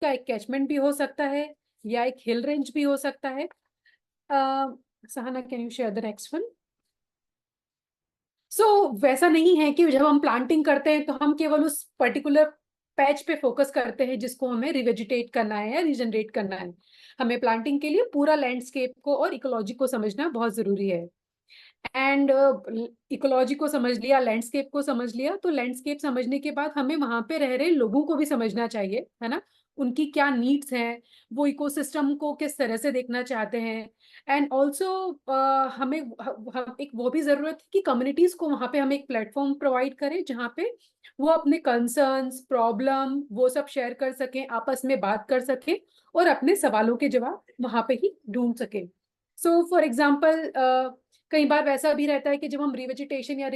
का एक कैचमेंट भी हो सकता है या एक हिल रेंज भी हो सकता है। Sahana, can you share the next one? So वैसा नहीं है कि जब हम प्लांटिंग करते हैं तो हम केवल उस पर्टिकुलर पैच पे फोकस करते हैं जिसको हमें रिवेजिटेट करना है या रिजनरेट करना है। हमें प्लांटिंग के लिए पूरा लैंडस्केप को और इकोलॉजी को समझना बहुत जरूरी है। एंड इकोलॉजी को समझ लिया, लैंडस्केप को समझ लिया, तो लैंडस्केप समझने के बाद हमें वहां पे रह रहे लोगों को भी समझना चाहिए, है ना। उनकी क्या नीड्स हैं, वो इकोसिस्टम को किस तरह से देखना चाहते हैं। एंड ऑल्सो हमें एक वो भी जरूरत है कि कम्युनिटीज को वहां पे हम एक प्लेटफॉर्म प्रोवाइड करें जहाँ पे वो अपने कंसर्न्स, प्रॉब्लम वो सब शेयर कर सकें, आपस में बात कर सकें और अपने सवालों के जवाब वहां पे ही ढूंढ सकें। सो फॉर एग्जाम्पल कई बार वैसा भी रहता है कि जब हम रिवेजिटेशन या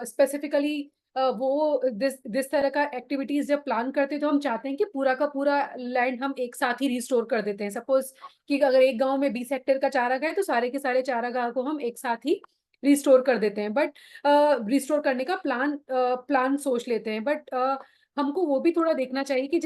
स्पेसिफिकली वो दिस तरह का एक्टिविटीज जब प्लान करते हैं तो हम चाहते हैं कि पूरा का पूरा लैंड हम एक साथ ही रिस्टोर कर देते हैं। सपोज कि अगर एक गांव में 20 हेक्टेयर का चारागाह है तो सारे के सारे चारागाह को हम एक साथ ही रिस्टोर कर देते हैं। बट रिस्टोर करने का प्लान सोच लेते हैं। बट हमको वो भी थोड़ा देखना चाहिए कि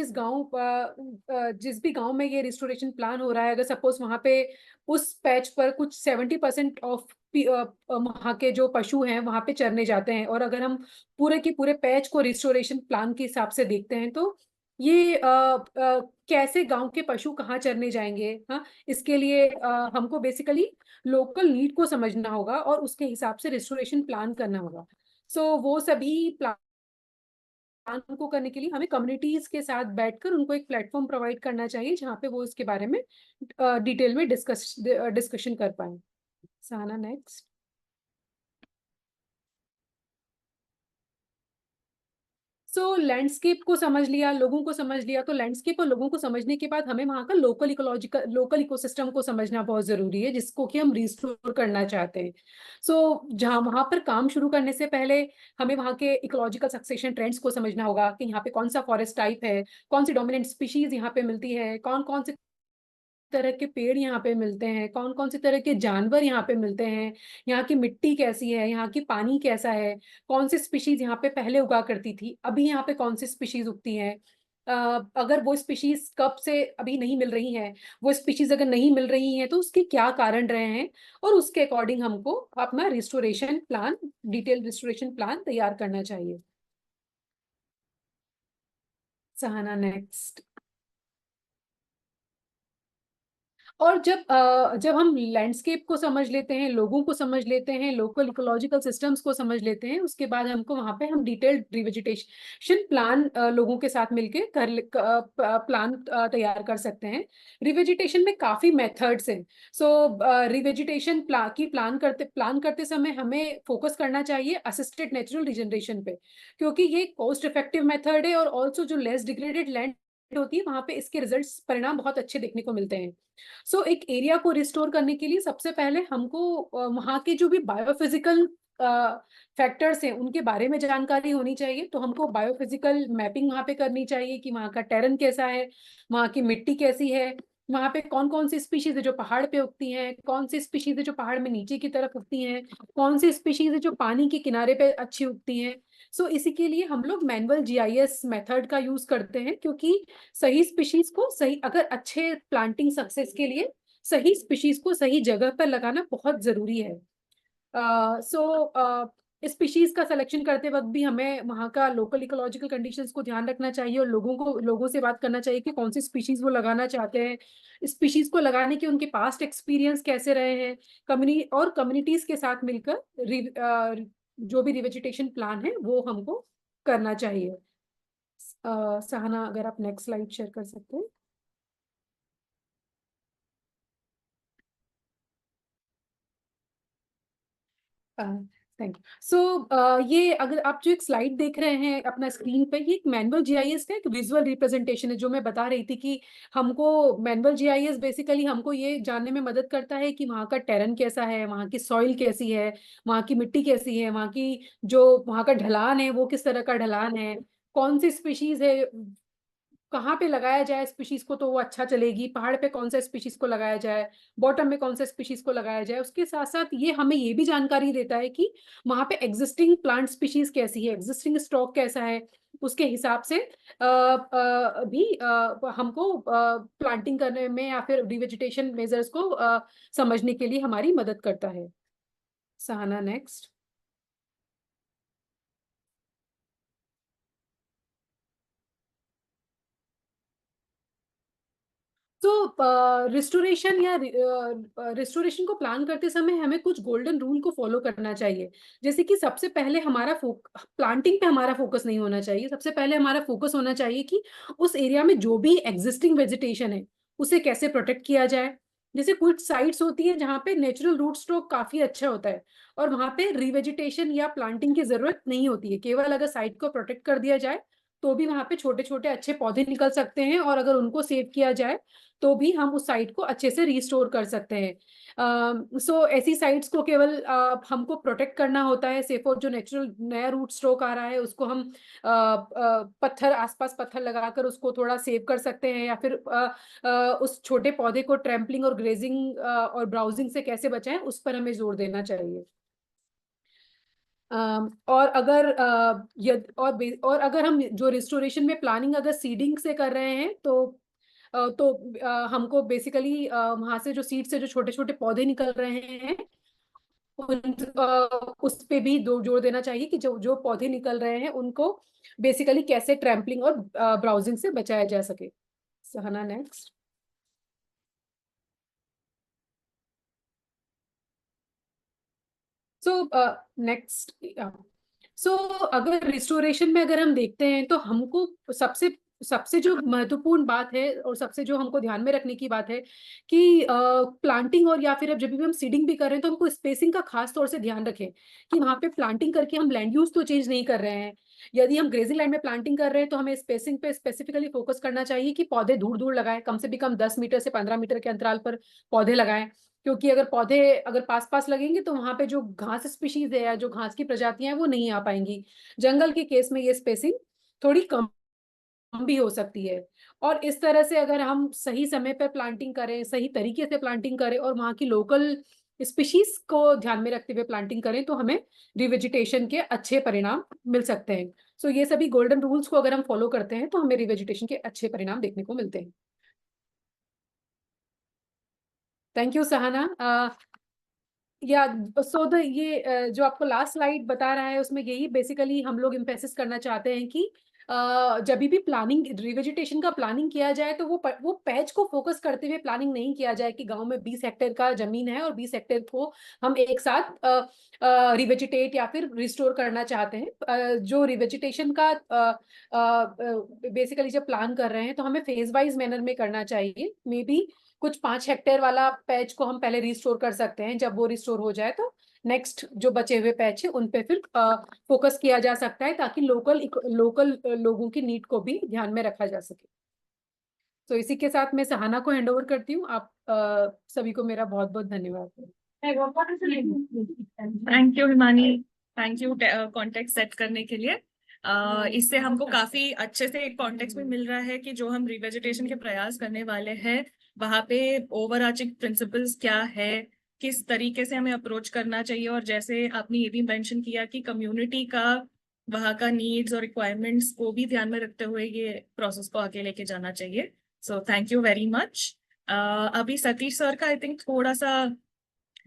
जिस भी गांव में ये रिस्टोरेशन प्लान हो रहा है, अगर सपोज वहां पे उस पैच पर कुछ 70% ऑफ वहाँ के जो पशु हैं वहां पे चरने जाते हैं, और अगर हम पूरे के पूरे पैच को रिस्टोरेशन प्लान के हिसाब से देखते हैं तो ये कैसे गांव के पशु कहाँ चरने जाएंगे। हाँ, इसके लिए हमको बेसिकली लोकल नीड को समझना होगा और उसके हिसाब से रिस्टोरेशन प्लान करना होगा। सो वो सभी प्लान को करने के लिए हमें कम्युनिटीज के साथ बैठकर उनको एक प्लेटफॉर्म प्रोवाइड करना चाहिए जहाँ पे वो इसके बारे में डिटेल में डिस्कशन कर पाए। सहाना, नेक्स्ट। सो लैंडस्केप को समझ लिया, लोगों को समझ लिया, तो लैंडस्केप और लोगों को समझने के बाद हमें वहाँ का लोकल इकोसिस्टम को समझना बहुत जरूरी है जिसको कि हम रिस्टोर करना चाहते हैं। सो जहाँ वहाँ पर काम शुरू करने से पहले हमें वहाँ के इकोलॉजिकल सक्सेशन ट्रेंड्स को समझना होगा कि यहाँ पे कौन सा फॉरेस्ट टाइप है, कौन सी डोमिनेंट स्पीशीज यहाँ पे मिलती है, कौन कौन से तरह के पेड़ यहाँ पे मिलते हैं, कौन कौन से तरह के जानवर यहाँ पे मिलते हैं, यहाँ की मिट्टी कैसी है, यहाँ की पानी कैसा है, कौन सी स्पीशीज यहाँ पे पहले उगा करती थी, अभी यहाँ पे कौन सी स्पीशीज उगती हैं। अगर वो स्पीशीज कब से अभी नहीं मिल रही हैं, वो स्पीशीज अगर नहीं मिल रही हैं तो उसके क्या कारण रहे हैं, और उसके अकॉर्डिंग हमको अपना restoration plan, detail restoration plan तैयार करना चाहिए। सहाना, नेक्स्ट। और जब हम लैंडस्केप को समझ लेते हैं, लोगों को समझ लेते हैं, लोकल इकोलॉजिकल सिस्टम्स को समझ लेते हैं, उसके बाद हमको वहां पे हम डिटेल्ड रिवेजिटेशन प्लान लोगों के साथ मिलके प्लान तैयार कर सकते हैं। रिवेजिटेशन में काफी मेथड्स हैं। सो रिवेजिटेशन प्लान करते समय हमें फोकस करना चाहिए असिस्टेड नेचुरल रिजनरेशन पे, क्योंकि ये कॉस्ट इफेक्टिव मेथड है और ऑल्सो जो लेस डिग्रेडेड लैंड होती है वहां पे इसके रिजल्ट्स, परिणाम बहुत अच्छे देखने को मिलते हैं। सो एक एरिया को रिस्टोर करने के लिए सबसे पहले हमको वहाँ के जो भी बायोफिजिकल फैक्टर्स हैं उनके बारे में जानकारी होनी चाहिए। तो हमको बायोफिजिकल मैपिंग वहाँ पे करनी चाहिए कि वहाँ का टेरेन कैसा है, वहाँ की मिट्टी कैसी है, वहाँ पे कौन कौन सी स्पीशीज है जो पहाड़ पे उगती हैं, कौन सी स्पीशीज है जो पहाड़ में नीचे की तरफ उगती हैं, कौन सी स्पीशीज है जो पानी के किनारे पे अच्छी उगती हैं। सो इसी के लिए हम लोग मैनुअल जीआईएस मेथड का यूज करते हैं, क्योंकि सही स्पीशीज को सही, अगर अच्छे प्लांटिंग सक्सेस के लिए सही स्पीशीज को सही जगह पर लगाना बहुत जरूरी है। सो स्पीशीज का सिलेक्शन करते वक्त भी हमें वहाँ का लोकल इकोलॉजिकल कंडीशंस को ध्यान रखना चाहिए और लोगों से बात करना चाहिए कि कौन सी स्पीशीज वो लगाना चाहते हैं, स्पीशीज को लगाने के उनके पास्ट एक्सपीरियंस कैसे रहे हैं। कम्युनिटीज के साथ मिलकर जो भी रिवेजिटेशन प्लान है वो हमको करना चाहिए। सहाना, अगर आप नेक्स्ट स्लाइड शेयर कर सकते हैं। Thank you. सो ये अगर आप जो एक स्लाइड देख रहे हैं अपना स्क्रीन पे, ये एक मैनुअल जीआईएस का एक विजुअल रिप्रेजेंटेशन है जो मैं बता रही थी कि हमको मैनुअल जीआईएस बेसिकली हमको ये जानने में मदद करता है कि वहाँ का टेरेन कैसा है, वहाँ की सॉइल कैसी है, वहाँ की मिट्टी कैसी है, वहाँ की जो वहाँ का ढलान है वो किस तरह का ढलान है, कौन सी स्पीशीज है, कहाँ पे लगाया जाए स्पीशीज को तो वो अच्छा चलेगी, पहाड़ पे कौन सा स्पीशीज को लगाया जाए, बॉटम में कौन सा स्पीशीज को लगाया जाए। उसके साथ साथ ये हमें ये भी जानकारी देता है कि वहां पे एग्जिस्टिंग प्लांट स्पीशीज कैसी है, एग्जिस्टिंग स्टॉक कैसा है, उसके हिसाब से भी हमको प्लांटिंग करने में या फिर रिवेजिटेशन मेजर्स को समझने के लिए हमारी मदद करता है। सहाना नेक्स्ट। तो रिस्टोरेशन या रिस्टोरेशन को प्लान करते समय हमें कुछ गोल्डन रूल को फॉलो करना चाहिए। जैसे कि सबसे पहले हमारा प्लांटिंग पे हमारा फोकस नहीं होना चाहिए। सबसे पहले हमारा फोकस होना चाहिए कि उस एरिया में जो भी एग्जिस्टिंग वेजिटेशन है उसे कैसे प्रोटेक्ट किया जाए। जैसे कुछ साइट्स होती है जहाँ पे नेचुरल रूट स्टॉक काफी अच्छा होता है और वहां पे रिवेजिटेशन या प्लांटिंग की जरूरत नहीं होती है। केवल अगर साइट को प्रोटेक्ट कर दिया जाए तो भी वहां पे छोटे छोटे अच्छे पौधे निकल सकते हैं, और अगर उनको सेव किया जाए तो भी हम उस साइट को अच्छे से रिस्टोर कर सकते हैं। सो ऐसी साइट्स को केवल हमको प्रोटेक्ट करना होता है। सेफ और जो नेचुरल नया रूट स्ट्रोक आ रहा है उसको हम पत्थर, आसपास पत्थर लगाकर उसको थोड़ा सेव कर सकते हैं, या फिर उस छोटे पौधे को ट्रैम्पलिंग और ग्रेजिंग और ब्राउजिंग से कैसे बचाएं उस पर हमें जोर देना चाहिए। और अगर और अगर हम जो रिस्टोरेशन में प्लानिंग अगर सीडिंग से कर रहे हैं तो हमको बेसिकली वहां से जो सीड से जो छोटे छोटे पौधे निकल रहे हैं उन उस पे भी दो जोर देना चाहिए कि जो जो पौधे निकल रहे हैं उनको बेसिकली कैसे ट्रैम्पलिंग और ब्राउजिंग से बचाया जा सके। सहना नेक्स्ट। So next. सो अगर रिस्टोरेशन में अगर हम देखते हैं तो हमको सबसे सबसे जो महत्वपूर्ण बात है और सबसे जो हमको ध्यान में रखने की बात है कि प्लांटिंग और या फिर अब जब भी हम सीडिंग भी कर रहे हैं तो हमको स्पेसिंग का खास तौर से ध्यान रखें कि वहां पे प्लांटिंग करके हम लैंड यूज तो चेंज नहीं कर रहे हैं। यदि हम ग्रेजिंग लैंड में प्लांटिंग कर रहे हैं तो हमें स्पेसिंग पे स्पेसिफिकली फोकस करना चाहिए कि पौधे दूर दूर लगाएं, कम से भी कम 10 मीटर से 15 मीटर के अंतराल पर पौधे लगाएं। क्योंकि अगर पौधे अगर पास पास लगेंगे तो वहां पे जो घास स्पीशीज है या जो घास की प्रजातियां हैं वो नहीं आ पाएंगी। जंगल के केस में ये स्पेसिंग थोड़ी कम भी हो सकती है। और इस तरह से अगर हम सही समय पर प्लांटिंग करें, सही तरीके से प्लांटिंग करें और वहाँ की लोकल स्पीशीज को ध्यान में रखते हुए प्लांटिंग करें तो हमें रिवेजिटेशन के अच्छे परिणाम मिल सकते हैं। सो ये सभी गोल्डन रूल्स को अगर हम फॉलो करते हैं तो हमें रिवेजिटेशन के अच्छे परिणाम देखने को मिलते हैं। Thank you Sahana. या सो द ये जो आपको लास्ट स्लाइड बता रहा है उसमें यही बेसिकली हम लोग इम्फेसिस करना चाहते हैं कि जब भी प्लानिंग रिवेजिटेशन का प्लानिंग किया जाए तो वो पैच को फोकस करते हुए प्लानिंग नहीं किया जाए कि गांव में 20 हेक्टेयर का जमीन है और 20 हेक्टेयर को हम एक साथ रिवेजिटेट या फिर रिस्टोर करना चाहते हैं। जो रिवेजिटेशन का बेसिकली जब प्लान कर रहे हैं तो हमें फेज वाइज मैनर में करना चाहिए। मे बी कुछ 5 हेक्टेयर वाला पैच को हम पहले रिस्टोर कर सकते हैं। जब वो रिस्टोर हो जाए तो नेक्स्ट जो बचे हुए पैच है उन पे फिर फोकस किया जा सकता है ताकि लोकल लोकल लोगों की नीड को भी ध्यान में रखा जा सके। तो इसी के साथ मैं सहाना को हैंड ओवर करती हूँ। आप सभी को मेरा बहुत बहुत धन्यवाद। Thank you Himani, thank you context set करने के लिए। इससे हमको काफी अच्छे से एक कॉन्टेक्स्ट भी मिल रहा है कि जो हम रिवेजिटेशन के प्रयास करने वाले हैं वहां पे ओवरआर्चिंग प्रिंसिपल्स क्या है, किस तरीके से हमें अप्रोच करना चाहिए, और जैसे आपने ये भी मेंशन किया कि कम्युनिटी का वहाँ का नीड्स और रिक्वायरमेंट्स को भी ध्यान में रखते हुए ये प्रोसेस को आगे लेके जाना चाहिए। So thank you very much. अभी सतीश सर का आई थिंक थोड़ा सा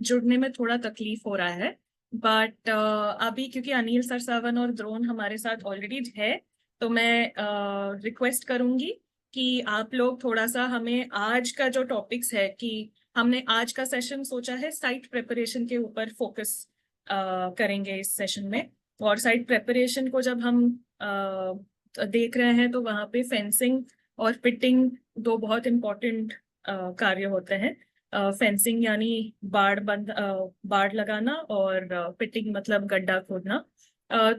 जुड़ने में थोड़ा तकलीफ हो रहा है, बट अभी क्योंकि अनिल सर, सावन और द्रोण हमारे साथ ऑलरेडी है तो मैं रिक्वेस्ट करूंगी कि आप लोग थोड़ा सा हमें आज का जो टॉपिक्स है कि हमने आज का सेशन सोचा है साइट प्रिपरेशन के ऊपर फोकस करेंगे इस सेशन में। और साइट प्रिपरेशन को जब हम देख रहे हैं तो वहाँ पे फेंसिंग और पिटिंग दो बहुत इम्पोर्टेंट कार्य होते हैं। फेंसिंग यानी बाड़ लगाना, और पिटिंग मतलब गड्ढा खोदना।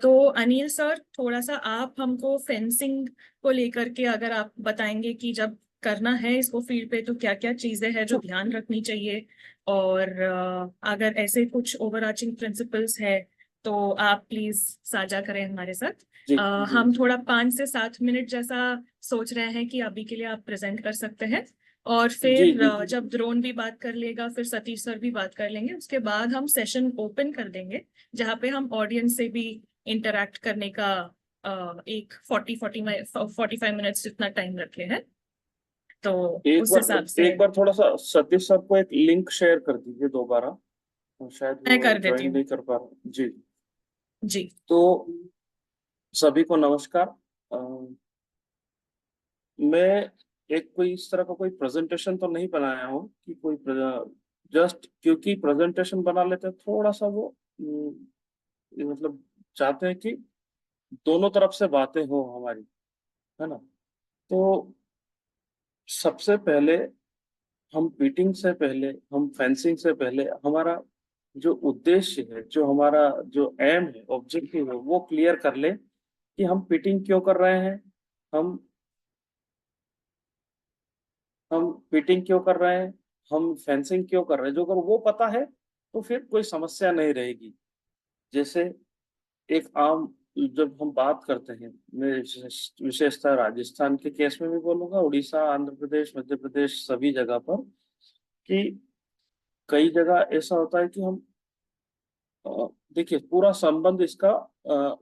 तो अनिल सर थोड़ा सा आप हमको फेंसिंग को लेकर के अगर आप बताएंगे कि जब करना है इसको फील्ड पे तो क्या क्या चीजें हैं जो ध्यान रखनी चाहिए, और अगर ऐसे कुछ ओवरआर्चिंग प्रिंसिपल्स है तो आप प्लीज साझा करें हमारे साथ। हम थोड़ा 5 से 7 मिनट जैसा सोच रहे हैं कि अभी के लिए आप प्रेजेंट कर सकते हैं, और फिर जब द्रोण भी बात कर लेगा फिर सतीश सर भी बात कर लेंगे, उसके बाद हम सेशन ओपन कर देंगे जहाँ पे हम ऑडियंस से भी इंटरैक्ट करने का एक 45 मिनट्स जितना टाइम रखे हैं, तो एक उस हिसाब बार से एक बार थोड़ा सा सतीश सर को एक लिंक शेयर कर दीजिए दोबारा, शायद मैं वो कर देती ज्वाइन हूँ। नहीं कर पा रहे जी। जी। तो सभी को नमस्कार। मैं एक कोई इस तरह का कोई प्रेजेंटेशन तो नहीं बनाया हूँ कि कोई जस्ट क्योंकि प्रेजेंटेशन बना लेते हैं थोड़ा सा वो मतलब चाहते हैं कि दोनों तरफ से बातें हो हमारी, है ना। तो सबसे पहले हम पीटिंग से पहले, हम फेंसिंग से पहले हमारा जो उद्देश्य है, जो हमारा जो एम है, ऑब्जेक्टिव है, वो क्लियर कर ले कि हम पीटिंग क्यों कर रहे हैं, हम हम पीटिंग क्यों कर रहे हैं, हम फेंसिंग क्यों कर रहे हैं। जो अगर वो पता है तो फिर कोई समस्या नहीं रहेगी। जैसे एक आम, जब हम बात करते हैं, मैं विशेषतः राजस्थान के केस में भी बोलूंगा, उड़ीसा, आंध्र प्रदेश, मध्य प्रदेश, सभी जगह पर, कि कई जगह ऐसा होता है कि हम देखिए पूरा संबंध इसका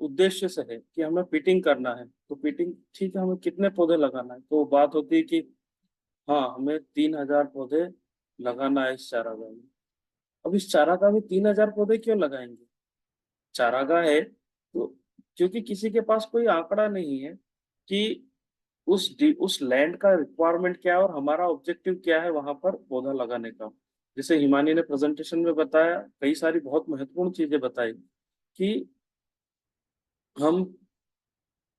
उद्देश्य से है कि हमें पिटिंग करना है। तो पिटिंग ठीक है, हमें कितने पौधे लगाना है, तो बात होती है कि हाँ हमें 3,000 पौधे लगाना है इस चारागाह में। अब इस चारागाह में 3,000 पौधे क्यों लगाएंगे? चारागाह है तो क्योंकि किसी के पास कोई आंकड़ा नहीं है कि उस लैंड का रिक्वायरमेंट क्या है और हमारा ऑब्जेक्टिव क्या है वहां पर पौधा लगाने का। जैसे हिमानी ने प्रेजेंटेशन में बताया, कई सारी बहुत महत्वपूर्ण चीजें बताई कि हम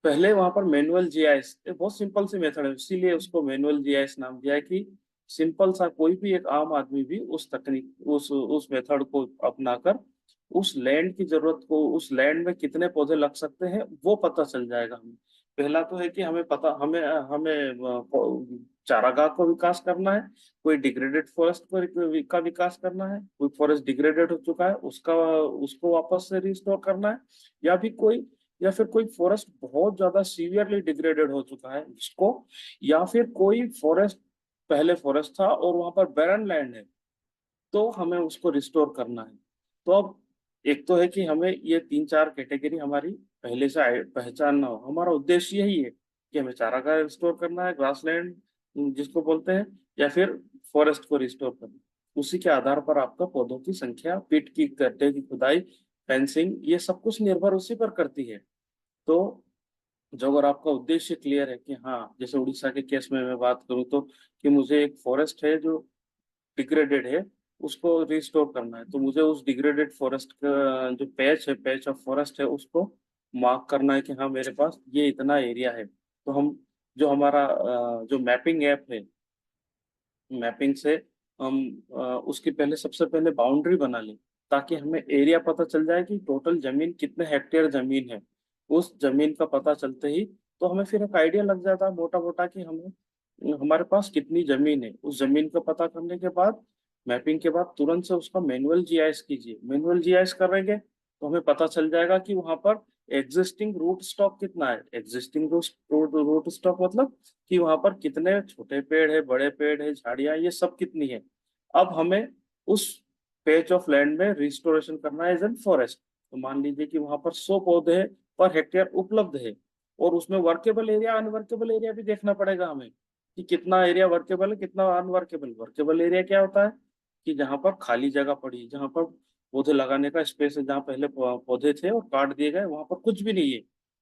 पहले वहां पर मैनुअल जीआईएस, बहुत सिंपल सी मेथड है, इसीलिए उसको मैनुअल जीआईएस नाम दिया है कि सिंपल सा कोई भी एक आम आदमी भी उस तकनीक उस मेथड को अपनाकर उस लैंड की जरूरत को, उस लैंड में कितने पौधे लग सकते हैं वो पता चल जाएगा हमें। पहला तो है कि हमें पता, हमें हमें चारागाह को विकास करना है, कोई डिग्रेडेड फॉरेस्ट का विकास करना है, कोई फॉरेस्ट डिग्रेडेड हो चुका है उसका, उसको वापस से रिस्टोर करना है, या फिर कोई फॉरेस्ट बहुत ज्यादा सीवियरली डिग्रेडेड हो चुका है जिसको, या फिर कोई फॉरेस्ट पहले फॉरेस्ट था और वहां पर बैरन लैंड है तो हमें उसको रिस्टोर करना है। तो अब एक तो है कि हमें ये 3-4 कैटेगरी हमारी पहले से पहचानना हो। हमारा उद्देश्य यही है कि हमें चारागाह रिस्टोर करना है, ग्रासलैंड जिसको बोलते हैं, या फिर फॉरेस्ट को रिस्टोर करना। उसी के आधार पर आपका पौधों की संख्या, पिट की, गड्ढे की खुदाई, फेंसिंग, ये सब कुछ निर्भर उसी पर करती है। तो जो अगर आपका उद्देश्य क्लियर है कि हाँ, जैसे उड़ीसा के केस में मैं बात करूँ तो कि मुझे एक फॉरेस्ट है जो डिग्रेडेड है उसको रिस्टोर करना है, तो मुझे उस डिग्रेडेड फॉरेस्ट का जो पैच है, पैच ऑफ फॉरेस्ट है, उसको मार्क करना है कि हाँ मेरे पास ये इतना एरिया है। तो हम जो हमारा जो मैपिंग ऐप है, मैपिंग से हम उसकी पहले, सबसे पहले बाउंड्री बना लें ताकि हमें एरिया पता चल जाए कि टोटल जमीन कितने हेक्टेयर जमीन है। उस जमीन का पता चलते ही तो हमें फिर एक आइडिया लग जाता है मोटा मोटा कि हमें, हमारे पास कितनी जमीन है। उस जमीन का पता करने के बाद, मैपिंग के बाद तुरंत से उसका मैनुअल जीआईएस कीजिए। मैनुअल जीआईएस करेंगे तो हमें पता चल जाएगा कि वहां पर एग्जिस्टिंग रूट स्टॉक कितना है। एग्जिस्टिंग रूट स्टॉक मतलब कि वहां पर कितने छोटे पेड़ है, बड़े पेड़ है, झाड़ियां, ये सब कितनी है। अब हमें उस पेज ऑफ लैंड में रिस्टोरेशन करना है एज एन फॉरेस्ट। तो मान लीजिए कि वहां पर 100 पौधे पर हेक्टेयर उपलब्ध है और उसमें वर्केबल एरिया, अनवर्केबल एरिया भी देखना पड़ेगा हमें कि कितना एरिया वर्केबल है, कितना अनवर्केबल। वर्केबल एरिया क्या होता है कि जहां पर खाली जगह पड़ी है, जहां पर पौधे लगाने का स्पेस है, जहां पहले पौधे थे और काट दिए गए, वहां पर कुछ भी नहीं है।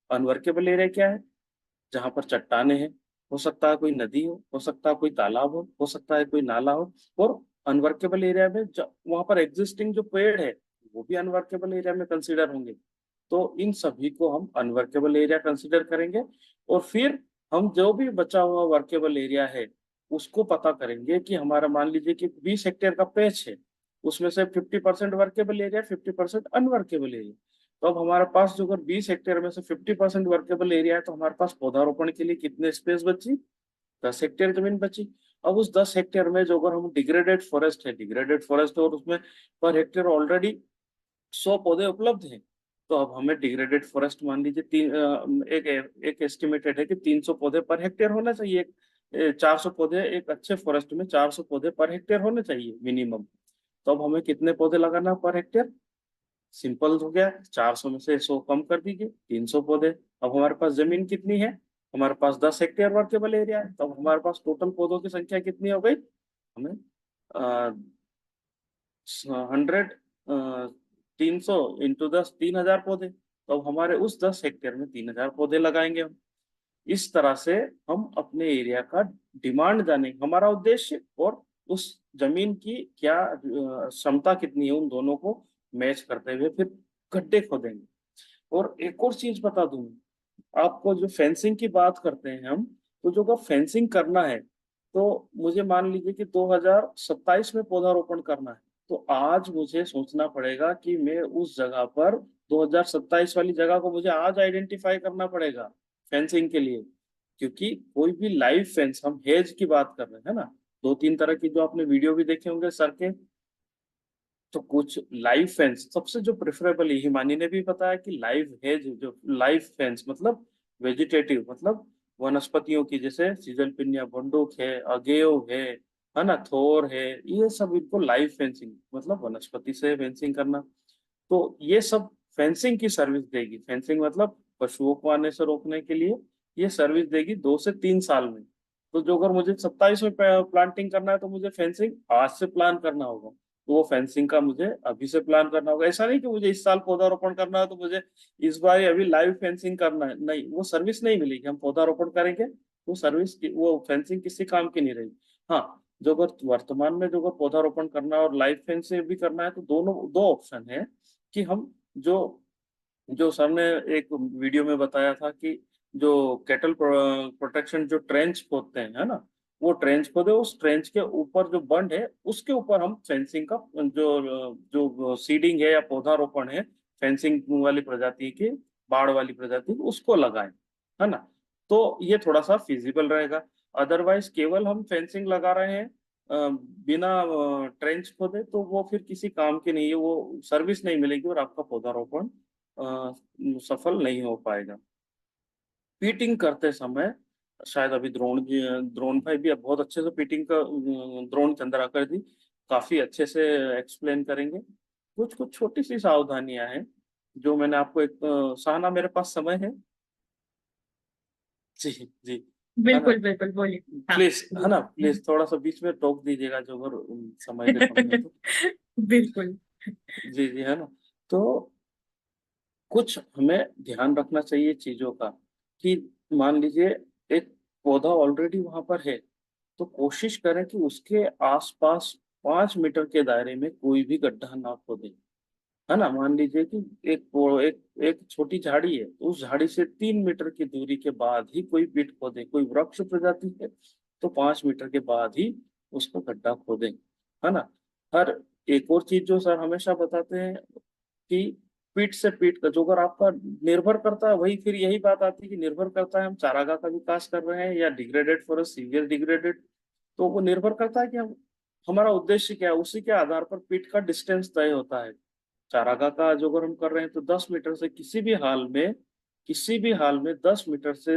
अनवर्केबल एरिया क्या है? जहां पर चट्टाने हैं, हो सकता है कोई नदी हो सकता है कोई तालाब हो सकता है कोई नाला हो। और अनवर्केबल एरिया में वहां पर एग्जिस्टिंग जो पेड़ है वो भी अनवर्केबल एरिया में कंसीडर होंगे। तो इन सभी को हम अनवर्केबल एरिया कंसीडर करेंगे और फिर हम जो भी बचा हुआ वर्केबल एरिया है उसको पता करेंगे कि हमारा, मान लीजिए कि 20 हेक्टेयर का पैच है, उसमें से 50% वर्केबल एरिया, 50% अनवर्केबल एरिया। तो अब हमारे पास जो, अगर 20 हेक्टेयर में से 50% वर्केबल एरिया है तो हमारे पास पौधारोपण के लिए कितने स्पेस बची? 10 हेक्टेयर जमीन बची। अब उस 10 हेक्टेयर में जो, अगर हम डिग्रेडेड फॉरेस्ट है, डिग्रेडेड फॉरेस्ट है और उसमें पर हेक्टेयर ऑलरेडी 100 पौधे उपलब्ध हैं, तो अब हमें डिग्रेडेड फॉरेस्ट मान लीजिए एक एक एस्टिमेटेड है कि 300 पौधे पर हेक्टेयर होना चाहिए। 400 पौधे, एक अच्छे फॉरेस्ट में 400 पौधे पर हेक्टेयर होने चाहिए मिनिमम। तो अब हमें कितने पौधे लगाना पर हेक्टेयर? सिंपल हो गया, 400 में से 100 कम कर दीजिए, 300 पौधे। अब हमारे पास जमीन कितनी है, हमारे पास 10 हेक्टेयर वर्केबल एरिया है, तो हमारे पास टोटल पौधों की संख्या कितनी हो गई, हमें 100 300 इंटू 10 3000 पौधे। तो अब हमारे उस 10 हेक्टेयर में 3000 पौधे लगाएंगे हम। इस तरह से हम अपने एरिया का डिमांड जानेंगे, हमारा उद्देश्य, और उस जमीन की क्या क्षमता कितनी है, उन दोनों को मैच करते हुए फिर गड्ढे खोदेंगे। और एक और चीज बता दूं आपको, जो फेंसिंग की बात करते हैं हम, तो जो का फेंसिंग करना है, तो मुझे मान लीजिए कि 2027 में पौधारोपण करना है, तो आज मुझे सोचना पड़ेगा कि मैं उस जगह पर 2027 वाली जगह को मुझे आज आइडेंटिफाई करना पड़ेगा फेंसिंग के लिए। क्योंकि कोई भी लाइव फेंस, हम हेज की बात कर रहे हैं ना, 2-3 तरह की जो आपने वीडियो भी देखे होंगे सर के, तो कुछ लाइव फेंस सबसे जो प्रेफरेबल है, हिमानी ने भी बताया कि लाइव हेज, जो लाइव फेंस मतलब वेजिटेटिव, मतलब वनस्पतियों की, जैसे सीजलपिनिया, बंडूक है, अगेव है ना, थोर है, ये सब इनको लाइव फेंसिंग मतलब वनस्पति से फेंसिंग करना। तो ये सब फेंसिंग की सर्विस देगी। फेंसिंग मतलब पशुओं को आने से रोकने के लिए ये सर्विस देगी 2 से 3 साल में। तो जो अगर मुझे 27 में प्लांटिंग करना है, तो मुझे फेंसिंग आज से प्लान करना होगा। तो वो फेंसिंग का मुझे अभी से प्लान करना होगा। ऐसा नहीं कि मुझे इस साल पौधारोपण करना है तो मुझे इस बार ही अभी लाइव फेंसिंग करना है, नहीं, वो सर्विस नहीं मिलेगी। हम पौधारोपण करेंगे, वो सर्विस वो फेंसिंग किसी काम की नहीं रहेगी। हाँ, जो अगर वर्तमान में जो अगर पौधारोपण करना है और लाइव फेंसिंग भी करना है, तो दोनों दो ऑप्शन है कि हम जो जो सर ने एक वीडियो में बताया था कि जो कैटल प्रोटेक्शन जो ट्रेंच खोदते हैं, है ना, वो ट्रेंच खोदे, उस ट्रेंच के ऊपर जो बंड है उसके ऊपर हम फेंसिंग का जो जो सीडिंग है या पौधारोपण है, फेंसिंग वाली प्रजाति की, बाड़ वाली प्रजाति की, उसको लगाएं, है ना। तो ये थोड़ा सा फिजिबल रहेगा। अदरवाइज केवल हम फेंसिंग लगा रहे हैं बिना ट्रेंच खोदे, तो वो फिर किसी काम की नहीं है, वो सर्विस नहीं मिलेगी और आपका पौधारोपण सफल नहीं हो पाएगा। पीटिंग करते समय शायद अभी द्रोण भाई भी अब बहुत अच्छे से पीटिंग का, द्रोण चंद्राकर जी काफी अच्छे से एक्सप्लेन करेंगे। कुछ कुछ छोटी सी सावधानियां हैं जो मैंने आपको एक सहना, मेरे पास समय है? जी जी, है ना, बिल्कुल बिल्कुल, बोलिए। हाँ। प्लीज, है ना, प्लीज थोड़ा सा बीच में टोक दीजिएगा जो अगर समय के कम है तो। बिल्कुल। जी जी, है ना। तो कुछ हमें ध्यान रखना चाहिए चीजों का, कि मान लीजिए एक पौधा ऑलरेडी वहां पर है, तो कोशिश करें कि उसके आसपास 5 मीटर के दायरे में कोई भी गड्ढा ना खोदें, है ना। मान लीजिए कि एक एक छोटी झाड़ी है, तो उस झाड़ी से 3 मीटर की दूरी के बाद ही कोई पीट खोदे। कोई वृक्ष प्रजाति है तो 5 मीटर के बाद ही उसको गड्ढा खोदें, है ना। हर एक और चीज जो सर हमेशा बताते हैं कि पीठ से पीठ का जो, अगर आपका निर्भर करता है, वही फिर यही बात आती है कि निर्भर करता है हम चारागाह का विकास कर रहे हैं या डिग्रेडेड फॉरेस्ट, सीवियर डिग्रेडेड। तो वो निर्भर करता है कि हम, हमारा उद्देश्य क्या है, उसी के आधार पर पीठ का डिस्टेंस तय होता है। चारागाह का जो अगर हम कर रहे हैं तो 10 मीटर से किसी भी हाल में 10 मीटर से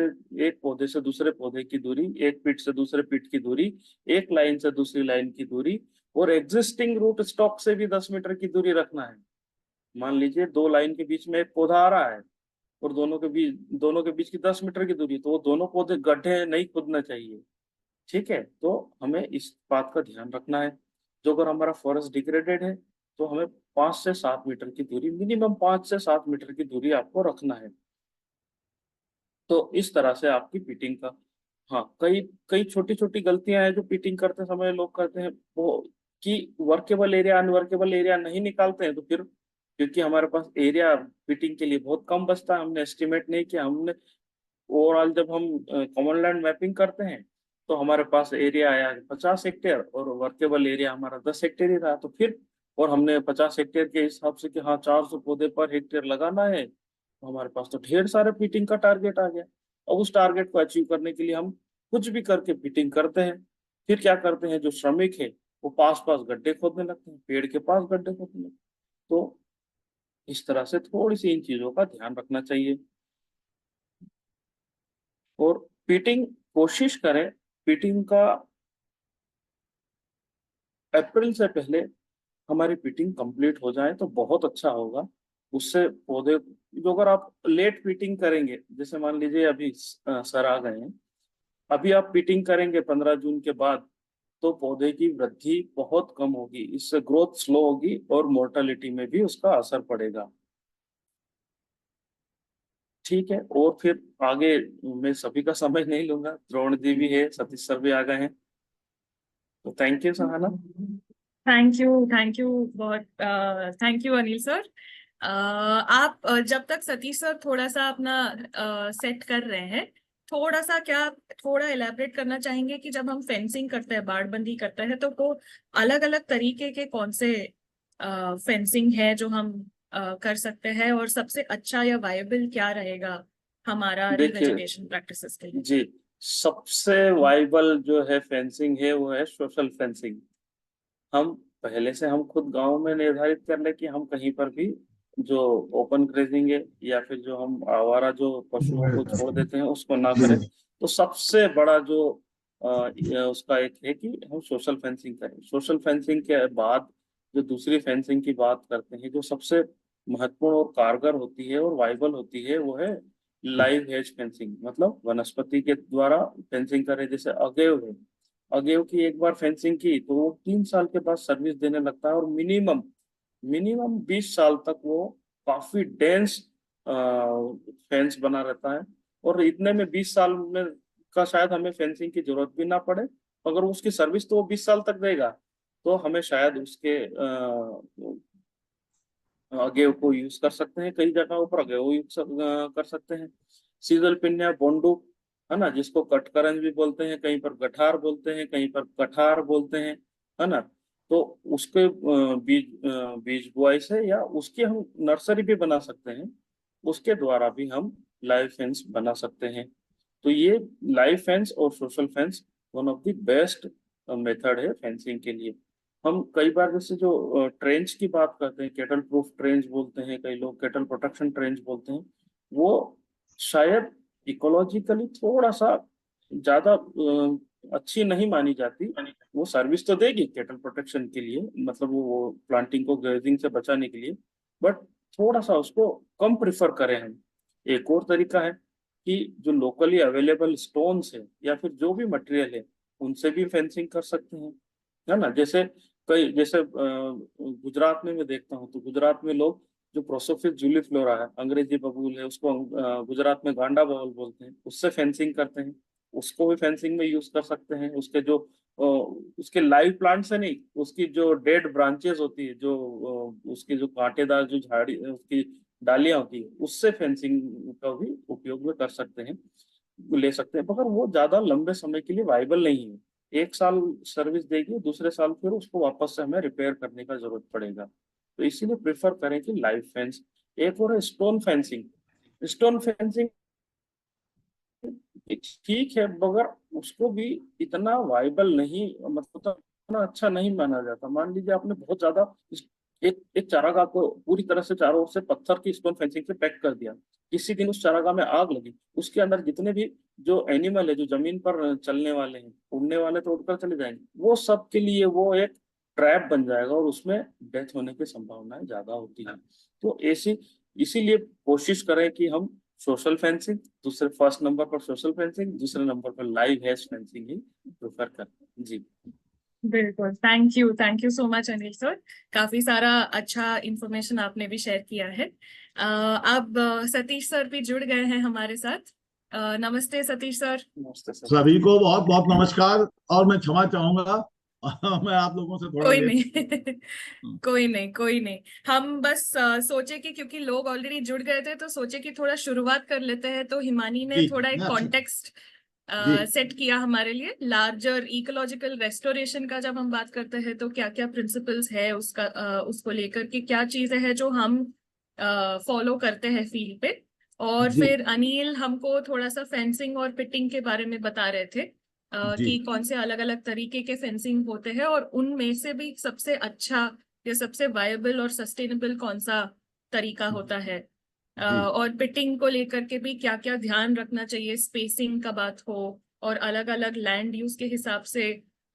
एक पौधे से दूसरे पौधे की दूरी, एक पीठ से दूसरे पीठ की दूरी, एक लाइन से दूसरी लाइन की दूरी, और एग्जिस्टिंग रूट स्टॉक से भी 10 मीटर की दूरी रखना है। मान लीजिए 2 लाइन के बीच में एक पौधा आ रहा है और दोनों के बीच की 10 मीटर की दूरी, तो वो दोनों पौधे गड्ढे नहीं खोदना चाहिए। ठीक है, तो हमें इस बात का ध्यान रखना है। जो अगर हमारा फॉरेस्ट डिग्रेडेड है, तो हमें 5 से 7 मीटर की दूरी, मिनिमम 5 से 7 मीटर की दूरी आपको रखना है। तो इस तरह से आपकी पीटिंग का, हाँ, कई कई छोटी छोटी गलतियां हैं जो पीटिंग करते समय लोग करते हैं, वो कि वर्केबल एरिया अनवर्केबल एरिया नहीं निकालते हैं, तो फिर क्योंकि हमारे पास एरिया पीटिंग के लिए बहुत कम बचता है, हमने एस्टिमेट नहीं किया, हमने ओवरऑल जब हम कॉमन लैंड मैपिंग करते हैं तो हमारे पास एरिया आया 50 हेक्टेयर और वर्केबल एरिया हमारा 10 हेक्टेयर ही रहा। तो फिर, और हमने 50 हेक्टेयर के हिसाब से कि हाँ 400 पौधे पर हेक्टेयर लगाना है, तो हमारे पास तो ढेर सारे पीटिंग का टारगेट आ गया। और उस टारगेट को अचीव करने के लिए हम कुछ भी करके पीटिंग करते हैं। फिर क्या करते हैं, जो श्रमिक है वो पास पास गड्ढे खोदने लगते हैं, पेड़ के पास गड्ढे खोदने लगते हैं। तो इस तरह से थोड़ी सी इन चीजों का ध्यान रखना चाहिए। और पीटिंग, कोशिश करें पीटिंग का अप्रैल से पहले हमारी पीटिंग कंप्लीट हो जाए तो बहुत अच्छा होगा। उससे पौधे जो अगर आप लेट पीटिंग करेंगे, जैसे मान लीजिए अभी सर आ गए हैं, अभी आप पीटिंग करेंगे 15 जून के बाद, तो पौधे की वृद्धि बहुत कम होगी, इससे ग्रोथ स्लो होगी और मोर्टेलिटी में भी उसका असर पड़ेगा। ठीक है, और फिर आगे मैं सभी का समय नहीं लूंगा, द्रोण जी भी है, सतीश सर भी आ गए हैं, तो thank you Sahana. Thank you बहुत, थैंक यू अनिल सर। आप जब तक सतीश सर थोड़ा सा अपना सेट कर रहे हैं, थोड़ा इलेबरेट करना चाहेंगे कि जब हम फेंसिंग करते हैं, बाड़बंदी करते हैं, तो वो अलग अलग तरीके के कौन से फेंसिंग है जो हम कर सकते हैं, और सबसे अच्छा या वायबल क्या रहेगा हमारा देखिए रिवेजिटेशन प्रैक्टिसेस के लिए? जी, सबसे वाइबल जो है फेंसिंग है वो है सोशल फेंसिंग। हम पहले से हम खुद गांव में निर्धारित कर ले कि हम कहीं पर भी जो ओपन ग्रेजिंग है या फिर जो हम आवारा जो पशुओं को छोड़ देते हैं उसको ना करें। तो सबसे बड़ा जो उसका एक है कि हम सोशल फेंसिंग करें। सोशल फेंसिंग के बाद जो दूसरी फेंसिंग की बात करते हैं, जो सबसे महत्वपूर्ण और कारगर होती है और वाइबल होती है, वो है लाइव हेज फेंसिंग, मतलब वनस्पति के द्वारा फेंसिंग करें। जैसे अगेव है, अगेव की एक बार फेंसिंग की तो वो 3 साल के बाद सर्विस देने लगता है, और मिनिमम मिनिमम 20 साल तक वो काफी डेंस फेंस बना रहता है। और इतने में 20 साल में का शायद हमें फेंसिंग की जरूरत भी ना पड़े, अगर उसकी सर्विस तो वो 20 साल तक देगा, तो हमें शायद उसके अगेव को यूज कर सकते हैं। कई जगहों पर अगेव यूज कर सकते हैं। सीजल पिन्या बोंडू है ना, जिसको कटकरंज भी बोलते हैं, कहीं पर गठार बोलते हैं, कहीं पर कठार बोलते हैं, है ना। तो उसके बीज बुआई से या उसकी हम नर्सरी भी बना सकते हैं, उसके द्वारा भी हम लाइव फेंस बना सकते हैं। तो ये लाइव फेंस और social fence one of the best method है फेंसिंग के लिए। हम कई बार जैसे जो ट्रेंच की बात करते हैं, केटल प्रूफ ट्रेंच बोलते हैं, कई लोग केटल प्रोटेक्शन ट्रेंच बोलते हैं, वो शायद इकोलॉजिकली थोड़ा सा ज्यादा अच्छी नहीं मानी जाती। वो सर्विस तो देगी केटल प्रोटेक्शन के लिए, मतलब वो प्लांटिंग को ग्रेजिंग से बचाने के लिए, बट थोड़ा सा उसको कम प्रिफर करें हम। एक और तरीका है कि जो लोकली अवेलेबल स्टोन्स है या फिर जो भी मटेरियल है, उनसे भी फेंसिंग कर सकते हैं, है ना। जैसे गुजरात में मैं देखता हूँ, तो गुजरात में लोग जो प्रोसोफिस जूलीफ्लोरा है, अंग्रेजी बबूल है, उसको गुजरात में गांडा बबूल बोलते हैं, उससे फेंसिंग करते हैं। उसको भी फेंसिंग में यूज कर सकते हैं। उसके लाइव प्लांट से नहीं, उसकी जो डेड ब्रांचेस होती है, उसकी जो कांटेदार जो झाड़ी उसकी डालियां होती है, उससे फेंसिंग का भी उपयोग में कर सकते हैं, ले सकते हैं, मगर वो ज्यादा लंबे समय के लिए वाइबल नहीं है। 1 साल सर्विस देगी, दूसरे साल फिर उसको वापस से हमें रिपेयर करने का जरूरत पड़ेगा। तो इसीलिए प्रेफर करें कि लाइव फेंस। एक और है स्टोन फेंसिंग। स्टोन फेंसिंग ठीक है, मगर उसको भी इतना वाइबल नहीं, मतलब इतना अच्छा नहीं माना जाता। मान लीजिए आपने बहुत ज्यादा एक एक चारागाह को पूरी तरह से चारों ओर से पत्थर की स्टोन फेंसिंग से पैक कर दिया, किसी दिन उस चारागाह में आग लगी, उसके अंदर जितने भी जो एनिमल है, जो जमीन पर चलने वाले हैं, उड़ने वाले तो उड़कर चले जाएंगे, वो सब के लिए वो एक ट्रैप बन जाएगा, और उसमें डेथ होने की संभावनाएं ज्यादा होती है। तो ऐसी इसीलिए कोशिश करें कि हम सोशल फेंसिंग, फर्स्ट नंबर पर सोशल फेंसिंग, दूसरे नंबर पर लाइव हैश फेंसिंग ही प्रेफर करें जी। बिल्कुल, thank you so much Anil sir. काफी सारा अच्छा इंफॉर्मेशन आपने भी शेयर किया है। अब सतीश सर भी जुड़ गए हैं हमारे साथ। नमस्ते सतीश सर। नमस्ते सर। सभी को बहुत बहुत नमस्कार, और मैं क्षमा चाहूंगा मैं आप लोगों से थोड़ा कोई लेट। नहीं कोई नहीं। हम बस सोचे कि क्योंकि लोग ऑलरेडी जुड़ गए थे, तो सोचे कि थोड़ा शुरुआत कर लेते हैं। तो हिमानी ने जी थोड़ा एक अच्छा कॉन्टेक्स्ट जी सेट किया हमारे लिए। लार्जर इकोलॉजिकल रेस्टोरेशन का जब हम बात करते हैं, तो क्या क्या प्रिंसिपल्स है उसका, उसको लेकर के क्या चीजें हैं जो हम फॉलो करते हैं फील्ड पे। और जी फिर अनिल हमको थोड़ा सा फेंसिंग और पिटिंग के बारे में बता रहे थे, जी कि कौन से अलग अलग तरीके के फेंसिंग होते हैं, और उनमें से भी सबसे अच्छा या सबसे वायबल और सस्टेनेबल कौन सा तरीका होता है। जी और पिटिंग को लेकर के भी क्या क्या ध्यान रखना चाहिए, स्पेसिंग का बात हो, और अलग अलग लैंड यूज के हिसाब से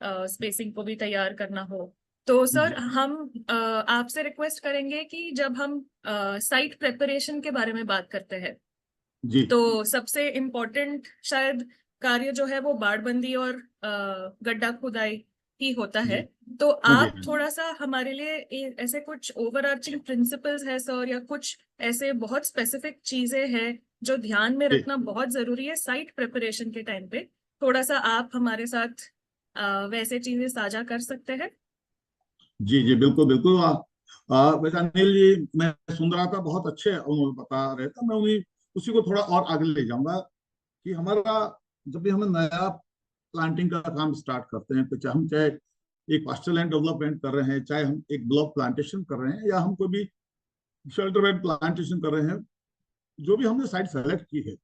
स्पेसिंग को भी तैयार करना हो। तो सर जी हम आपसे रिक्वेस्ट करेंगे कि जब हम साइट प्रेपरेशन के बारे में बात करते हैं जी तो सबसे इम्पोर्टेंट शायद कार्य जो है वो बाड़बंदी और गड्ढा खुदाई ही होता है। जी तो हाँ जी आप हाँ जी। थोड़ा सा हमारे लिए ऐसे कुछ ओवरआर्चिंग प्रिंसिपल्स है सर, या कुछ ऐसे बहुत स्पेसिफिक चीजें हैं जो ध्यान में जी रखना बहुत जरूरी है साइट प्रिपरेशन के टाइम पे, थोड़ा सा आप हमारे साथ वैसे चीजें साझा कर सकते हैं? जी जी बिल्कुल बिल्कुल। वैसे अनिल जी, मैं सुन रहा था, बहुत अच्छे उन्होंने बता रहे थे। मैं उन्हीं उसी को थोड़ा और आगे ले जाऊंगा कि हमारा जब भी हम नया प्लांटिंग का काम स्टार्ट करते हैं, तो चाहे एक पास्चर लैंड डेवलपमेंट कर रहे हैं, चाहे हम एक ब्लॉक प्लांटेशन कर रहे हैं, या हम कोई भी शेल्टर बेड प्लांटेशन कर रहे हैं, जो भी हमने साइट सेलेक्ट की है,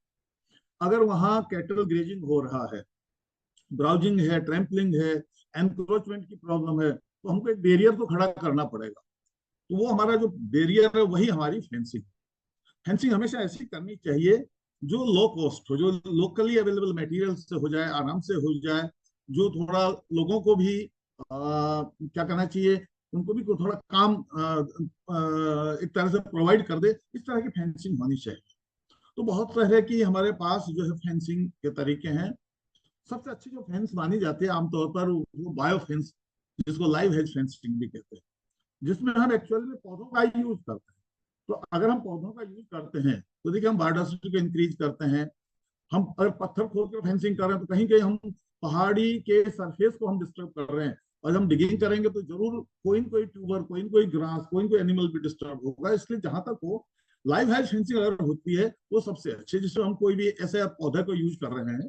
अगर वहाँ कैटल ग्रेजिंग हो रहा है, ब्राउजिंग है, ट्रैम्पलिंग है, एनक्रोचमेंट की प्रॉब्लम है, तो हमको एक बैरियर को खड़ा करना पड़ेगा। तो वो हमारा जो बैरियर है वही हमारी फेंसिंग। फेंसिंग हमेशा ऐसी करनी चाहिए जो लो कॉस्ट हो, जो लोकली अवेलेबल मटेरियल से हो जाए, आराम से हो जाए, जो थोड़ा लोगों को भी क्या करना चाहिए, उनको भी थोड़ा काम एक तरह से प्रोवाइड कर दे, इस तरह की फेंसिंग होनी चाहिए। तो बहुत तरह की हमारे पास जो है फेंसिंग के तरीके हैं। सबसे अच्छी जो फेंस मानी जाती है आमतौर पर वो बायो फेंस, जिसको लाइव हेज फेंसिंग भी कहते हैं, जिसमें हम एक्चुअली में पौधों का ही यूज करते हैं। तो अगर हम पौधों का यूज करते हैं तो देखिए हम बायोडाइवर्सिटी को इंक्रीज करते हैं। हम अगर पत्थर खोद कर फेंसिंग कर रहे हैं तो कहीं कहीं हम पहाड़ी के सरफेस को हम डिस्टर्ब कर रहे हैं, और हम डिगिंग करेंगे तो जरूर कोई न कोई ट्यूबर, कोई न कोई ग्रास, कोई न कोई एनिमल भी डिस्टर्ब होगा। इसलिए जहां तक हो, लाइव हेज फेंसिंग अगर होती है वो सबसे अच्छी, जिसमें हम कोई भी ऐसे पौधे को यूज कर रहे हैं,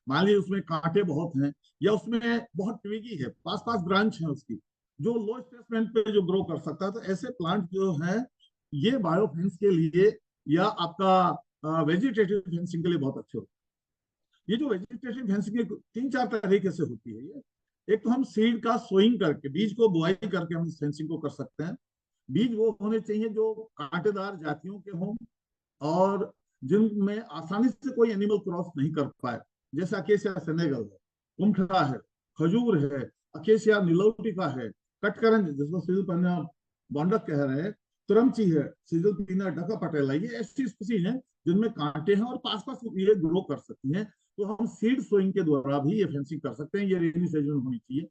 मान लीजिए उसमें कांटे बहुत हैं, या उसमें बहुत ट्विगी है, पास पास ब्रांच है उसकी, जो लो स्पेसमेंट पे जो ग्रो कर सकता है, तो ऐसे प्लांट जो है ये बायोफेंस के लिए या आपका वेजिटेटिव फेंसिंग के लिए बहुत अच्छे होते हैं। ये जो वेजिटेटिव फेंसिंग तीन चार तरीके से होती है ये। एक तो हम सीड का सोइंग करके, बीज को बुआई करके हम इस फेंसिंग को कर सकते हैं। बीज वो होने चाहिए जो कांटेदार जातियों के हों, और जिनमें आसानी से कोई एनिमल क्रॉस नहीं कर पाए, जैसे अकेसिया सेनेगल है, कुमठा है, खजूर है, अकेसिया निलोटिका है, कटकरंज जिसको सिजल पन्ना बॉन्डक कह रहे हैं, तुरमची है, सिजल पीना ढका पटेला, ये ऐसी स्पीसीज हैं जिनमें कांटे हैं और पास पास ये ग्रो कर सकती हैं। तो हम सीड सोइंग के द्वारा भी ये फेंसिंग कर सकते हैं। ये रेनी सीजन होनी चाहिए।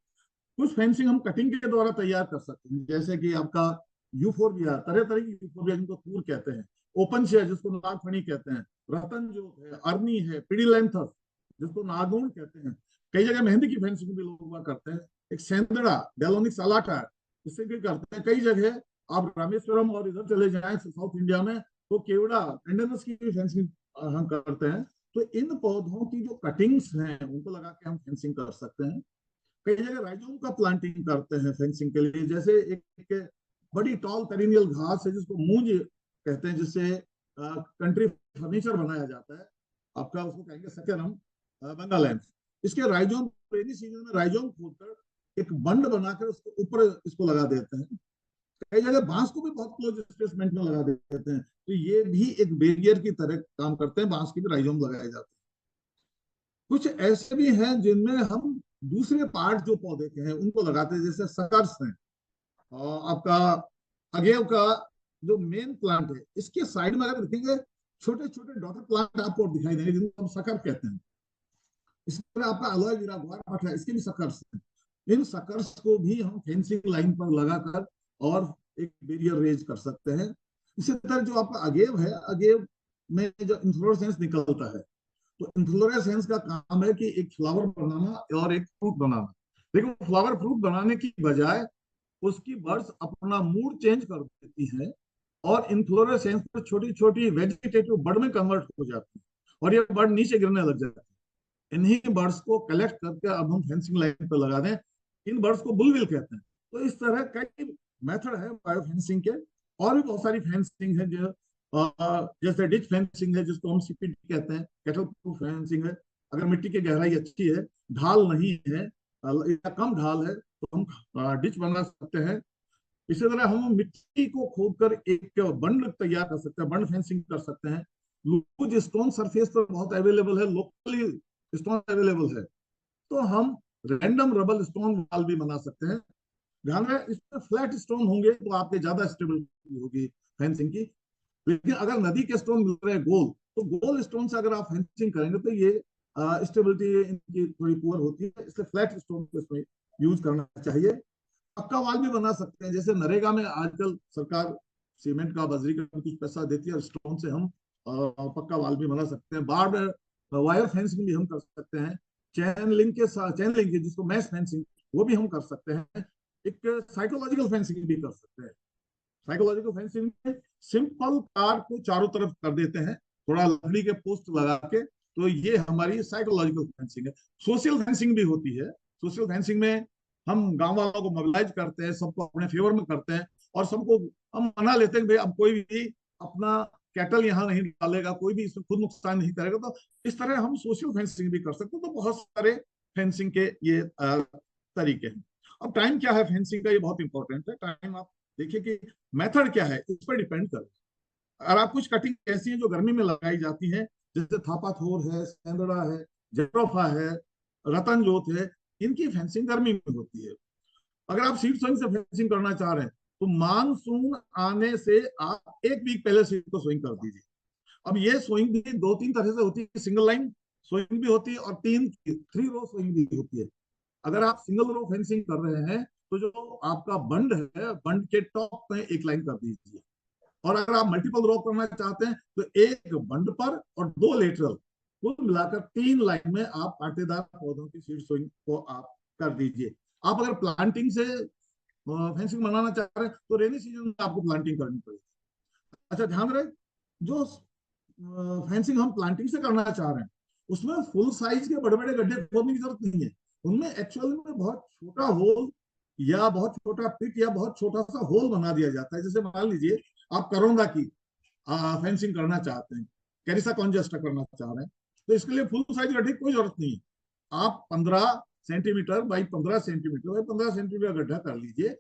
कुछ फेंसिंग हम कटिंग के द्वारा तैयार कर सकते हैं, जैसे कि आपका यूफोर्बिया, तरह तरह की यूफोर्बिया जिनको तूर कहते हैं, ओपन शेयर जिसको नागफणी कहते हैं, रतन जो है, अर्नी है, पिडिलेंथस जिसको नागौन कहते हैं। कई जगह मेहंदी की फेंसिंग भी लोग करते हैं। एक सेंदड़ा, डेलोनिक्स अलाटा, इससे भी करते हैं। कई जगह आप रामेश्वरम और इधर चले जाएं साउथ इंडिया में, तो केवड़ा एंडेनस की भी फेंसिंग हम करते हैं। तो इन पौधों की जो कटिंग्स हैं उनको लगा के हम फेंसिंग कर सकते हैं। कई जगह राइजोम का प्लांटिंग करते हैं फेंसिंग के लिए। जैसे एक बड़ी टॉल पेरिनियल घास है जिसको मूंज कहते हैं, जिससे कंट्री फर्नीचर बनाया जाता है, आपका उसको कहेंगे सेकेरम बंगालैंड। इसके राइजोम, रेनी सीजन में राइजोम खोदकर एक बंड बनाकर उसके ऊपर इसको लगा देते हैं। कई जगह बांस को भी बहुत क्लोज स्पेसमेंट में लगा देते हैं, तो ये भी एक बैरियर की तरह काम करते हैं। बांस की भी राइजोम लगाए जाते हैं। कुछ ऐसे भी हैं जिनमें हम दूसरे पार्ट जो पौधे के हैं उनको लगाते हैं, जैसे सकर्स हैं, और आपका अगेव का जो मेन प्लांट है, इसके साइड में अगर देखेंगे छोटे छोटे डॉटर प्लांट आपको दिखाई देंगे, जिनको हम सकर कहते हैं। इस तरह आपका एलोवेरा, ग्वारपाठा है, इसके भी सकर्स हैं। इन सकर्स को भी हम फेंसिंग लाइन पर लगाकर और एक बैरियर रेज कर सकते हैं। इसी तरह जो आपका अगेव है, अगेव में जो इन्फ्लोरेसेंस निकलता है, तो इन्फ्लोरेसेंस का काम है कि एक फ्लावर बनाना और एक फ्रूट बनाना। लेकिन फ्लावर फ्रूट बनाने की बजाय उसकी बर्ड्स अपना मूड चेंज कर देती है, और इन्फ्लोरेसेंस पर छोटी छोटी वेजिटेटिव बर्ड में कन्वर्ट हो जाती है, और ये बर्ड नीचे गिरने लग जाती है। इन्हीं बर्ड्स को कलेक्ट करके अब हम फेंसिंग लाइन पर लगा दें। इन बर्ड्स को बुलविल कहते हैं। तो इस तरह कई मेथड है बायो फेंसिंग के। और भी बहुत सारी फेंसिंग है जो जैसे डिच फेंसिंग है, जिसको हम सीपीटी कहते हैं, कैटल प्रूफ फेंसिंग है। अगर मिट्टी की गहराई अच्छी है, ढाल नहीं है, या कम ढाल है, तो हम डिच बना सकते हैं। इसी तरह हम मिट्टी को खोद कर एक बंड तैयार कर सकते हैं, बंड फेंसिंग कर सकते हैं। लूज स्टोन सरफेस पर बहुत अवेलेबल है, लोकली स्टोन अवेलेबल है, तो हम रैंडम रबल स्टोन वॉल भी बना सकते हैं। ध्यान रहे इसमें फ्लैट स्टोन होंगे तो आपके ज्यादा स्टेबिलिटी होगी फेंसिंग की। लेकिन अगर नदी के स्टोन मिल रहे हैं गोल, तो गोल स्टोन से अगर आप फेंसिंग करेंगे तो ये स्टेबिलिटी इनकी थोड़ी पुअर होती है, इसलिए फ्लैट स्टोन को इसमें यूज करना चाहिए। पक्का वाल भी बना सकते हैं, जैसे नरेगा में आजकल सरकार सीमेंट का बजरी का कुछ पैसा देती है और स्टोन से हम पक्का वाल भी बना सकते हैं। बार्ड वायर फेंसिंग भी हम कर सकते हैं। चैन लिंक के साथ, चैन लिंक जिसको मैश फेंसिंग, वो भी हम कर सकते हैं। एक साइकोलॉजिकल फेंसिंग भी कर सकते हैं। साइकोलॉजिकल फेंसिंग में सिंपल तार को चारों तरफ कर देते हैं, थोड़ा लकड़ी के पोस्ट लगा के, तो ये हमारी साइकोलॉजिकल फेंसिंग है। सोशल फेंसिंग भी होती है। सोशल फेंसिंग में हम गांव वालों को मोबिलाइज करते हैं, सबको अपने फेवर में करते हैं और सबको हम मना लेते हैं कि भाई अब कोई भी अपना कैटल यहाँ नहीं डालेगा, कोई भी इसमें खुद नुकसान नहीं करेगा। तो इस तरह हम सोशल फेंसिंग भी कर सकते हैं। तो बहुत सारे फेंसिंग के ये तरीके हैं। अब टाइम क्या है फेंसिंग का, ये बहुत इंपॉर्टेंट है। टाइम आप देखिए कि मेथड क्या है, इस पर डिपेंड कर। अगर आप कुछ कटिंग ऐसी है जो गर्मी में लगाई जाती है, जैसे थापा थोर है, सेंदड़ा है, जेट्रोफा है, रतन जोत है, इनकी फेंसिंग गर्मी में होती है। अगर आप सीड सोइंग से फेंसिंग करना चाह रहे हैं तो मानसून आने से आप 1 वीक पहले सीड को सोइंग कर दीजिए। अब ये सोइंग भी 2-3 तरह से होती है, सिंगल लाइन सोइंग भी होती है और 3 रो सोइंग भी होती है। अगर आप सिंगल रो फेंसिंग कर रहे हैं तो जो आपका बंड है, बंड के टॉप में एक लाइन कर दीजिए। और अगर आप मल्टीपल रो करना चाहते हैं तो एक बंड पर और 2 लेटरल, कुल मिलाकर 3 लाइन में आप कांटेदार पौधों की सीड सोइंग को आप कर दीजिए। आप अगर प्लांटिंग से फेंसिंग बनाना चाह रहे हैं तो रेनी सीजन में आपको प्लांटिंग करनी पड़ेगी। अच्छा ध्यान रहे, जो फेंसिंग हम प्लांटिंग से करना चाह रहे हैं उसमें फुल साइज के बड़े बड़े गड्ढे खोदने की जरूरत नहीं है। उनमें एक्चुअल में बहुत छोटा होल या बहुत छोटा पिट या बहुत छोटा सा होल बना दिया जाता है। जैसे मान लीजिए आप करोंदा की फेंसिंग करना चाहते हैं, कैरिसा कॉन्जेस्टा करना चाह रहे हैं, तो इसके लिए फुल साइज गड्ढे की कोई जरूरत नहीं है। आप 15 centimetre by 15 centimetre by 15 centimetre गड्ढा कर लीजिए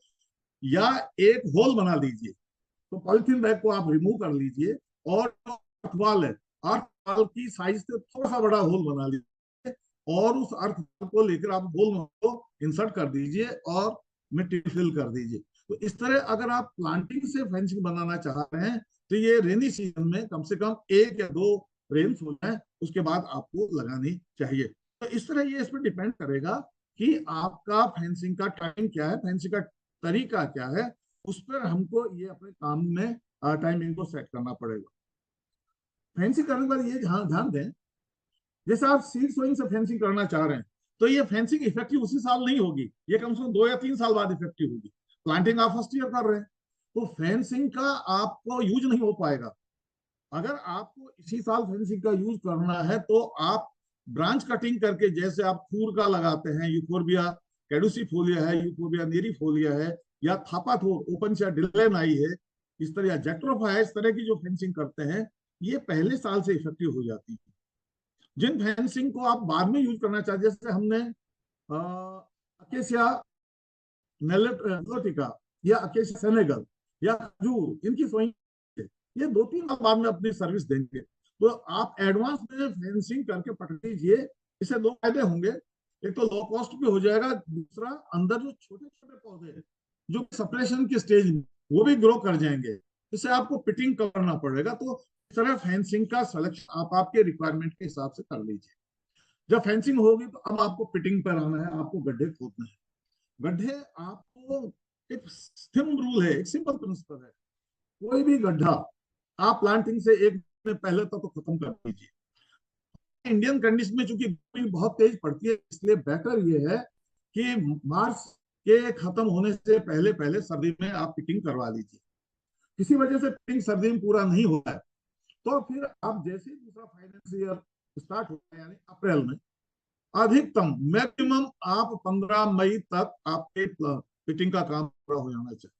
या एक होल बना लीजिए। तो पॉलिथीन बैग को आप रिमूव कर लीजिए और अर्थवाल है, अर्थवाल की साइज से थोड़ा सा बड़ा होल बना लीजिए और उस अर्थवाल को लेकर आप होल को इंसर्ट कर दीजिए और मिट्टी फिल कर दीजिए। तो इस तरह अगर आप प्लांटिंग से फेंसिंग बनाना चाह रहे हैं तो ये रेनी सीजन में कम से कम 1 या 2 रेन्स हो जाए उसके बाद आपको लगानी चाहिए। तो इस तरह ये इस पर डिपेंड करेगा कि आपका फेंसिंग का टाइम क्या है, फेंसिंग का तरीका क्या है, उस पर हमको ये अपने काम में टाइमिंग को सेट करना पड़ेगा। फेंसिंग करने के बाद ये ध्यान दें, जैसे आप सीड सोइंग से फेंसिंग करना चाह रहे हैं तो ये फेंसिंग इफेक्टिव उसी साल नहीं होगी, ये कम से कम 2 या 3 साल बाद इफेक्टिव होगी। प्लांटिंग आप फर्स्ट ईयर कर रहे हैं तो फेंसिंग का आपको यूज नहीं हो पाएगा। अगर आपको इसी साल फेंसिंग का यूज करना है तो आप ब्रांच कटिंग करके, जैसे आप फूर का लगाते हैं, यूफोर्बिया कैडुसिफोलिया है, यूफोर्बिया नेरीफोलिया है, या थापाथोर ओपनशिया डिलेनाई है, इस तरह जेट्रोफा है, इस तरह की जो फेंसिंग करते हैं ये पहले साल से इफेक्टिव हो जाती है। जिन फेंसिंग को आप बाद में यूज करना चाहते, जैसे हमने अकेसिया नेलोटिका या अकेसिया सेनेगल या खजूर, इनकी सोइंग ये 2-3 साल बाद में अपनी सर्विस देंगे, तो आप एडवांस में फेंसिंग करके पकड़ लीजिए। इससे 2 फायदे होंगे, एक तो लो कॉस्ट भी हो जाएगा, दूसरा अंदर जो छोटे छोटे पौधे हैं जो सेपरेशन की स्टेज में वो भी ग्रो कर जाएंगे, इससे आपको पिटिंग करना पड़ेगा। तो इस तरह फेंसिंग का सिलेक्शन आप आपके रिक्वायरमेंट के हिसाब से कर लीजिए। जब फेंसिंग होगी तो अब आपको पिटिंग पर आना है, आपको गड्ढे खोदना है। गड्ढे आपको एक सिंपल रूल है, एक सिंपल प्रिंसिपल है, कोई भी गड्ढा आप प्लांटिंग से 1 महीने पहले तक तो खत्म कर दीजिए। इंडियन कंडीशन में चूंकि गर्मी बहुत तेज पड़ती है, इसलिए बेटर ये है कि मार्च के खत्म होने से पहले पहले सर्दी में आप पिटिंग करवा लीजिए। किसी वजह से पिटिंग सर्दी में पूरा नहीं होता है तो फिर आप जैसे ही दूसरा फाइनेंस ईयर स्टार्ट होता है यानी अप्रैल में, अधिकतम मैक्सिमम आप 15 मई तक आपके पिटिंग का काम पूरा हो जाना चाहिए।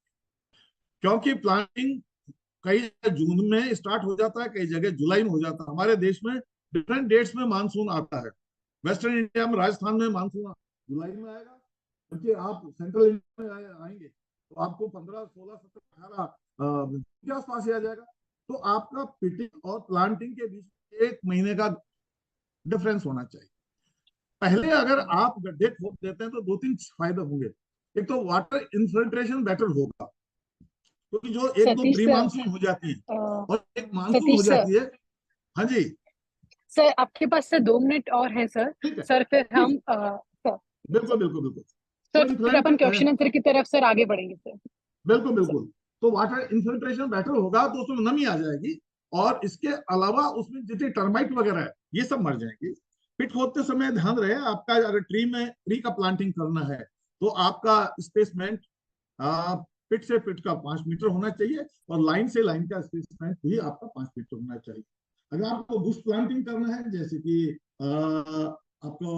क्योंकि प्लांटिंग कई जून में स्टार्ट हो जाता है, कई जगह जुलाई में हो जाता है। हमारे देश में डिफरेंट डेट्स में मानसून आता है। वेस्टर्न इंडिया में, राजस्थान में मानसून जुलाई में आएगा, क्योंकि आप सेंट्रल इंडिया में आएंगे तो आपको 15, 16, 17, 18 के आसपास ही आ जाएगा। तो आपका पिटिंग और प्लांटिंग के बीच 1 महीने का डिफरेंस होना चाहिए। पहले अगर आप गड्ढे खोद देते हैं तो 2-3 फायदे होंगे। एक तो वाटर इन्फिल्ट्रेशन बेटर होगा, क्योंकि जो एक दो सतीश प्री सर, मानसून हो जाती है और एक मानसून हो सतीश सर, जाती है। हाँ जी, सर आपके पास से 2 मिनट और है सर। ठीक है, सर फिर हम सर बिल्कुल बिल्कुल बिल्कुल। सर तो फिर अपन क्वेश्चन आंसर की तरफ सर आगे बढ़ेंगे सर। बिल्कुल बिल्कुल। तो वाटर इन्फिल्ट्रेशन बेटर होगा तो उसमें नमी आ जाएगी, और इसके अलावा उसमें जितने टर्माइट वगैरह है ये सब मर जाएंगे। पिट खोदते समय ध्यान रहे, आपका अगर ट्री का प्लांटिंग करना है तो आपका स्पेसमेंट पिट से पिट का 5 मीटर होना चाहिए, और लाइन से लाइन का स्पेसमेंट भी आपका 5 मीटर होना चाहिए। अगर आपको बुश प्लांटिंग करना है, जैसे कि आपको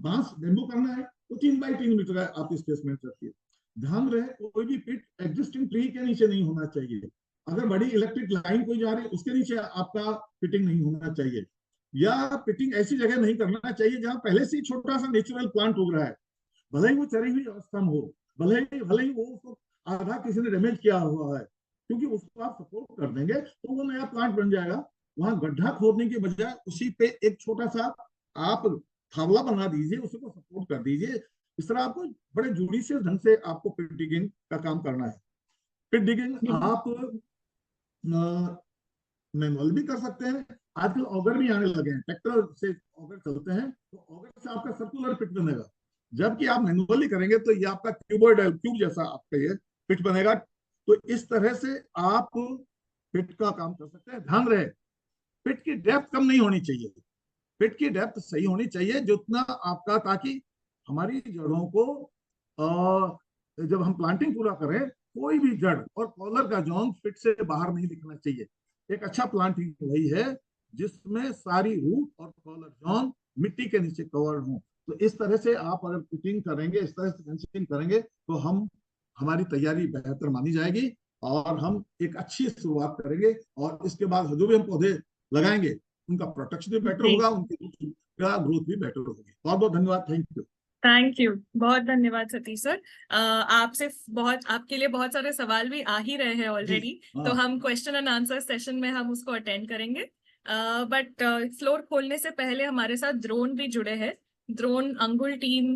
बांस बेम्बू करना है, तो 3 बाई 3 मीटर का आप स्पेसमेंट रखिए। ध्यान रहे कोई भी पिट एग्जिस्टिंग ट्री के नीचे नहीं होना चाहिए। अगर बड़ी इलेक्ट्रिक लाइन कोई जा रही है उसके नीचे आपका पिटिंग नहीं होना चाहिए, या पिटिंग ऐसी जगह नहीं करना चाहिए जहां पहले से ही छोटा सा नेचुरल प्लांट उग रहा है, भले ही वो चरी हुई अवस्था में हो, भले ही वो उसको आधा किसी ने डैमेज किया हुआ है, क्योंकि उसको आप सपोर्ट कर देंगे तो वो नया प्लांट बन जाएगा। वहां गड्ढा खोदने के बजाय उसी पे एक छोटा सा आप थावला बना दीजिए, उसी को सपोर्ट कर दीजिए। इस तरह आपको बड़े जुडिशियस ढंग से आपको पिट डिगिंग का काम करना है। पिट डिगिंग आप मैनुअल भी कर सकते हैं, आजकल ऑगर भी आने लगे हैं, ट्रैक्टर से ऑगर चलते हैं, तो ऑगर से आपका सर्कुलर पिट बनेगा। जबकि आप मैनुअली करेंगे तो ये आपका क्यूबॉइडल क्यूब जैसा आपका ये पिट बनेगा। तो इस तरह से आप पिट का काम कर सकते हैं। ध्यान रहे पिट की डेप्थ कम नहीं होनी चाहिए, पिट की डेप्थ सही होनी चाहिए जितना आपका, ताकि हमारी जड़ों को जब हम प्लांटिंग पूरा करें कोई भी जड़ और कॉलर का जोन पिट से बाहर नहीं दिखना चाहिए। एक अच्छा प्लांटिंग वही है जिसमें सारी रूट और कॉलर जोन मिट्टी के नीचे कवर्ड हो। तो इस तरह से आप अगर पिटिंग करेंगे, इस तरह से फेंसिंग करेंगे, तो हमारी तैयारी बेहतर मानी जाएगी और हम एक अच्छी शुरुआत करेंगे। और इसके बाद जो भी हम पौधे लगाएंगे उनका प्रोटेक्शन भी बेटर होगा, उनकी ग्रोथ भी बेटर होगी। बहुत बहुत धन्यवाद, थैंक यू। थैंक यू, बहुत धन्यवाद सतीश सर। आपसे बहुत, आपके लिए बहुत सारे सवाल भी आ ही रहे हैं ऑलरेडी, तो हम क्वेश्चन एंड आंसर सेशन में हम उसको अटेंड करेंगे। बट फ्लोर खोलने से पहले हमारे साथ द्रोण भी जुड़े हैं। द्रोण अंगुल टीम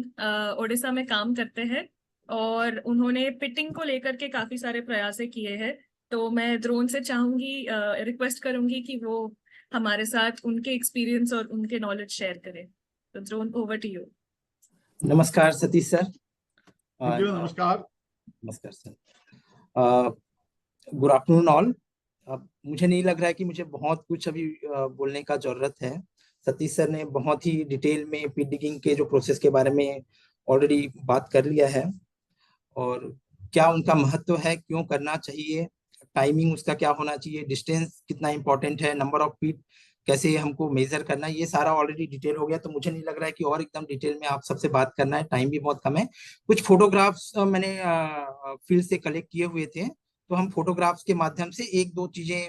ओडिशा में काम करते हैं और उन्होंने पिटिंग को लेकर के काफी सारे प्रयास किए हैं। तो मैं द्रोण से चाहूंगी, रिक्वेस्ट करूंगी कि वो हमारे साथ उनके एक्सपीरियंस और उनके नॉलेज शेयर करें। तो द्रोण, ओवर टू यू। नमस्कार सतीश सर। नमस्कार। नमस्कार सर। Good afternoon all. मुझे नहीं लग रहा है कि मुझे बहुत कुछ अभी बोलने का जरूरत है। सतीश सर ने बहुत ही डिटेल में पिट डिगिंग के जो प्रोसेस के बारे में ऑलरेडी बात कर लिया है, और क्या उनका महत्व है, क्यों करना चाहिए, टाइमिंग उसका क्या होना चाहिए, डिस्टेंस कितना इंपॉर्टेंट है, नंबर ऑफ फीट कैसे हमको मेजर करना है, ये सारा ऑलरेडी डिटेल हो गया। तो मुझे नहीं लग रहा है कि और एकदम डिटेल में आप सबसे बात करना है, टाइम भी बहुत कम है। कुछ फोटोग्राफ्स मैंने फील्ड से कलेक्ट किए हुए थे, तो हम फोटोग्राफ्स के माध्यम से एक दो चीजें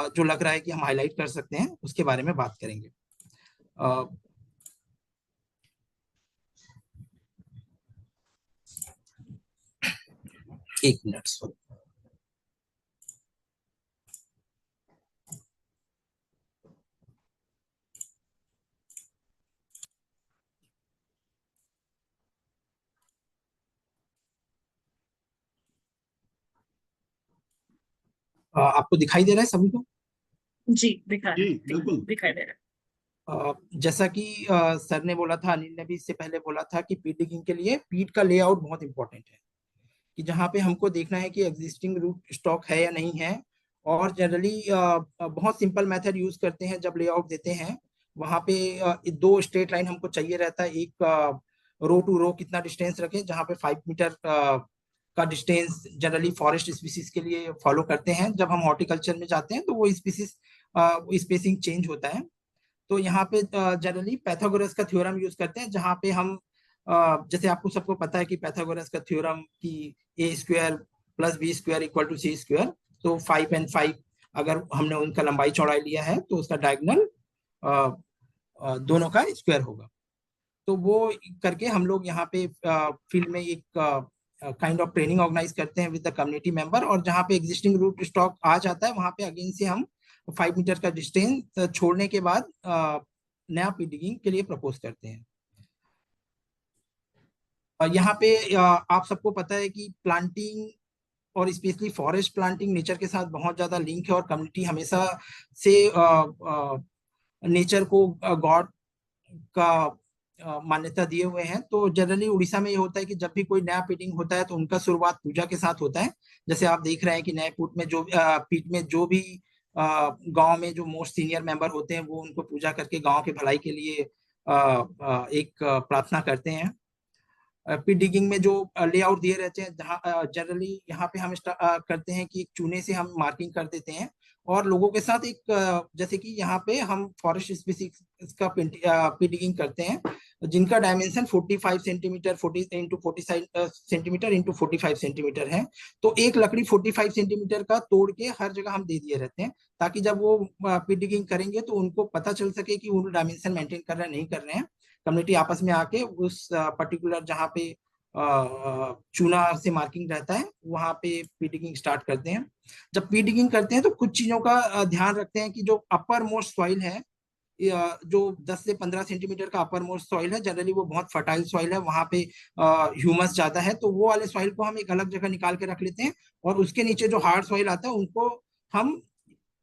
जो लग रहा है कि हम हाईलाइट कर सकते हैं उसके बारे में बात करेंगे। एक मिनट सर। आपको दिखाई दे रहा है सभी को? जी दिखाई दे रहा है। जैसा कि सर ने बोला था, अनिल ने भी इससे पहले बोला था कि पीट डिगिंग के लिए पीट का लेआउट बहुत इंपॉर्टेंट है, कि जहाँ पे हमको देखना है कि एग्जिस्टिंग रूट स्टॉक है या नहीं है। और जनरली बहुत सिंपल मेथड यूज करते हैं जब लेआउट देते हैं। वहाँ पे 2 स्ट्रेट लाइन हमको चाहिए रहता है, एक रो टू रो कितना डिस्टेंस रखें, जहाँ पे 5 मीटर का डिस्टेंस जनरली फॉरेस्ट स्पीसीज के लिए फॉलो करते हैं। जब हम हॉर्टिकल्चर में जाते हैं तो वो स्पीसीज स्पेसिंग चेंज होता है। तो यहाँ पे जनरली पैथागोरस का थ्योरम यूज करते हैं, जहाँ पे हम जैसे आपको सबको पता है कि पैथागोरस का थ्योरम की a² + b² = c²। तो 5 and 5 अगर हमने उनका लंबाई चौड़ाई लिया है तो उसका डायगोनल दोनों का स्क्वायर होगा। तो वो करके हम लोग यहाँ पे फील्ड में एक काइंड ऑफ ट्रेनिंग ऑर्गेनाइज करते हैं विद द कम्युनिटी मेंबर, और जहाँ पे एग्जिस्टिंग रूट स्टॉक आ जाता है वहाँ पे अगेन से हम 5 मीटर का डिस्टेंस छोड़ने के बाद नया पिट डिगिंग के लिए प्रपोज करते हैं। यहाँ पे आप सबको पता है कि प्लांटिंग और स्पेशली फॉरेस्ट प्लांटिंग नेचर के साथ बहुत ज्यादा लिंक है, और कम्युनिटी हमेशा से नेचर को गॉड का मान्यता दिए हुए हैं। तो जनरली उड़ीसा में ये होता है कि जब भी कोई नया पीटिंग होता है तो उनका शुरुआत पूजा के साथ होता है। जैसे आप देख रहे हैं कि नए पीट में जो भी गांव में जो मोस्ट सीनियर मेंबर होते हैं वो उनको पूजा करके गांव के भलाई के लिए एक प्रार्थना करते हैं। पीट डिगिंग में जो लेआउट दिए रहते हैं, जहाँ जनरली यहाँ पे हम करते हैं कि एक चूने से हम मार्किंग कर देते हैं, और लोगों के साथ एक जैसे कि यहाँ पे हम फॉरेस्ट स्पीसीज का पीट डिगिंग करते हैं, जिनका dimension 45 centimetre 40 into 45 centimetre into 45 centimetre है। तो एक लकड़ी 45 सेंटीमीटर का तोड़ के हर जगह हम दे दिए रहते हैं, ताकि जब वो पीट डिगिंग करेंगे तो उनको पता चल सके कि वो डायमेंशन मेंटेन कर रहे हैं नहीं कर रहे हैं। कम्युनिटी आपस में आके उस पर्टिकुलर जहाँ पे चूना से मार्किंग रहता है वहां पे पीडिगिंग स्टार्ट करते हैं। जब पीडिगिंग करते हैं तो कुछ चीजों का ध्यान रखते हैं कि जो अपर मोस्ट सॉइल है, जो 10 से 15 सेंटीमीटर का अपर मोस्ट सॉइल है, जनरली वो बहुत फर्टाइल सॉइल है, वहां पे ह्यूमस ज्यादा है, तो वो वाले सॉइल को हम एक अलग जगह निकाल के रख लेते हैं, और उसके नीचे जो हार्ड सॉइल आता है उनको हम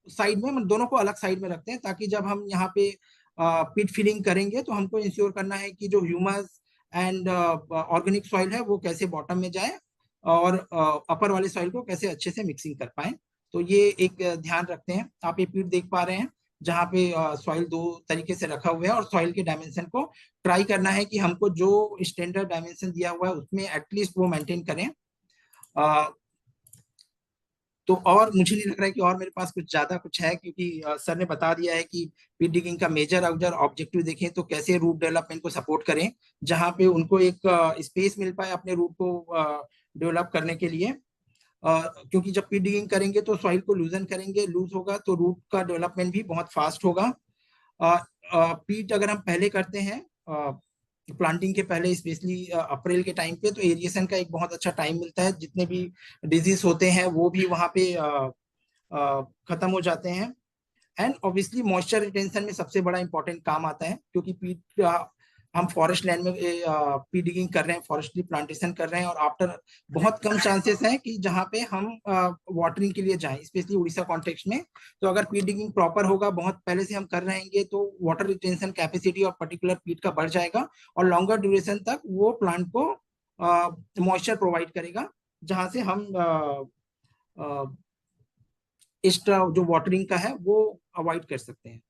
साइड में, दोनों को अलग साइड में रखते हैं, ताकि जब हम यहाँ पे पिट फिलिंग करेंगे तो हमको इंश्योर करना है कि जो ह्यूमस एंड ऑर्गेनिक सॉइल है वो कैसे बॉटम में जाए, और अपर वाले सॉइल को कैसे अच्छे से मिक्सिंग कर पाए। तो ये एक ध्यान रखते हैं। आप ये पीट देख पा रहे हैं जहाँ पे सॉइल दो तरीके से रखा हुआ है, और सॉइल के डायमेंशन को ट्राई करना है कि हमको जो स्टैंडर्ड डायमेंशन दिया हुआ है उसमें एटलीस्ट वो मेंटेन करें। तो और मुझे नहीं लग रहा है कि और मेरे पास कुछ ज्यादा कुछ है, क्योंकि सर ने बता दिया है कि पीट डिगिंग का मेजर अगर ऑब्जेक्टिव देखें तो कैसे रूट डेवलपमेंट को सपोर्ट करें, जहां पे उनको एक स्पेस मिल पाए अपने रूट को डेवलप करने के लिए। क्योंकि जब पीट डिगिंग करेंगे तो सॉइल को लूजन करेंगे, लूज होगा तो रूट का डेवलपमेंट भी बहुत फास्ट होगा। पीट अगर हम पहले करते हैं प्लांटिंग के पहले, स्पेशली अप्रैल के टाइम पे, तो एरिएशन का एक बहुत अच्छा टाइम मिलता है, जितने भी डिजीज होते हैं वो भी वहां पे खत्म हो जाते हैं। एंड ऑब्वियसली मॉइस्चर रिटेंशन में सबसे बड़ा इंपॉर्टेंट काम आता है, क्योंकि पीट हम फॉरेस्ट लैंड में पीट डिगिंग कर रहे हैं, फॉरेस्ट्री प्लांटेशन कर रहे हैं, और आफ्टर बहुत कम चांसेस हैं कि जहाँ पे हम वाटरिंग के लिए जाएं, स्पेशली उड़ीसा कॉन्टेक्स्ट में। तो अगर पीट डिगिंग प्रॉपर होगा, बहुत पहले से हम कर रहेंगे, तो वाटर रिटेंशन कैपेसिटी और पर्टिकुलर पीट का बढ़ जाएगा, और लॉन्गर ड्यूरेशन तक वो प्लांट को मॉइस्चर प्रोवाइड करेगा, जहाँ से हम एक्स्ट्रा जो वाटरिंग का है वो अवॉइड कर सकते हैं।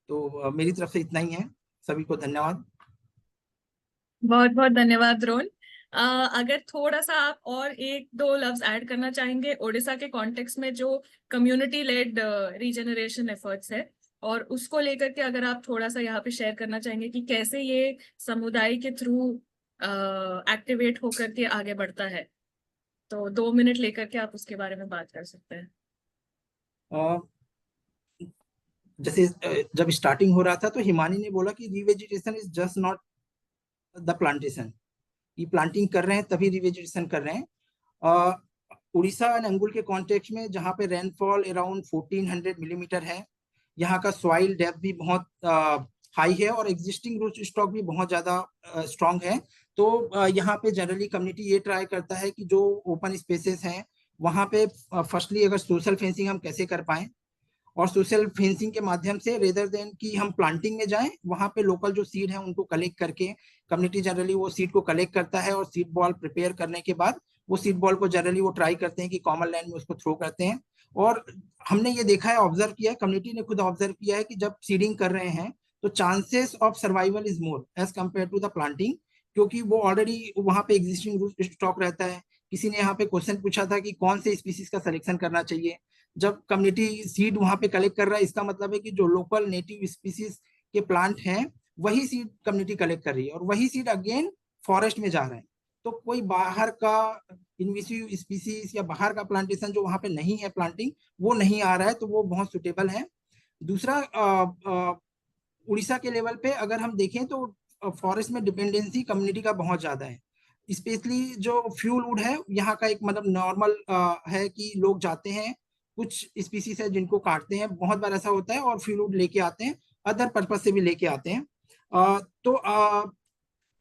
तो मेरी तरफ से इतना ही है। सभी को धन्यवाद। बहुत बहुत धन्यवाद रोहन। अगर थोड़ा सा आप और एक दो लफ्ज ऐड करना चाहेंगे उड़ीसा के कॉन्टेक्स्ट में जो कम्युनिटी लेड रीजनरेशन एफर्ट्स है, और उसको लेकर के अगर आप थोड़ा सा यहाँ पे शेयर करना चाहेंगे कि कैसे ये समुदाय के थ्रू एक्टिवेट होकर के आगे बढ़ता है, तो 2 मिनट लेकर के आप उसके बारे में बात कर सकते हैं। जैसे जब स्टार्टिंग हो रहा था तो हिमानी ने बोला कि revegetation is just not the plantation, ये प्लांटिंग कर रहे हैं तभी रिवेजिटेशन कर रहे हैं। उड़ीसा एंड अंगुल के कॉन्टेक्स्ट में जहाँ पे रेनफॉल अराउंड 1400 मिलीमीटर है, यहाँ का सॉइल डेप्थ भी बहुत हाई है, और एग्जिस्टिंग रूट स्टॉक भी बहुत ज्यादा स्ट्रांग है। तो यहाँ पे जनरली कम्युनिटी ये ट्राई करता है कि जो ओपन स्पेसेस हैं वहाँ पे फर्स्टली अगर सोशल फेंसिंग हम कैसे कर पाए, और सोशल फेंसिंग के माध्यम से रेदर देन कि हम प्लांटिंग में जाएं, वहां पे लोकल जो सीड है उनको कलेक्ट करके, कम्युनिटी जनरली वो सीड को कलेक्ट करता है, और सीड बॉल प्रिपेयर करने के बाद वो सीड बॉल को जनरली वो ट्राई करते हैं कि कॉमन लैंड में उसको थ्रो करते हैं। और हमने ये देखा है, ऑब्जर्व किया है, कम्युनिटी ने खुद ऑब्जर्व किया है कि जब सीडिंग कर रहे हैं तो chances of survival is more as compare to the planting, क्योंकि वो ऑलरेडी वहां पे एग्जिस्टिंग रूट स्टॉक रहता है। किसी ने यहाँ पे क्वेश्चन पूछा था कि कौन से स्पीसीज का सिलेक्शन करना चाहिए। जब कम्युनिटी सीड वहां पे कलेक्ट कर रहा है, इसका मतलब है कि जो लोकल नेटिव स्पीसीज के प्लांट हैं वही सीड कम्युनिटी कलेक्ट कर रही है, और वही सीड अगेन फॉरेस्ट में जा रहे हैं। तो कोई बाहर का इन्वेसिव स्पीसीज या बाहर का प्लांटेशन जो वहां पे नहीं है प्लांटिंग, वो नहीं आ रहा है, तो वो बहुत सुटेबल है। दूसरा, उड़ीसा के लेवल पे अगर हम देखें तो फॉरेस्ट में डिपेंडेंसी कम्युनिटी का बहुत ज्यादा है। स्पेशली जो फ्यूल वुड है यहाँ का एक मतलब नॉर्मल है कि लोग जाते हैं, कुछ स्पीसीज है जिनको काटते हैं, बहुत बार ऐसा होता है, और फ्यूल वुड लेके आते हैं, अदर पर्पज से भी लेके आते हैं। तो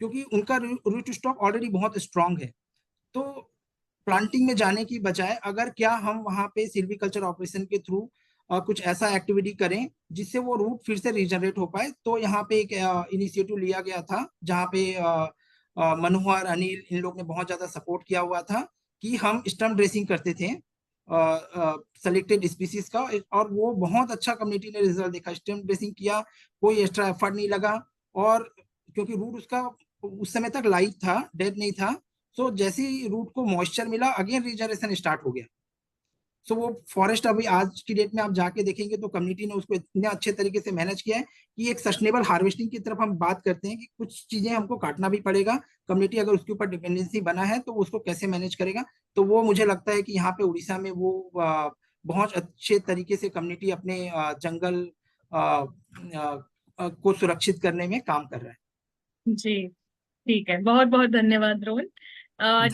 क्योंकि उनका रूट स्टॉक ऑलरेडी बहुत स्ट्रांग है। तो प्लांटिंग में जाने की बजाय अगर क्या हम वहाँ पे सिल्वीकल्चर ऑपरेशन के थ्रू कुछ ऐसा एक्टिविटी करें जिससे वो रूट फिर से रिजनरेट हो पाए। तो यहाँ पे एक इनिशिएटिव लिया गया था जहाँ पे मनोहर, अनिल, इन लोग ने बहुत ज्यादा सपोर्ट किया हुआ था कि हम स्टम्प ड्रेसिंग करते थे सेलेक्टेड स्पीसीज का, और वो बहुत अच्छा कम्युनिटी ने रिजल्ट देखा। स्टम्प ड्रेसिंग किया, कोई एक्स्ट्रा एफर्ट नहीं लगा, और क्योंकि रूट उसका उस समय तक लाइव था, डेड नहीं था, सो जैसे ही रूट को मॉइस्चर मिला अगेन रिजनरेशन स्टार्ट हो गया। सो वो फॉरेस्ट अभी आज की डेट में आप जाके देखेंगे तो कम्युनिटी ने उसको इतने अच्छे तरीके से मैनेज किया है कि एक सस्टेनेबल हार्वेस्टिंग की तरफ हम बात करते हैं कि कुछ चीजें हमको काटना भी पड़ेगा, कम्युनिटी अगर उसके ऊपर डिपेंडेंसी बना है तो उसको कैसे मैनेज करेगा। तो वो मुझे लगता है कि यहाँ पे उड़ीसा में वो बहुत अच्छे तरीके से कम्युनिटी अपने जंगल को सुरक्षित करने में काम कर रहा है। जी ठीक है, बहुत बहुत धन्यवाद रोहन।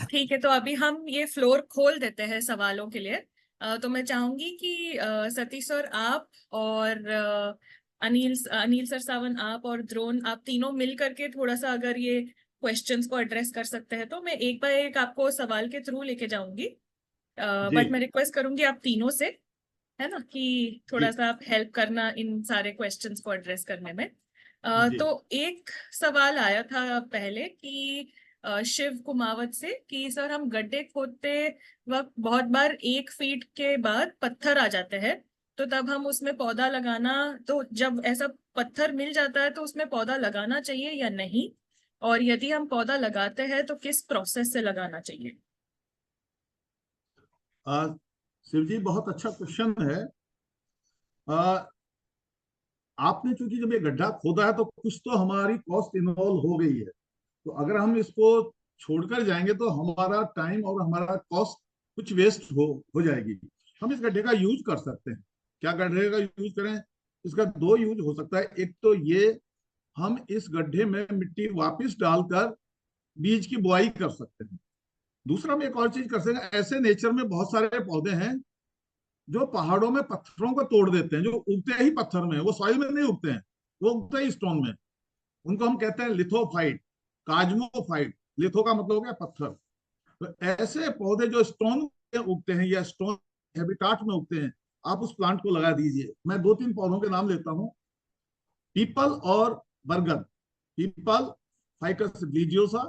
ठीक है, तो अभी हम ये फ्लोर खोल देते हैं सवालों के लिए। तो मैं चाहूंगी कि सतीश सर आप और अनिल सर सावन आप और द्रोण आप तीनों मिल करके थोड़ा सा अगर ये क्वेश्चंस को एड्रेस कर सकते हैं तो मैं एक बार एक आपको सवाल के थ्रू लेके जाऊंगी। बट मैं रिक्वेस्ट करूंगी आप तीनों से, है ना, कि थोड़ा सा आप हेल्प करना इन सारे क्वेश्चंस को एड्रेस करने में। तो एक सवाल आया था पहले कि शिव कुमावत से कि सर हम गड्ढे खोदते वक्त बहुत बार 1 फीट के बाद पत्थर आ जाते हैं, तो तब हम उसमें पौधा लगाना, तो जब ऐसा पत्थर मिल जाता है तो उसमें पौधा लगाना चाहिए या नहीं, और यदि हम पौधा लगाते हैं तो किस प्रोसेस से लगाना चाहिए? शिव जी, बहुत अच्छा क्वेश्चन है। आपने चूंकि जब ये गड्ढा खोदा है तो कुछ तो हमारी कॉस्ट इन्वॉल्व हो गई है, तो अगर हम इसको छोड़कर जाएंगे तो हमारा टाइम और हमारा कॉस्ट कुछ वेस्ट हो जाएगी। हम इस गड्ढे का यूज कर सकते हैं। क्या गड्ढे का यूज करें? इसका 2 यूज हो सकता है। एक तो ये, हम इस गड्ढे में मिट्टी वापस डालकर बीज की बुआई कर सकते हैं। दूसरा हम एक और चीज कर सकते हैं। ऐसे नेचर में बहुत सारे पौधे हैं जो पहाड़ों में पत्थरों को तोड़ देते हैं, जो उगते ही पत्थर में, वो सॉइल में नहीं उगते हैं, वो उगते ही स्टोन में। उनको हम कहते हैं लिथोफाइट, काजमोफाइट। लिथो का मतलब हो गया पत्थर। तो ऐसे पौधे जो स्टोन में उगते हैं या स्टोन हैबिटाट में उगते हैं, आप उस प्लांट को लगा दीजिए। मैं 2-3 पौधों के नाम लेता हूँ, पीपल और बरगद। पीपल फाइकस रिलीजियोसा,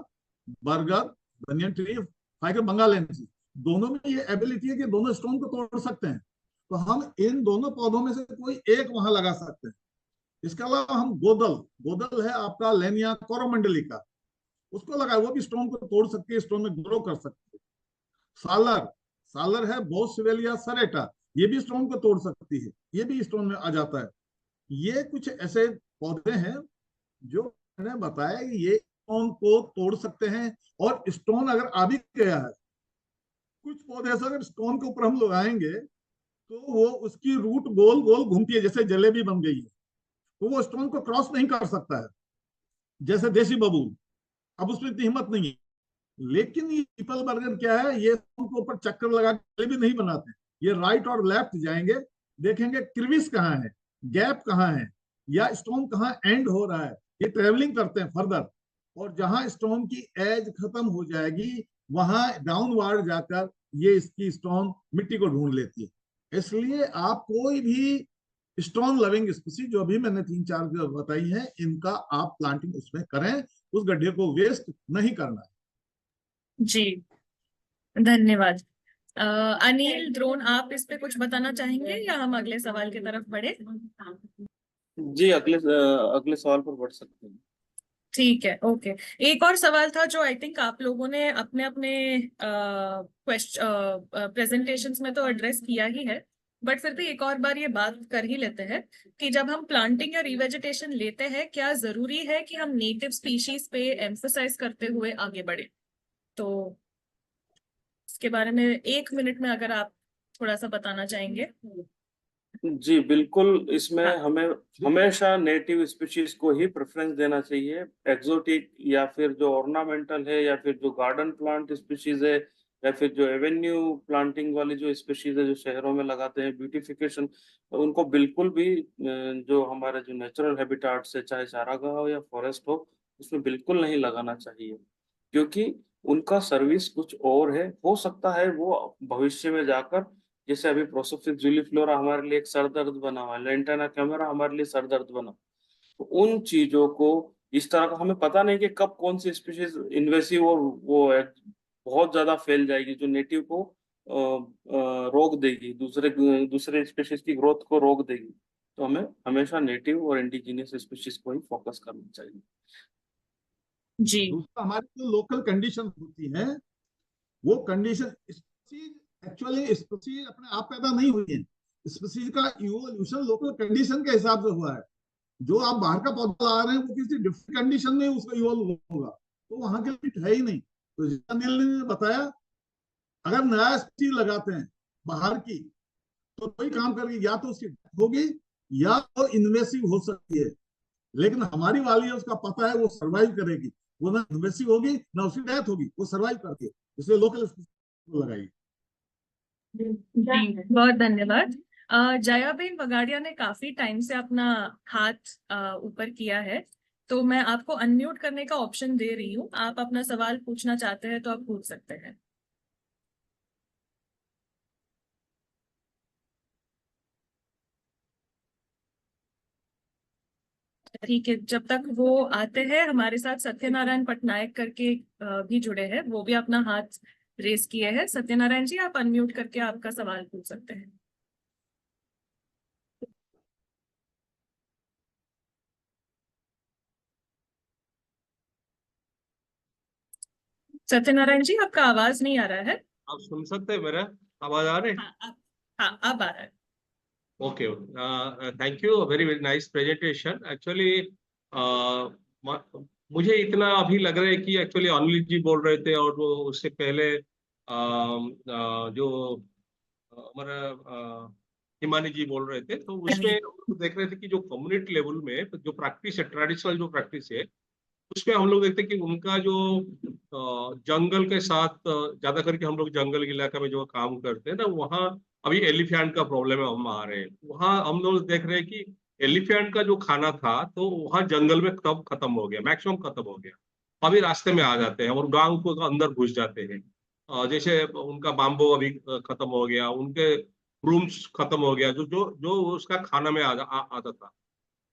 बरगद बनियन ट्री फाइकस बंगालेंसिस। दोनों में ये एबिलिटी है कि दोनों स्टोन को तोड़ सकते हैं, तो हम इन दोनों पौधों में से कोई एक वहां लगा सकते हैं। इसके अलावा हम गोदल, गोदल है आपका लेनिया कोरोमंडली का, उसको लगाए, वो भी स्टोन को तोड़ सकती है, स्टोन में ग्रो कर सकती है। सालर, सालर है बोसिवेलिया सरेटा, ये भी स्टोन को तोड़ सकती है, ये भी स्टोन में आ जाता है। ये कुछ ऐसे पौधे हैं जो मैंने बताया कि ये स्टोन को तोड़ सकते हैं। और स्टोन अगर आ भी गया है, कुछ पौधे ऐसे अगर स्टोन के ऊपर हम लगाएंगे तो वो उसकी रूट गोल गोल घूमती है, जैसे जलेबी बन गई है, तो वो स्टोन को क्रॉस नहीं कर सकता है, जैसे देसी बबूल। अब उसमें इतनी हिम्मत नहीं है। लेकिन ये पीपल बर्गर क्या है, ये स्टोन के ऊपर चक्कर लगा के भी नहीं बनाते। ये राइट और लेफ्ट जाएंगे, देखेंगे क्रिविस कहाँ है, गैप कहाँ है, या स्टोन कहाँ एंड हो रहा है। ये ट्रेवलिंग करते हैं फर्दर, और जहां स्टोन की एज खत्म हो जाएगी वहां डाउनवर्ड जाकर ये इसकी स्टोन मिट्टी को ढूंढ लेती है। इसलिए आप कोई भी स्टोन लविंग स्पीसीज जो अभी मैंने 3-4 बताई है, इनका आप प्लांटिंग उसमें करें, उस गड्ढे को वेस्ट नहीं करना है। जी धन्यवाद। अनिल, द्रोण, आप इस पे कुछ बताना चाहेंगे या हम अगले सवाल की तरफ बढ़े? जी, अगले सवाल पर बढ़ सकते हैं। ठीक है, ओके। एक और सवाल था जो आई थिंक आप लोगों ने अपने अपने प्रेजेंटेशंस में तो एड्रेस किया ही है, बट फिर भी एक और बार ये बात कर ही लेते हैं कि जब हम प्लांटिंग या रिवेजिटेशन लेते हैं, क्या जरूरी है कि हम नेटिव स्पीशीज पे एम्फसाइज करते हुए आगे बढ़े? तो इसके बारे में 1 मिनट में अगर आप थोड़ा सा बताना चाहेंगे। जी बिल्कुल, इसमें हमें हमेशा नेटिव स्पीशीज को ही प्रेफरेंस देना चाहिए। एक्सोटिक या फिर जो ऑर्नामेंटल है या फिर जो गार्डन प्लांट स्पीशीज है या फिर जो एवेन्यू प्लांटिंग वाली जो स्पीशीज है जो शहरों में लगाते हैं ब्यूटिफिकेशन, तो उनको बिल्कुल भी जो हमारे जो नेचुरल हैबिटाट्स है, चाहे चारागाह हो या फॉरेस्ट हो, उसमें बिल्कुल नहीं लगाना चाहिए, क्योंकि उनका सर्विस कुछ और है। हो सकता है वो भविष्य में जाकर, जैसे अभी प्रोसोफिस जूलीफ्लोरा हमारे लिए एक सर दर्द बना हुआ है, लेंटाना कैमेरा हमारे लिए सर दर्द बना, तो उन चीजों को इस तरह का हमें पता नहीं कि कब कौन सी स्पीशीज इन्वेसिव और वो है, बहुत ज्यादा फैल जाएगी जो नेटिव को रोक देगी, दूसरे दूसरे स्पीशीज की ग्रोथ को रोक देगी। तो हमें हमेशा नेटिव और इंडिजिनियस स्पीशीज को ही फोकस करना चाहिए। जी दूसरा, हमारी जो लोकल कंडीशन होती है, वो कंडीशन एक्चुअली स्पीशीज अपने आप पैदा नहीं हुई है, स्पीशीज का इवोल्यूशन लोकल कंडीशन के हिसाब से हुआ है। जो आप बाहर का पौधा ला रहे हैं वो किसी डिफरेंट कंडीशन में उसका इवॉल्व होगा, तो वहां के फिट है ही नहीं। तो अनिल ने बताया, अगर नया स्पीशीज लगाते हैं बाहर की, तो कोई काम करके या तो उसकी डेथ होगी या तो इन्वेसिव हो सकती है। लेकिन हमारी वाली है, उसका पता है वो सर्वाइव करेगी, वो ना इन्वेसिव होगी ना उसकी डेथ होगी, वो सर्वाइव करके, इसलिए लोकल लगाई। जी बहुत धन्यवाद। जयाबेन बगाड़िया ने काफी टाइम से अपना हाथ ऊपर किया है, तो मैं आपको अनम्यूट करने का ऑप्शन दे रही हूँ। आप अपना सवाल पूछना चाहते हैं तो आप पूछ सकते हैं। ठीक है, जब तक वो आते हैं, हमारे साथ सत्यनारायण पटनायक करके भी जुड़े हैं, वो भी अपना हाथ रेस किए हैं। सत्यनारायण जी, आप अनम्यूट करके आपका सवाल पूछ सकते हैं। सत्यनारायण जी, आपका आवाज नहीं आ रहा है। आप सुन सकते हैं मेरा आवाज आ रही है? हाँ, अब आ रहा है। Okay, thank you, very very nice presentation. Actually मुझे इतना अभी लग रहा है कि एक्चुअली अनिल जी बोल रहे थे और वो उससे पहले जो हमारा हिमानी जी बोल रहे थे, तो उसमें देख रहे थे कि जो कम्युनिटी लेवल में जो प्रैक्टिस है, ट्रेडिशनल जो प्रैक्टिस है, उसमें हम लोग देखते हैं कि उनका जो जंगल के साथ ज्यादा करके हम लोग जंगल के इलाके में जो काम करते हैं ना, वहाँ अभी एलिफेंट का प्रॉब्लम है, हम आ रहे हैं वहाँ हम लोग देख रहे हैं कि एलिफेंट का जो खाना था तो वहाँ जंगल में कब खत्म हो गया, मैक्सिमम खत्म हो गया। अभी रास्ते में आ जाते हैं और गांव को अंदर घुस जाते हैं। जैसे उनका बाम्बो अभी खत्म हो गया, उनके रूम्स खत्म हो गया, जो जो जो उसका खाना में आता था।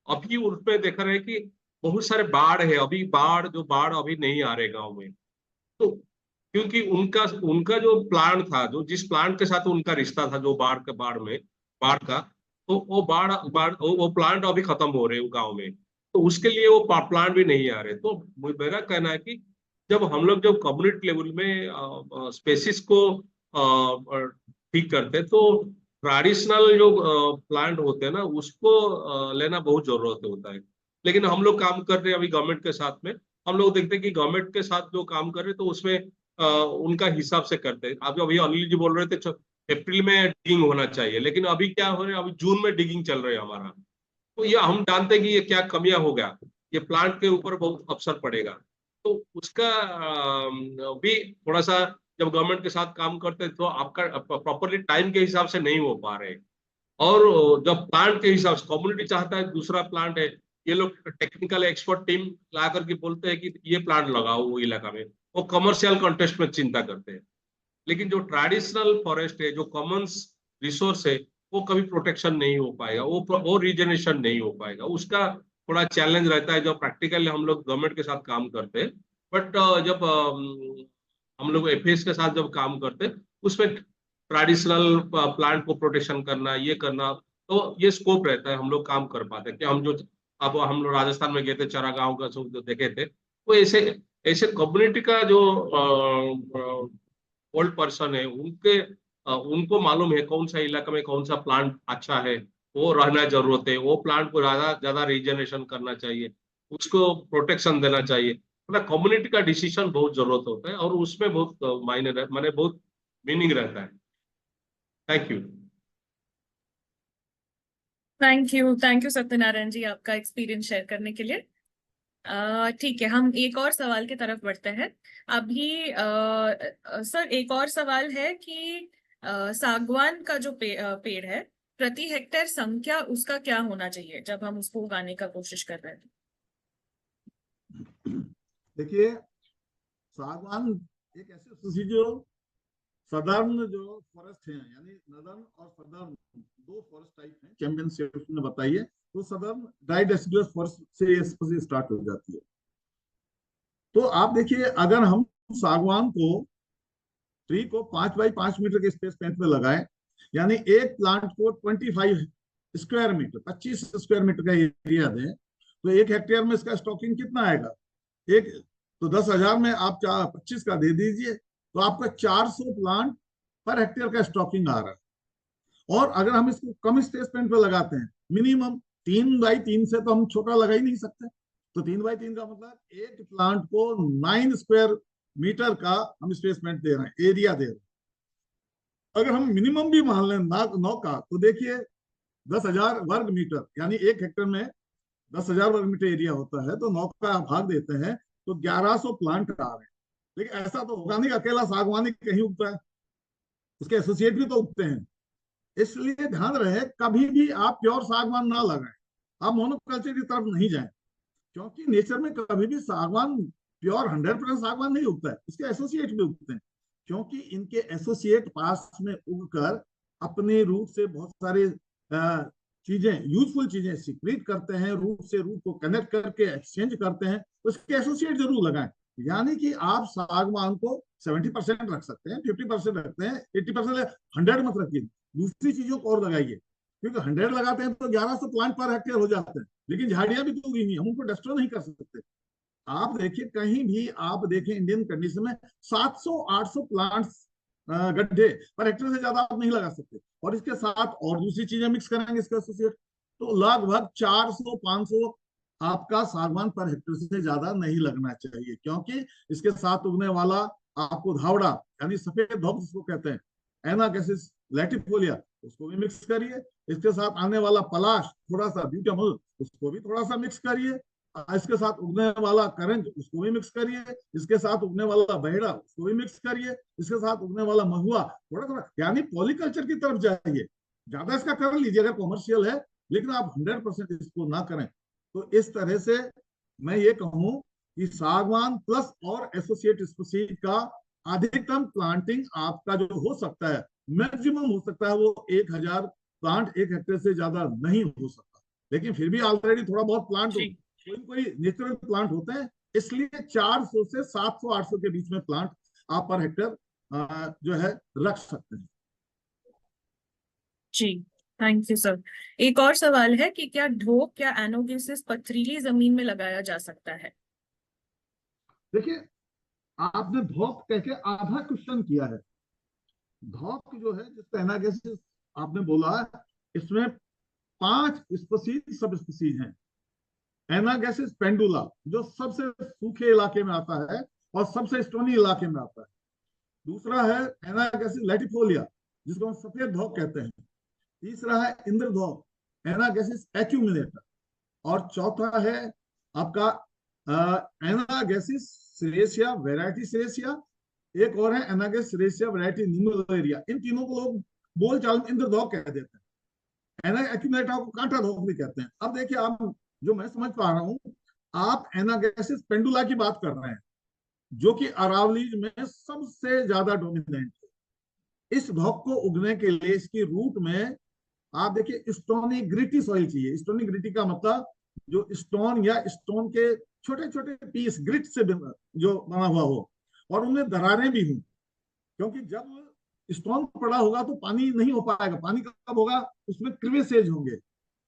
अभी उसमें देख रहे हैं कि बहुत सारे बाढ़ है, अभी बाढ़ अभी नहीं आ रहे गांव में। तो क्योंकि उनका उनका जो प्लांट था, जो जिस प्लांट के साथ उनका रिश्ता था, जो बाढ़ का, तो वो वो प्लांट अभी खत्म हो रहे हैं गांव में, तो उसके लिए वो प्लांट भी नहीं आ रहे। तो मेरा कहना है कि जब कम्युनिटी लेवल में स्पेसिस को ठीक करते, तो ट्रेडिशनल जो प्लांट होते हैं ना, उसको लेना बहुत जरूरत होता है। लेकिन हम लोग काम कर रहे हैं अभी गवर्नमेंट के साथ में, हम लोग देखते हैं कि गवर्नमेंट के साथ जो काम कर रहे हैं तो उसमें उनका हिसाब से करते हैं। आप अभी अनिल जी बोल रहे थे अप्रैल में डिगिंग होना चाहिए, लेकिन अभी क्या हो रहा है, अभी जून में डिगिंग चल रही है हमारा। तो ये हम जानते हैं कि ये क्या कमियां हो गया, ये प्लांट के ऊपर बहुत असर पड़ेगा। तो उसका भी थोड़ा सा, जब गवर्नमेंट के साथ काम करते हैं तो आपका प्रॉपरली टाइम के हिसाब से नहीं हो पा रहे। और जब प्लांट के हिसाब से कम्युनिटी चाहता है दूसरा प्लांट है, ये लोग टेक्निकल एक्सपर्ट टीम ला करके बोलते हैं कि ये प्लांट लगाओ वो इलाका में, वो कमर्शियल कॉन्टेस्ट में चिंता करते हैं। लेकिन जो ट्रेडिशनल फॉरेस्ट है, जो कॉमन रिसोर्स है, वो कभी प्रोटेक्शन नहीं हो पाएगा, वो रीजनरेशन नहीं हो पाएगा। उसका थोड़ा चैलेंज रहता है जब प्रैक्टिकली हम लोग गवर्नमेंट के साथ काम करते हैं। बट जब हम लोग एफएस के साथ जब काम करते हैं, उसमें ट्रेडिशनल प्लांट को प्रोटेक्शन करना, ये करना, तो ये स्कोप रहता है, हम लोग काम कर पाते हैं। कि हम जो अब हम लोग राजस्थान में गए थे, चरा गांव का जो देखे थे, वो ऐसे ऐसे कम्युनिटी का जो ओल्ड पर्सन है, उनको मालूम है कौन सा इलाका में कौन सा प्लांट अच्छा है, वो रहना जरूरत है, वो प्लांट को ज्यादा ज्यादा रीजनरेशन करना चाहिए, उसको प्रोटेक्शन देना चाहिए। मतलब कम्युनिटी का डिसीजन बहुत जरूरत होता है और उसमें बहुत मायने माने बहुत मीनिंग रहता है। थैंक यू सत्यनारायण जी, आपका एक्सपीरियंस शेयर करने के लिए। ठीक है, हम एक और सवाल की तरफ बढ़ते हैं अभी। सर, एक और सवाल है कि सागवान का जो पेड़ है, प्रति हेक्टेयर संख्या उसका क्या होना चाहिए जब हम उसको उगाने का कोशिश कर रहे हैं? देखिए, सागवान एक ऐसी स्पीसीज जो सदर्न जो फॉरेस्ट है, यानी नदर्न और सदर्न दो फॉरेस्ट टाइप हैं, चैंपियनशिप ने बताई है। तो सदर्न ड्राई डेसिडुअस फॉरेस्ट से ये स्पीसीज स्टार्ट हो जाती है। तो आप देखिए, अगर हम सागवान को ट्री को 5 बाई 5 मीटर के स्पेस पेंट में लगाए, यानी एक प्लांट को 25 स्क्वायर मीटर 25 स्क्वायर मीटर का एरिया दें, तो एक हेक्टेयर में इसका स्टॉकिंग कितना आएगा? एक तो 10,000 में आप 25 का दे दीजिए, तो आपका 400 प्लांट पर हेक्टेयर का स्टॉकिंग आ रहा है। और अगर हम इसको कम स्पेस पेंट पे लगाते हैं, मिनिमम 3 बाई 3 से तो हम छोटा लगा ही नहीं सकते। तो 3 बाई 3 का मतलब एक प्लांट को 9 स्क्वायर मीटर का हम स्पेसमेंट दे रहे हैं, एरिया दे रहे हैं। अगर हम मिनिमम भी मान लें 9 का, तो देखिए 10,000 वर्ग मीटर, यानी एक हेक्टेयर में 10,000 वर्ग मीटर एरिया होता है, तो 9 का भाग देते हैं तो 1100 प्लांट आ रहे हैं। लेकिन ऐसा तो होगा नहीं अकेला सागवानी कहीं उगता है, उसके एसोसिएट भी तो उगते हैं। इसलिए ध्यान रहे, कभी भी आप प्योर सागवान ना लगाएं, आप मोनोकल्चर की तरफ नहीं जाएं, क्योंकि नेचर में कभी भी सागवान प्योर 100% सागवान नहीं उगता है, उसके एसोसिएट भी उगते हैं। क्योंकि इनके एसोसिएट पास में उगकर अपने रूट से बहुत सारे चीजें, यूजफुल चीजें सीक्रेट करते हैं, रूट से रूट को कनेक्ट करके एक्सचेंज करते हैं, उसके एसोसिएट जरूर लगाएं। यानी कि आप सागवान को 70% रख सकते हैं, 50% रखते हैं, 80%, 100 मत रखिए। दूसरी चीजों को और लगाइए, क्योंकि 100 लगाते हैं तो 1100 प्लांट पर हेक्टेयर हो जाते हैं, लेकिन झाड़ियां भी तो उगी नहीं, हम उनको डिस्ट्रॉय नहीं कर सकते। आप देखिए, कहीं भी आप देखें इंडियन कंडीशन में 700-800 प्लांट्स गड्ढे पर हेक्टेयर से ज्यादा आप नहीं लगा सकते। और इसके साथ और दूसरी चीजें मिक्स करेंगे इसके एसोसिएट, तो लगभग 400-500 आपका सागवान पर हेक्टेयर से ज्यादा नहीं लगना चाहिए। क्योंकि इसके साथ उगने वाला आपको धावड़ा, यानी सफेद धौप जिसको कहते हैं, एनागेसिस लैटिफोलिया, उसको भी मिक्स करिए। इसके साथ आने वाला पलाश, थोड़ा सा ब्यूटामुल, उसको भी थोड़ा सा मिक्स करिए। इसके साथ उगने वाला करंज, उसको भी मिक्स करिए। इसके साथ उगने वाला बहेड़ा, उसको भी मिक्स करिए। इसके साथ उगने वाला महुआ, थोड़ा थोड़ा, यानी पॉलीकल्चर की तरफ जाइए। ज्यादा इसका कर लीजिए अगर कॉमर्शियल है, लेकिन आप 100% इसको ना करें। तो इस तरह से मैं ये कहूं कि सागवान प्लस और एसोसिएट स्पीसीज का अधिकतम प्लांटिंग आपका जो हो सकता है, मैक्सिमम हो सकता है वो 1000 प्लांट एक हेक्टेयर से ज्यादा नहीं हो सकता। लेकिन फिर भी ऑलरेडी थोड़ा बहुत प्लांट कोई नेचुरल प्लांट होते हैं, इसलिए 400 से 700-800 के बीच में प्लांट आप पर हेक्टेयर जो है रख सकते हैं। जी, थैंक यू सर। एक और सवाल है कि क्या ढोक या एनोगेसिस पथरीली जमीन में लगाया जा सकता है? देखिए, आपने धौक कह के आधा क्वेश्चन किया है। धौक जो है, जिसको एनागेसिस आपने बोला, इसमें 5 स्पीसीज सब स्पीसीज हैं। एनागेसिस पेंडुला जो सबसे सूखे इलाके में आता है और सबसे स्टोनी इलाके में आता है। दूसरा है एनागेसिस लैटिफोलिया, जिसको हम सफेद धौक कहते हैं। तीसरा है इंद्रधौक, एनागेसिस एक्यूमुलेटर। और चौथा है आपका एनागेसिस सिरेसिया, वैरायटी सिरेसिया। एक और है एनागेसिस सिरेसिया वैरायटी निम्बेरिया। इन तीनों को लोग बोलचाल में इंद्रधौक कह देते हैं। एक्यूमुलेटर को कांटा धौक भी कहते हैं। अब देखिए, आप जो मैं समझ पा रहा हूं, आप एनागेसिस पेंडुला की बात कर रहे हैं, जो कि अरावलीज में सबसे ज्यादा डोमिनेंट है। इस धौक को उगने के लिए इसकी रूट में आप देखिए स्टोनी ग्रिटी सॉइल चाहिए। स्टोनी ग्रिटी का मतलब जो स्टोन या स्टोन के छोटे छोटे पीस ग्रिट से जो बना हुआ हो, और उनमें दरारें भी हों। क्योंकि जब स्टोन पड़ा होगा तो पानी नहीं हो पाएगा। पानी कब होगा? उसमें क्रिविसेज होंगे,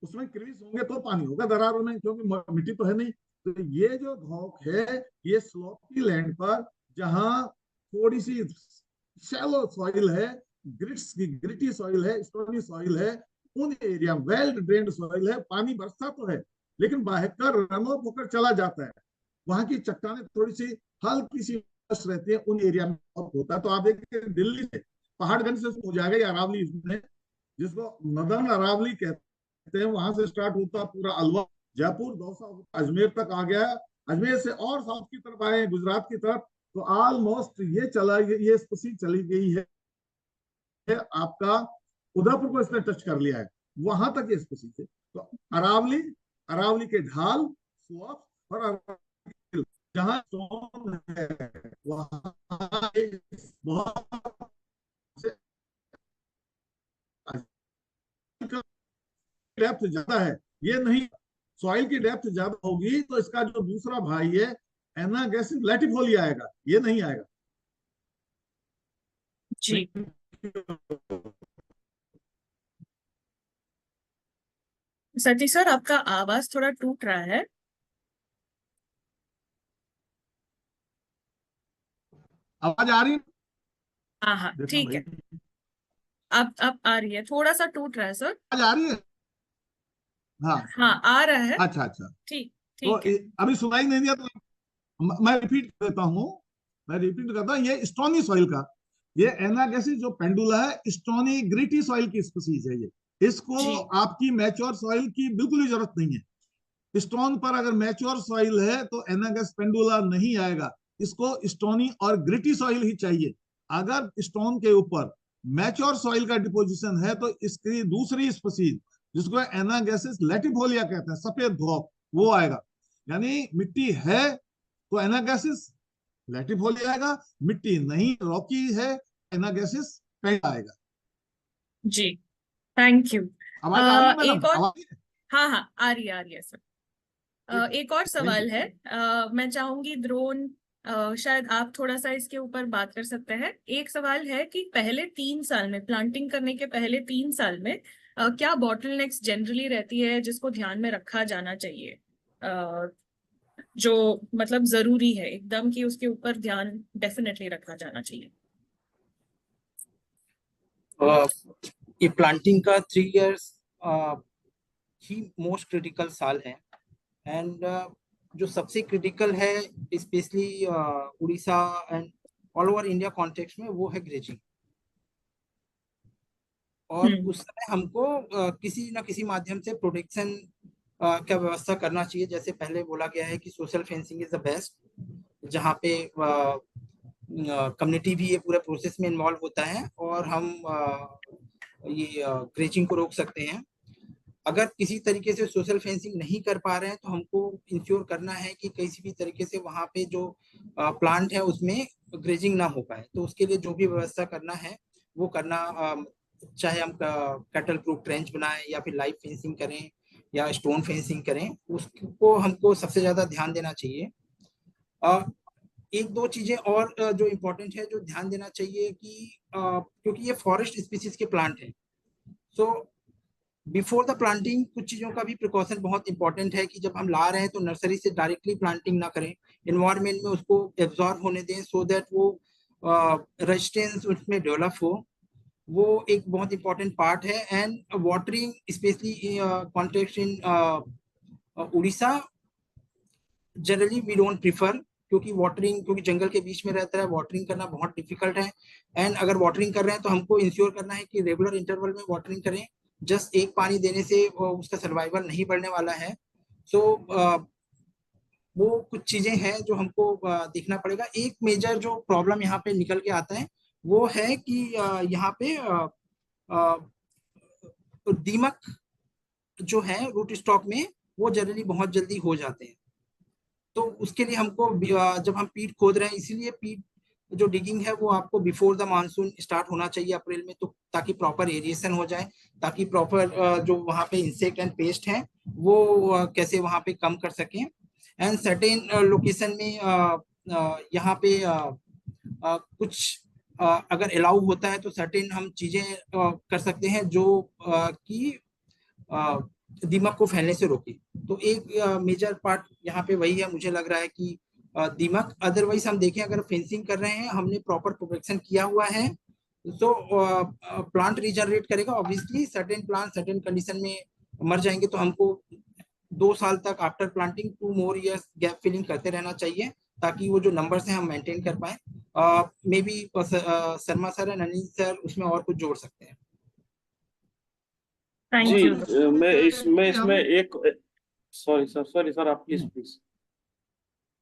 उसमें क्रिविस होंगे तो पानी होगा दरारों में, क्योंकि मिट्टी तो है नहीं। तो ये जो धौक है, ये स्लोपी लैंड पर जहां थोड़ी सी शैलो सॉइल है, ग्रिटी सॉइल है, स्टोनी सॉइल है, उन एरिया वेल ड्रेन्ड सॉइल है, पानी बरसता तो है लेकिन बहकर रन ऑफ होकर चला जाता है। वहां की चट्टानें थोड़ी सी हल्की सी रहती है, उन एरिया में होता है। तो आप देखिए, दिल्ली से पहाड़गंज से हो जाएगा या अरावली में, जिसको नदर्न अरावली कहते हैं, वहां से स्टार्ट होता पूरा अलवर, जयपुर, दौसा, अजमेर तक आ गया। अजमेर से और साउथ की तरफ आए, गुजरात की तरफ, तो ऑलमोस्ट ये चला, ये स्पीसीज चली गई है आपका उदयपुर को इसने टच कर लिया है, वहां तक ये स्पीसीज है। तो अरावली, अरावली के ढाल, स्लोप और जहाँ स्टोन है वहाँ बहुत डेप्थ ज्यादा है, ये नहीं, सॉइल की डेप्थ ज्यादा होगी तो इसका जो दूसरा भाई है एनागैसिस लैटिफोलिया आएगा, ये नहीं आएगा। जी। सतीश सर, आपका आवाज थोड़ा टूट रहा है। आवाज आ रही है? हाँ हाँ, देखना ठीक भाई, है। अब आ रही है, थोड़ा सा टूट रहा है सर। आवाज आ रही है? हाँ, हाँ, आ रहा है। अच्छा अच्छा। ठीक, तो ठीक है। अभी सुनाई नहीं दिया तो मैं रिपीट करता हूँ, ये स्टोनी सॉइल का, ये एनागैसिस जो पेंडुला है स्टोनी ग्रिटी सॉइल की स्पीसीज है ये, इसको जी। आपकी मैच्योर सॉइल की बिल्कुल ही जरूरत नहीं है। स्टोन पर अगर मैच्योर सॉइल है तो एनागैस पेंडुला नहीं आएगा, इसको स्टोनी और ग्रिटी सॉइल ही चाहिए। अगर स्टोन के ऊपर मैच्योर सॉइल का डिपोजिशन है तो इसकी दूसरी स्पीसीज जिसको एनागैसिस लैटिफोलिया कहते हैं, सफेद धोप, वो आएगा। यानी मिट्टी है तो एनागैसिस लैटिफोलिया आएगा, मिट्टी नहीं रॉकी है एनागैसिस पेंडुला आएगा। जी, थैंक यू। आवाज आ रही है मैडम? एक और, आवाज हाँ हाँ, आ रही है सर। एक और थैंक यू। सवाल है। मैं चाहूंगी द्रोण, शायद आप थोड़ा सा इसके ऊपर बात कर सकते हैं। एक सवाल है कि पहले 3 साल में, प्लांटिंग करने के पहले 3 साल में क्या बॉटलनेक्स जनरली रहती है जिसको ध्यान में रखा जाना चाहिए, जो मतलब जरूरी है एकदम कि उसके ऊपर ध्यान डेफिनेटली रखा जाना चाहिए? ये प्लांटिंग का 3 इयर्स ही मोस्ट क्रिटिकल साल है। एंड जो सबसे क्रिटिकल है specially Orissa and all over India context में, वो है ग्रेजिंग। और उस समय हमको किसी न किसी माध्यम से प्रोटेक्शन का व्यवस्था करना चाहिए। जैसे पहले बोला गया है कि social fencing is the best, जहाँ पे कम्युनिटी भी ये पूरे प्रोसेस में इन्वॉल्व होता है और हम ये ग्रेजिंग को रोक सकते हैं। अगर किसी तरीके से सोशल फेंसिंग नहीं कर पा रहे हैं तो हमको इंश्योर करना है कि किसी भी तरीके से वहाँ पे जो प्लांट है उसमें ग्रेजिंग ना हो पाए। तो उसके लिए जो भी व्यवस्था करना है वो करना, चाहे हम कैटल प्रूफ ट्रेंच बनाएं या फिर लाइव फेंसिंग करें या स्टोन फेंसिंग करें, उसको हमको सबसे ज्यादा ध्यान देना चाहिए। एक दो चीजें और जो इम्पोर्टेंट है, जो ध्यान देना चाहिए कि क्योंकि ये फॉरेस्ट स्पीसीज के प्लांट हैं, सो बिफोर द प्लांटिंग कुछ चीजों का भी प्रिकॉशन बहुत इंपॉर्टेंट है कि जब हम ला रहे हैं तो नर्सरी से डायरेक्टली प्लांटिंग ना करें, एनवायरमेंट में उसको एब्जॉर्ब होने दें सो दैट वो रेजिस्टेंस उसमें डेवलप हो। वो एक बहुत इंपॉर्टेंट पार्ट है। And watering specially context in Orissa generally we don't prefer, क्योंकि जंगल के बीच में रहता है, वाटरिंग करना बहुत डिफिकल्ट है। एंड अगर वाटरिंग कर रहे हैं तो हमको इंश्योर करना है कि रेगुलर इंटरवल में वाटरिंग करें। जस्ट एक पानी देने से उसका सर्वाइवल नहीं बढ़ने वाला है। सो वो कुछ चीजें हैं जो हमको देखना पड़ेगा। एक मेजर जो प्रॉब्लम यहाँ पे निकल के आता है वो है कि यहाँ पे दीमक जो है रूट स्टॉक में वो जनरली बहुत जल्दी हो जाते हैं। तो उसके लिए हमको जब हम पीट खोद रहे हैं, इसीलिए पीट जो डिगिंग है वो आपको बिफोर द मानसून स्टार्ट होना चाहिए अप्रैल में, तो ताकि प्रॉपर एरिएशन हो जाए, ताकि प्रॉपर जो वहाँ पे इंसेक्ट एंड पेस्ट हैं वो कैसे वहाँ पे कम कर सकें। एंड सर्टेन लोकेशन में यहाँ पे कुछ अगर अलाउ होता है तो सर्टेन हम चीजें कर सकते हैं जो कि दीमक को फैलने से रोके। तो एक मेजर पार्ट यहाँ पे वही है, मुझे लग रहा है कि दीमक। अदरवाइज हम देखें अगर फेंसिंग कर रहे हैं, हमने प्रॉपर प्रोटेक्शन किया हुआ है, तो प्लांट रीजनरेट करेगा। Obviously certain plant certain condition में मर जाएंगे, तो हमको 2 साल तक after planting 2 more years gap filling करते रहना चाहिए, ताकि वो जो नंबर्स हैं हम मेंटेन कर पाए। Maybe Sharma sir and Anil sir उसमें और कुछ जोड़ सकते हैं। Thank ji, you. मैं इसमें एक, सॉरी सर, आप प्लीज प्लीज।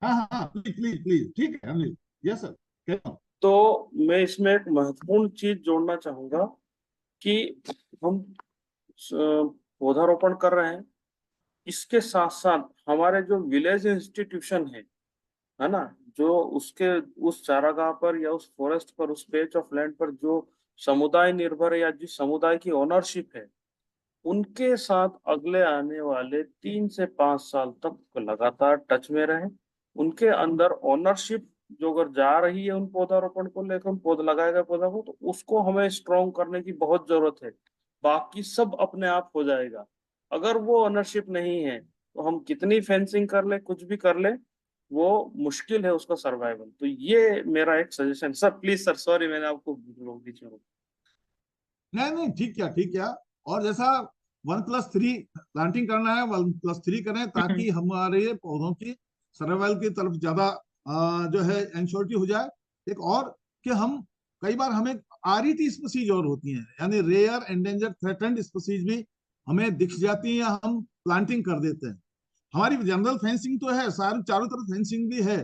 हाँ हाँ हाँ, प्लीज प्लीज प्लीज, ठीक है अनिल, यस सर, कहता हूँ। तो मैं इसमें एक महत्वपूर्ण चीज जोड़ना चाहूंगा कि हम पौधारोपण कर रहे हैं, इसके साथ साथ हमारे जो विलेज इंस्टीट्यूशन है, है ना, जो उसके उस चारागाह पर या उस फॉरेस्ट पर, उस पेच ऑफ लैंड पर जो समुदाय निर्भर है या जिस समुदाय की ओनरशिप है, उनके साथ अगले आने वाले 3 से 5 साल तक लगातार टच में रहे। उनके अंदर ओनरशिप जो अगर जा रही है उन पौधारोपण को लेकर, उन पौधा लगाए गए पौधा को, तो उसको हमें स्ट्रॉन्ग करने की बहुत जरूरत है। बाकी सब अपने आप हो जाएगा। अगर वो ओनरशिप नहीं है तो हम कितनी फेंसिंग कर ले, कुछ भी कर ले, वो मुश्किल है उसका सर्वाइवल। तो ये मेरा एक suggestion. Sir please sir, sorry मैंने आपको बीच में। नहीं नहीं, ठीक क्या, ठीक क्या। और जैसा 1+3 प्लांटिंग करना है, 1+3 करें ताकि हमारे पौधों की सर्वाइवल की तरफ ज्यादा जो है एंश्योरिटी हो जाए। एक और कि हम कई बार हमें RET स्पीसीज और होती हैं, यानी रेयर एंडेंजर्ड थ्रेटन्ड स्पीसीज भी हमें दिख जाती हैं या हम प्लांटिंग कर देते हैं। हमारी जनरल फेंसिंग तो है, सारे चारों तरफ फेंसिंग भी है।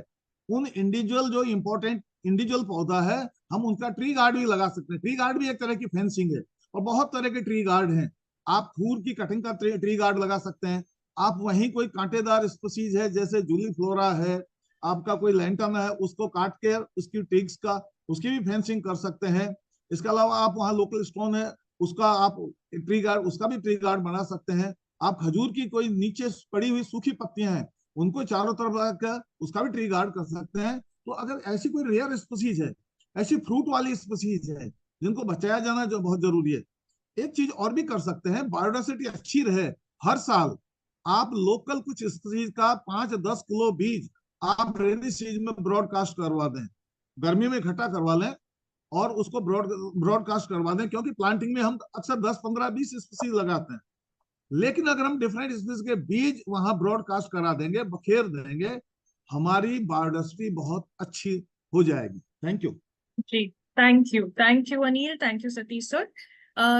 उन इंडिविजुअल जो इंपॉर्टेंट इंडिविजुअल पौधा है, हम उनका ट्री गार्ड भी लगा सकते हैं। ट्री गार्ड भी एक तरह की फेंसिंग है, और बहुत तरह के ट्री गार्ड हैं। आप फूल की कटिंग का ट्री गार्ड लगा सकते हैं। आप वहीं कोई कांटेदार स्पीसीज है जैसे जूली फ्लोरा है, आपका कोई लैंटन है, उसको काट के उसकी टिग्स का उसकी भी फेंसिंग कर सकते हैं। इसके अलावा आप वहाँ लोकल स्टोन है, उसका आप ट्री गार्ड, उसका भी ट्री गार्ड बना सकते हैं। आप खजूर की कोई नीचे पड़ी हुई सूखी पत्तियां हैं, उनको चारों तरफ लगाकर उसका भी ट्री गार्ड कर सकते हैं। तो अगर ऐसी कोई रेयर स्पीसीज है, ऐसी फ्रूट वाली स्पीसीज है जिनको बचाया जाना जो बहुत जरूरी है, एक चीज और भी कर सकते हैं, बायोडाइवर्सिटी अच्छी रहे। हर साल आप लोकल कुछ स्पीसीज का 5-10 किलो बीज आप रेनी सीजन में ब्रॉडकास्ट करवा दें, गर्मी में इकट्ठा करवा लें और उसको ब्रॉडकास्ट करवा दें। क्योंकि प्लांटिंग में हम अक्सर 10-15-20 स्पीसीज लगाते हैं, लेकिन अगर हम डिफरेंट स्पीसीज के बीज वहां ब्रॉडकास्ट करा देंगे, बखेर देंगे, हमारी बायोडाइवर्सिटी बहुत अच्छी हो जाएगी। थैंक यू जी, thank you Anil, thank you Satish sir.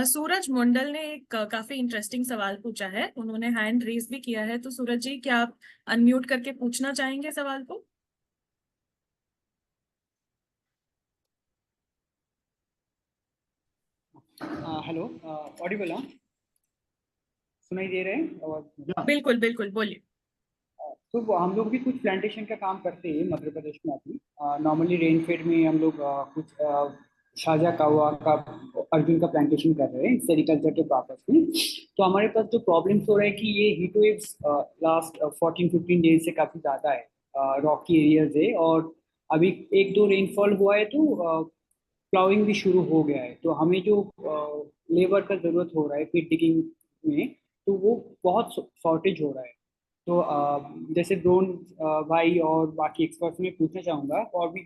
Suraj Mandal ने एक काफी इंटरेस्टिंग सवाल पूछा है, उन्होंने हैंड रेज भी किया है। तो सूरज जी, क्या आप अनम्यूट करके पूछना चाहेंगे सवाल को? Hello, Audible? हाँ, सुनाई दे रहे हैं आवाज? बिल्कुल बिल्कुल, बोलिए। तो हम लोग भी कुछ प्लांटेशन का काम करते हैं मध्य प्रदेश में अभी। नॉर्मली रेनफेड में हम लोग कुछ शाजा कावा का, अर्जुन का प्लांटेशन कर रहे हैं सेरिकल्चर के पर्पस में। तो हमारे पास जो प्रॉब्लम्स हो रहा है कि ये हीट वेव्स लास्ट 14-15 डेज से काफ़ी ज़्यादा है। रॉकी एरियाज है, और अभी 1-2 रेनफॉल हुआ है तो प्लाउइंग भी शुरू हो गया है। तो हमें जो लेबर का ज़रूरत हो रहा है पीट डिगिंग में, तो वो बहुत शॉर्टेज हो रहा है। तो जैसे ड्रोन भाई और बाकी एक्सपर्ट्स में पूछना चाहूँगा, और भी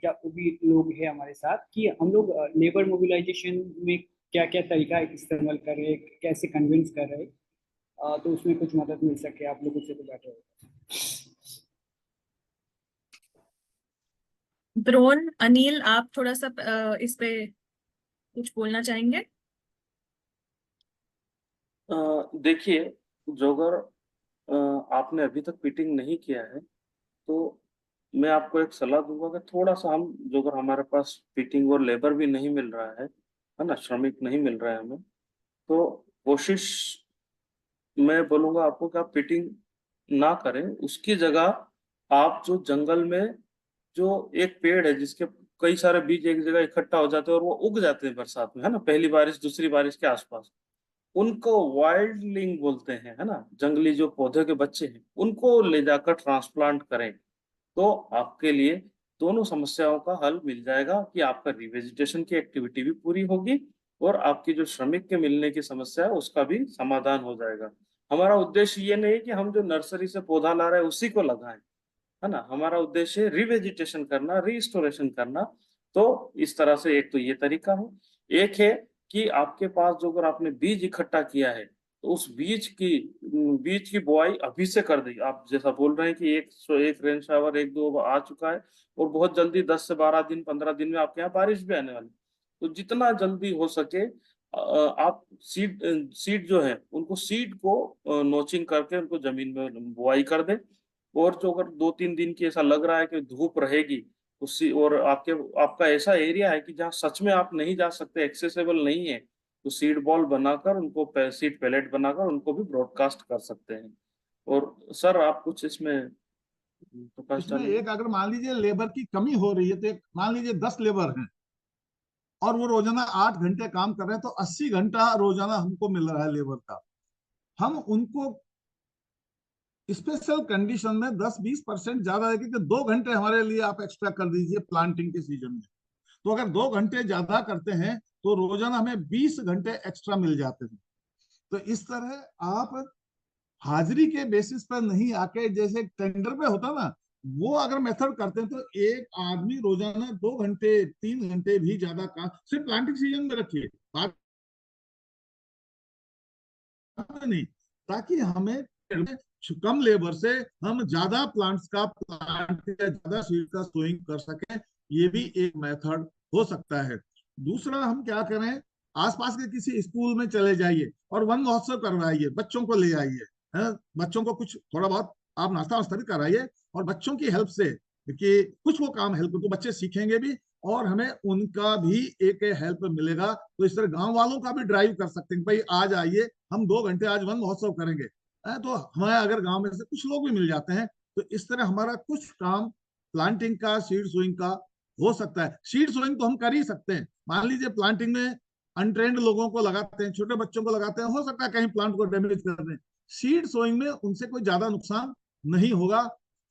लोग हैं हमारे साथ, कि हम लोग लेबर मोबिलाइजेशन में क्या क्या तरीका इस्तेमाल कर रहे हैं, कैसे कन्विंस कर रहे हैं, तो उसमें कुछ मदद मिल सके आप लोगों से तो बेटर होगा। ड्रोन अनिल, आप थोड़ा सा इस पे कुछ बोलना चाहेंगे? देखिए, जो अगर आपने अभी तक पिटिंग नहीं किया है तो मैं आपको एक सलाह दूंगा कि थोड़ा सा हम, जो अगर हमारे पास पिटिंग और लेबर भी नहीं मिल रहा है ना, श्रमिक नहीं मिल रहा है हमें, तो कोशिश मैं बोलूंगा आपको कि आप पिटिंग ना करें। उसकी जगह आप जो जंगल में जो एक पेड़ है जिसके कई सारे बीज एक जगह इकट्ठा हो जाते हैं और वो उग जाते हैं बरसात में, है ना, पहली बारिश दूसरी बारिश के आसपास, उनको वाइल्डलिंग बोलते हैं, है ना, जंगली जो पौधे के बच्चे हैं उनको ले जाकर ट्रांसप्लांट करें, तो आपके लिए दोनों समस्याओं का हल मिल जाएगा कि आपका रिवेजिटेशन की एक्टिविटी भी पूरी होगी और आपकी जो श्रमिक के मिलने की समस्या है उसका भी समाधान हो जाएगा। हमारा उद्देश्य ये नहीं कि हम जो नर्सरी से पौधा ला रहे हैं उसी को लगाएं, है ना, हमारा उद्देश्य है रिवेजिटेशन करना, रिस्टोरेशन करना। तो इस तरह से एक तो ये तरीका है। एक है कि आपके पास जो अगर आपने बीज इकट्ठा किया है तो उस बीज की बुआई अभी से कर दी। आप जैसा बोल रहे हैं कि एक रेन शावर 1-2 आ चुका है और बहुत जल्दी 10 से 12 दिन 15 दिन में आपके यहाँ बारिश भी आने वाली, तो जितना जल्दी हो सके आप सीड जो है उनको सीड को नोचिंग करके उनको जमीन में बुआई कर दें। और जो अगर 2-3 दिन की ऐसा लग रहा है कि धूप रहेगी उसी, और आपका ऐसा एरिया है कि जहाँ सच में आप नहीं जा सकते, एक्सेसिबल नहीं है, तो सीड बॉल बनाकर उनको सीड पैलेट बनाकर उनको भी ब्रॉडकास्ट कर सकते हैं। और सर आप कुछ इसमें प्रकाश इसमें डालिए। एक अगर मान लीजिए लेबर की कमी हो रही है, तो मान लीजिए 10 लेबर हैं और वो रोजाना 8 घंटे काम कर रहे हैं, तो 80 घंटा रोजाना हमको मिल रहा है लेबर का। हम उनको स्पेशल कंडीशन में 10-20% ज्यादा है कि 2 घंटे हमारे लिए आप एक्स्ट्रा कर दीजिए प्लांटिंग के सीजन में। तो अगर 2 घंटे ज्यादा करते हैं तो रोजाना हमें 20 घंटे एक्स्ट्रा मिल जाते हैं। तो इस तरह आप हाजिरी के बेसिस पर नहीं आके, जैसे टेंडर पे होता ना, वो अगर मेथड करते हैं तो एक आदमी रोजाना 2 घंटे 3 घंटे भी ज्यादा काम सिर्फ प्लांटिंग सीजन में रखिए, बात नहीं, ताकि हमें कम लेबर से हम ज्यादा प्लांट्स का ज्यादा सीड का सोइंग कर सकें। ये भी एक मेथड हो सकता है। दूसरा हम क्या करें, आसपास के किसी स्कूल में चले जाइए और वन महोत्सव करवाइए, बच्चों को ले आइए, बच्चों को कुछ थोड़ा बहुत आप नाश्ता वास्ता भी कराइए, और बच्चों की हेल्प से कि कुछ वो काम हेल्प तो बच्चे सीखेंगे भी और हमें उनका भी एक हेल्प मिलेगा। तो इस तरह गांव वालों का भी ड्राइव कर सकते हैं, भाई आज आइए, हम 2 घंटे आज वन महोत्सव करेंगे। तो हमारे अगर गांव में से कुछ लोग भी मिल जाते हैं तो इस तरह हमारा कुछ काम प्लांटिंग का, सीड सोइंग का हो सकता है। सीड सोइंग तो हम कर ही सकते हैं। मान लीजिए प्लांटिंग में अनट्रेंड लोगों को लगाते हैं, छोटे बच्चों को लगाते हैं, हो सकता है कहीं प्लांट को डैमेज कर दें। सीड सोइंग में उनसे कोई ज्यादा नुकसान नहीं होगा।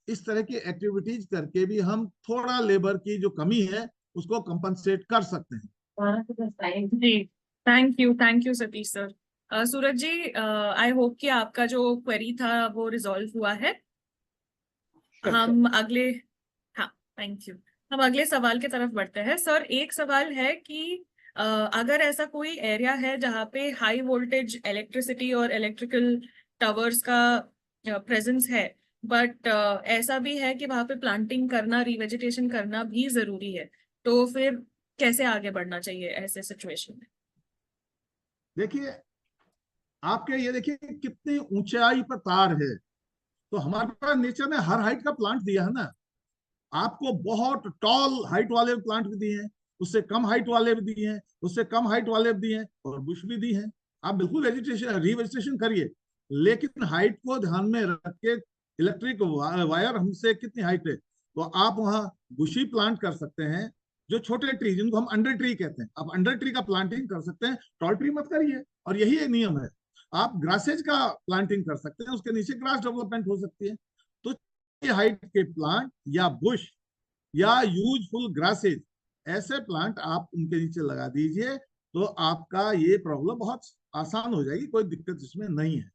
इस तरह की एक्टिविटीज करके भी हम थोड़ा लेबर की जो कमी है उसको कंपनसेट कर सकते हैं। जी, thank you Satish sir. Suraj ji, I hope कि आपका जो क्वेरी था वो रिजॉल्व हुआ है। हम अगले हाँ, थैंक यू। हम अगले सवाल की तरफ बढ़ते हैं। सर, एक सवाल है कि अगर ऐसा कोई एरिया है जहाँ पे हाई वोल्टेज इलेक्ट्रिसिटी और इलेक्ट्रिकल टावर्स का प्रेजेंस है, बट ऐसा भी है कि वहाँ पे प्लांटिंग करना, रिवेजिटेशन करना भी जरूरी है, तो फिर कैसे आगे बढ़ना चाहिए ऐसे सिचुएशन में? देखिए, आपके ये देखिए कितनी ऊंचाई पर तार है। तो हमारे पास नेचर ने हर हाइट का प्लांट दिया है ना। आपको बहुत टॉल हाइट वाले प्लांट भी दिए हैं, उससे कम हाइट वाले भी दिए हैं, उससे कम हाइट वाले भी दिए हैं, और बुश भी दी हैं। आप बिल्कुल वेजिटेशन रिवेजिटेशन करिए, लेकिन हाइट को ध्यान में रख के इलेक्ट्रिक वायर हमसे कितनी हाइट है, तो आप वहाँ बुशी प्लांट कर सकते हैं। जो छोटे ट्री जिनको हम अंडर ट्री कहते हैं, आप अंडर ट्री का प्लांटिंग कर सकते हैं, टॉल ट्री मत करिए। और यही एक नियम है। आप ग्रासेज का प्लांटिंग कर सकते हैं, उसके नीचे ग्रास डेवलपमेंट हो सकती है। तो हाइट के प्लांट या बुश या यूजफुल ग्रासेज, ऐसे प्लांट आप उनके नीचे लगा दीजिए, तो आपका ये प्रॉब्लम बहुत आसान हो जाएगी, कोई दिक्कत इसमें नहीं है।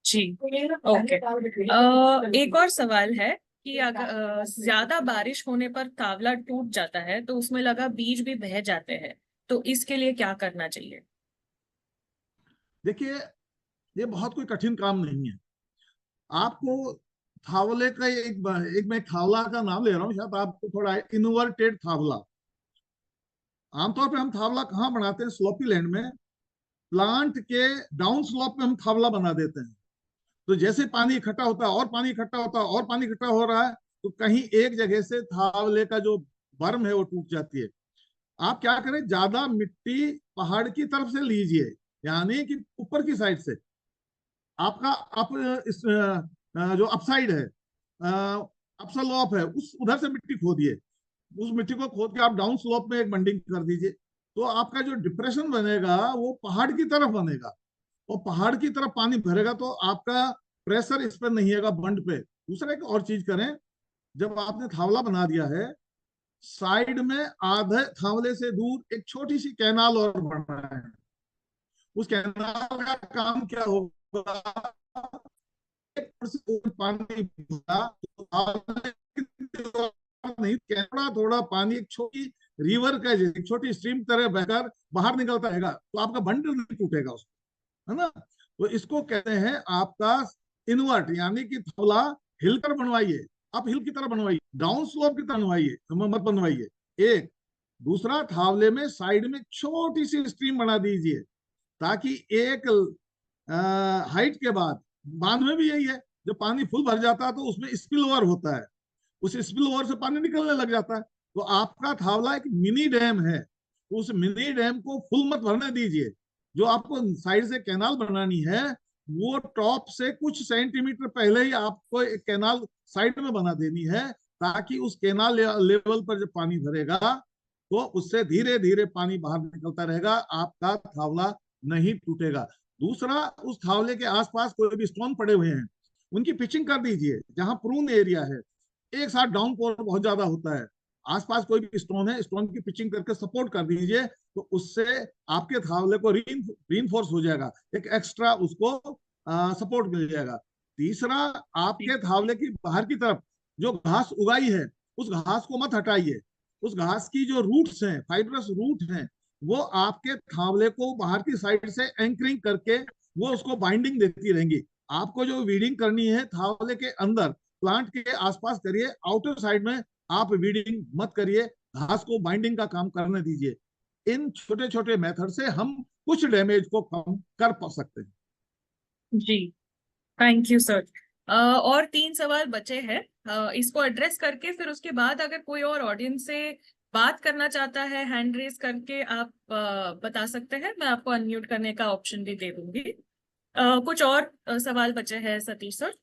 जी, ओके। एक और सवाल है कि अगर ज्यादा बारिश होने पर तावला टूट जाता है तो उसमें लगा बीज भी बह जाते हैं, तो इसके लिए क्या करना चाहिए? देखिए, ये बहुत कोई कठिन काम नहीं है। आपको थावले का एक मैं थावला का नाम ले रहा हूँ, शायद आपको थोड़ा इन्वर्टेड थावला। आमतौर पे हम थावला कहाँ बनाते हैं? स्लोपी लैंड में, प्लांट के डाउन स्लोप में हम थावला बना देते हैं। तो जैसे पानी इकट्ठा होता है और पानी इकट्ठा होता है और पानी इकट्ठा हो रहा है, तो कहीं एक जगह से थावले का जो बर्म है वो टूट जाती है। आप क्या करें, ज्यादा मिट्टी पहाड़ की तरफ से लीजिए, यानी कि ऊपर की साइड से। आपका इस जो अपसाइड है, अपसलोप है, उस उधर से मिट्टी खोदिए। उस मिट्टी को खोद के आप डाउन स्लोप में एक बंडिंग कर दीजिए। तो आपका जो डिप्रेशन बनेगा वो पहाड़ की तरफ बनेगा, और पहाड़ की तरफ पानी भरेगा तो आपका प्रेशर इस पर नहीं आएगा बंड पे। दूसरा एक और चीज करें, जब आपने थावला बना दिया है, साइड में आधे थावले से दूर एक छोटी सी कैनाल और बनाए। उस कैनाल का काम क्या होगा, पानी नहीं, थोड़ा थोड़ा पानी एक छोटी रिवर का, एक छोटी स्ट्रीम तरह बहकर बाहर निकलता रहेगा, तो आपका बंड नहीं टूटेगा उसको, है ना। तो इसको कहते हैं आपका इनवर्ट, यानी कि थावला हिल कर बनवाइए। आप हिल की तरह बनवाइए, डाउन स्लोप की तरह बनवाइए, मत बनवाइए। एक दूसरा, थावले में साइड में छोटी सी स्ट्रीम बना दीजिए, ताकि एक हाइट के बाद, बांध में भी यही है, जब पानी फुल भर जाता है तो उसमें स्पिल ओवर होता है, उस स्पिल ओवर से पानी निकलने लग जाता है। तो आपका थावला एक मिनी डैम है, उस मिनी डैम को फुल मत भरने दीजिए। जो आपको साइड से कैनाल बनानी है वो टॉप से कुछ सेंटीमीटर पहले ही आपको एक कैनाल साइड में बना देनी है, ताकि उस कैनाल लेवल पर जब पानी भरेगा तो उससे धीरे धीरे पानी बाहर निकलता रहेगा, आपका थावला नहीं टूटेगा। दूसरा, उस थावले के आसपास कोई भी स्टोन पड़े हुए हैं उनकी पिचिंग कर दीजिए। जहां प्रून एरिया है, एक साथ डाउन पोर बहुत ज्यादा होता है, आसपास कोई भी स्टोन है, स्टोन की पिचिंग करके सपोर्ट कर दीजिए, तो उससे आपके थावले को रीइंफोर्स हो जाएगा, एक एक्स्ट्रा उसको सपोर्ट मिल जाएगा। तीसरा, आपके थावले की बाहर की तरफ जो घास उगाई है उस घास को मत हटाइए। उस घास की जो रूट्स हैं, फाइब्रस रूट हैं, वो आपके थावले को बाहर की साइड से एंकरिंग करके वो उसको बाइंडिंग देती रहेंगी। आपको जो वीडिंग करनी है थावले के अंदर प्लांट के आसपास करिए, आउटर साइड में आप वीडिंग मत करिए, घास को बाइंडिंग का काम करने दीजिए। इन छोटे छोटे मेथड से हम कुछ डैमेज को कम कर सकते हैं। जी, थैंक यू सर। और 3 सवाल बचे हैं, इसको एड्रेस करके फिर उसके बाद अगर कोई और ऑडियंस से बात करना चाहता है, हैंड रेज करके आप बता सकते हैं, मैं आपको अनम्यूट करने का ऑप्शन भी दे दूंगी। कुछ और सवाल बचे हैं सतीश सर।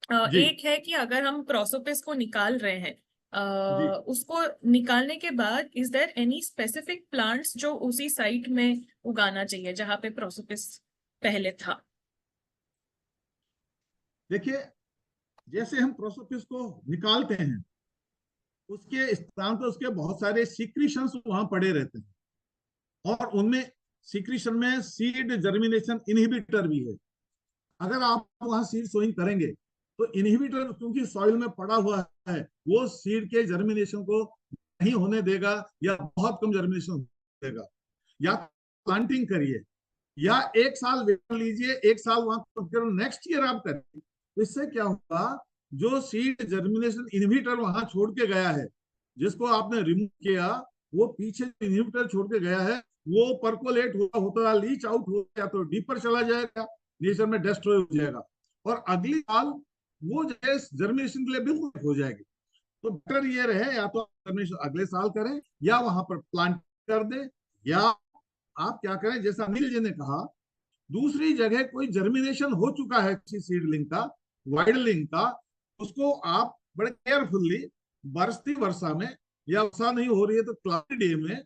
जी। एक है कि अगर हम प्रोसोपिस को निकाल रहे हैं, जी। उसको निकालने के बाद is there any specific plants जो उसी साइट में उगाना चाहिए जहां पे प्रोसोपिस पहले था? देखिए, जैसे हम प्रोसोपिस को निकालते हैं, उसके स्थान पर उसके बहुत सारे सीक्रीशंस वहां पड़े रहते हैं, और उनमें सीक्रीशन में सीड जर्मिनेशन इनहिबिटर भी है। अगर आप वहां सीड सोइंग करेंगे तो इनहिबिटर क्योंकि सॉइल में पड़ा हुआ है, वो सीड के जर्मिनेशन को नहीं होने देगा या बहुत कम जर्मिनेशन देगा। या प्लांटिंग करिए, या एक साल वेट कर लीजिए, एक साल वहां नेक्स्ट ईयर आप करें। इससे क्या होगा, जो सीड जर्मिनेशन इनहिबिटर वहां छोड़ के गया है, जिसको आपने रिमूव किया, वो पीछे इनहिबिटर छोड़ के गया है, वो परकोलेट होता लीच आउट हो गया तो डीपर चला जाएगा, नेचर में डिस्ट्रॉय हो जाएगा, और अगली साल वो जो है जर्मिनेशन के लिए बिल्कुल हो जाएगी। तो बेटर ये रहे, या तो जर्मिनेशन अगले साल करें या वहां पर प्लांट कर दे, या आप क्या करें, जैसा अनिल जी ने कहा, दूसरी जगह कोई जर्मिनेशन हो चुका है किसी सीडलिंग का, वाइडलिंग का, उसको आप बड़े केयरफुल्ली बरसती वर्षा में, या वर्षा नहीं हो रही है तो क्लाउडी डे में,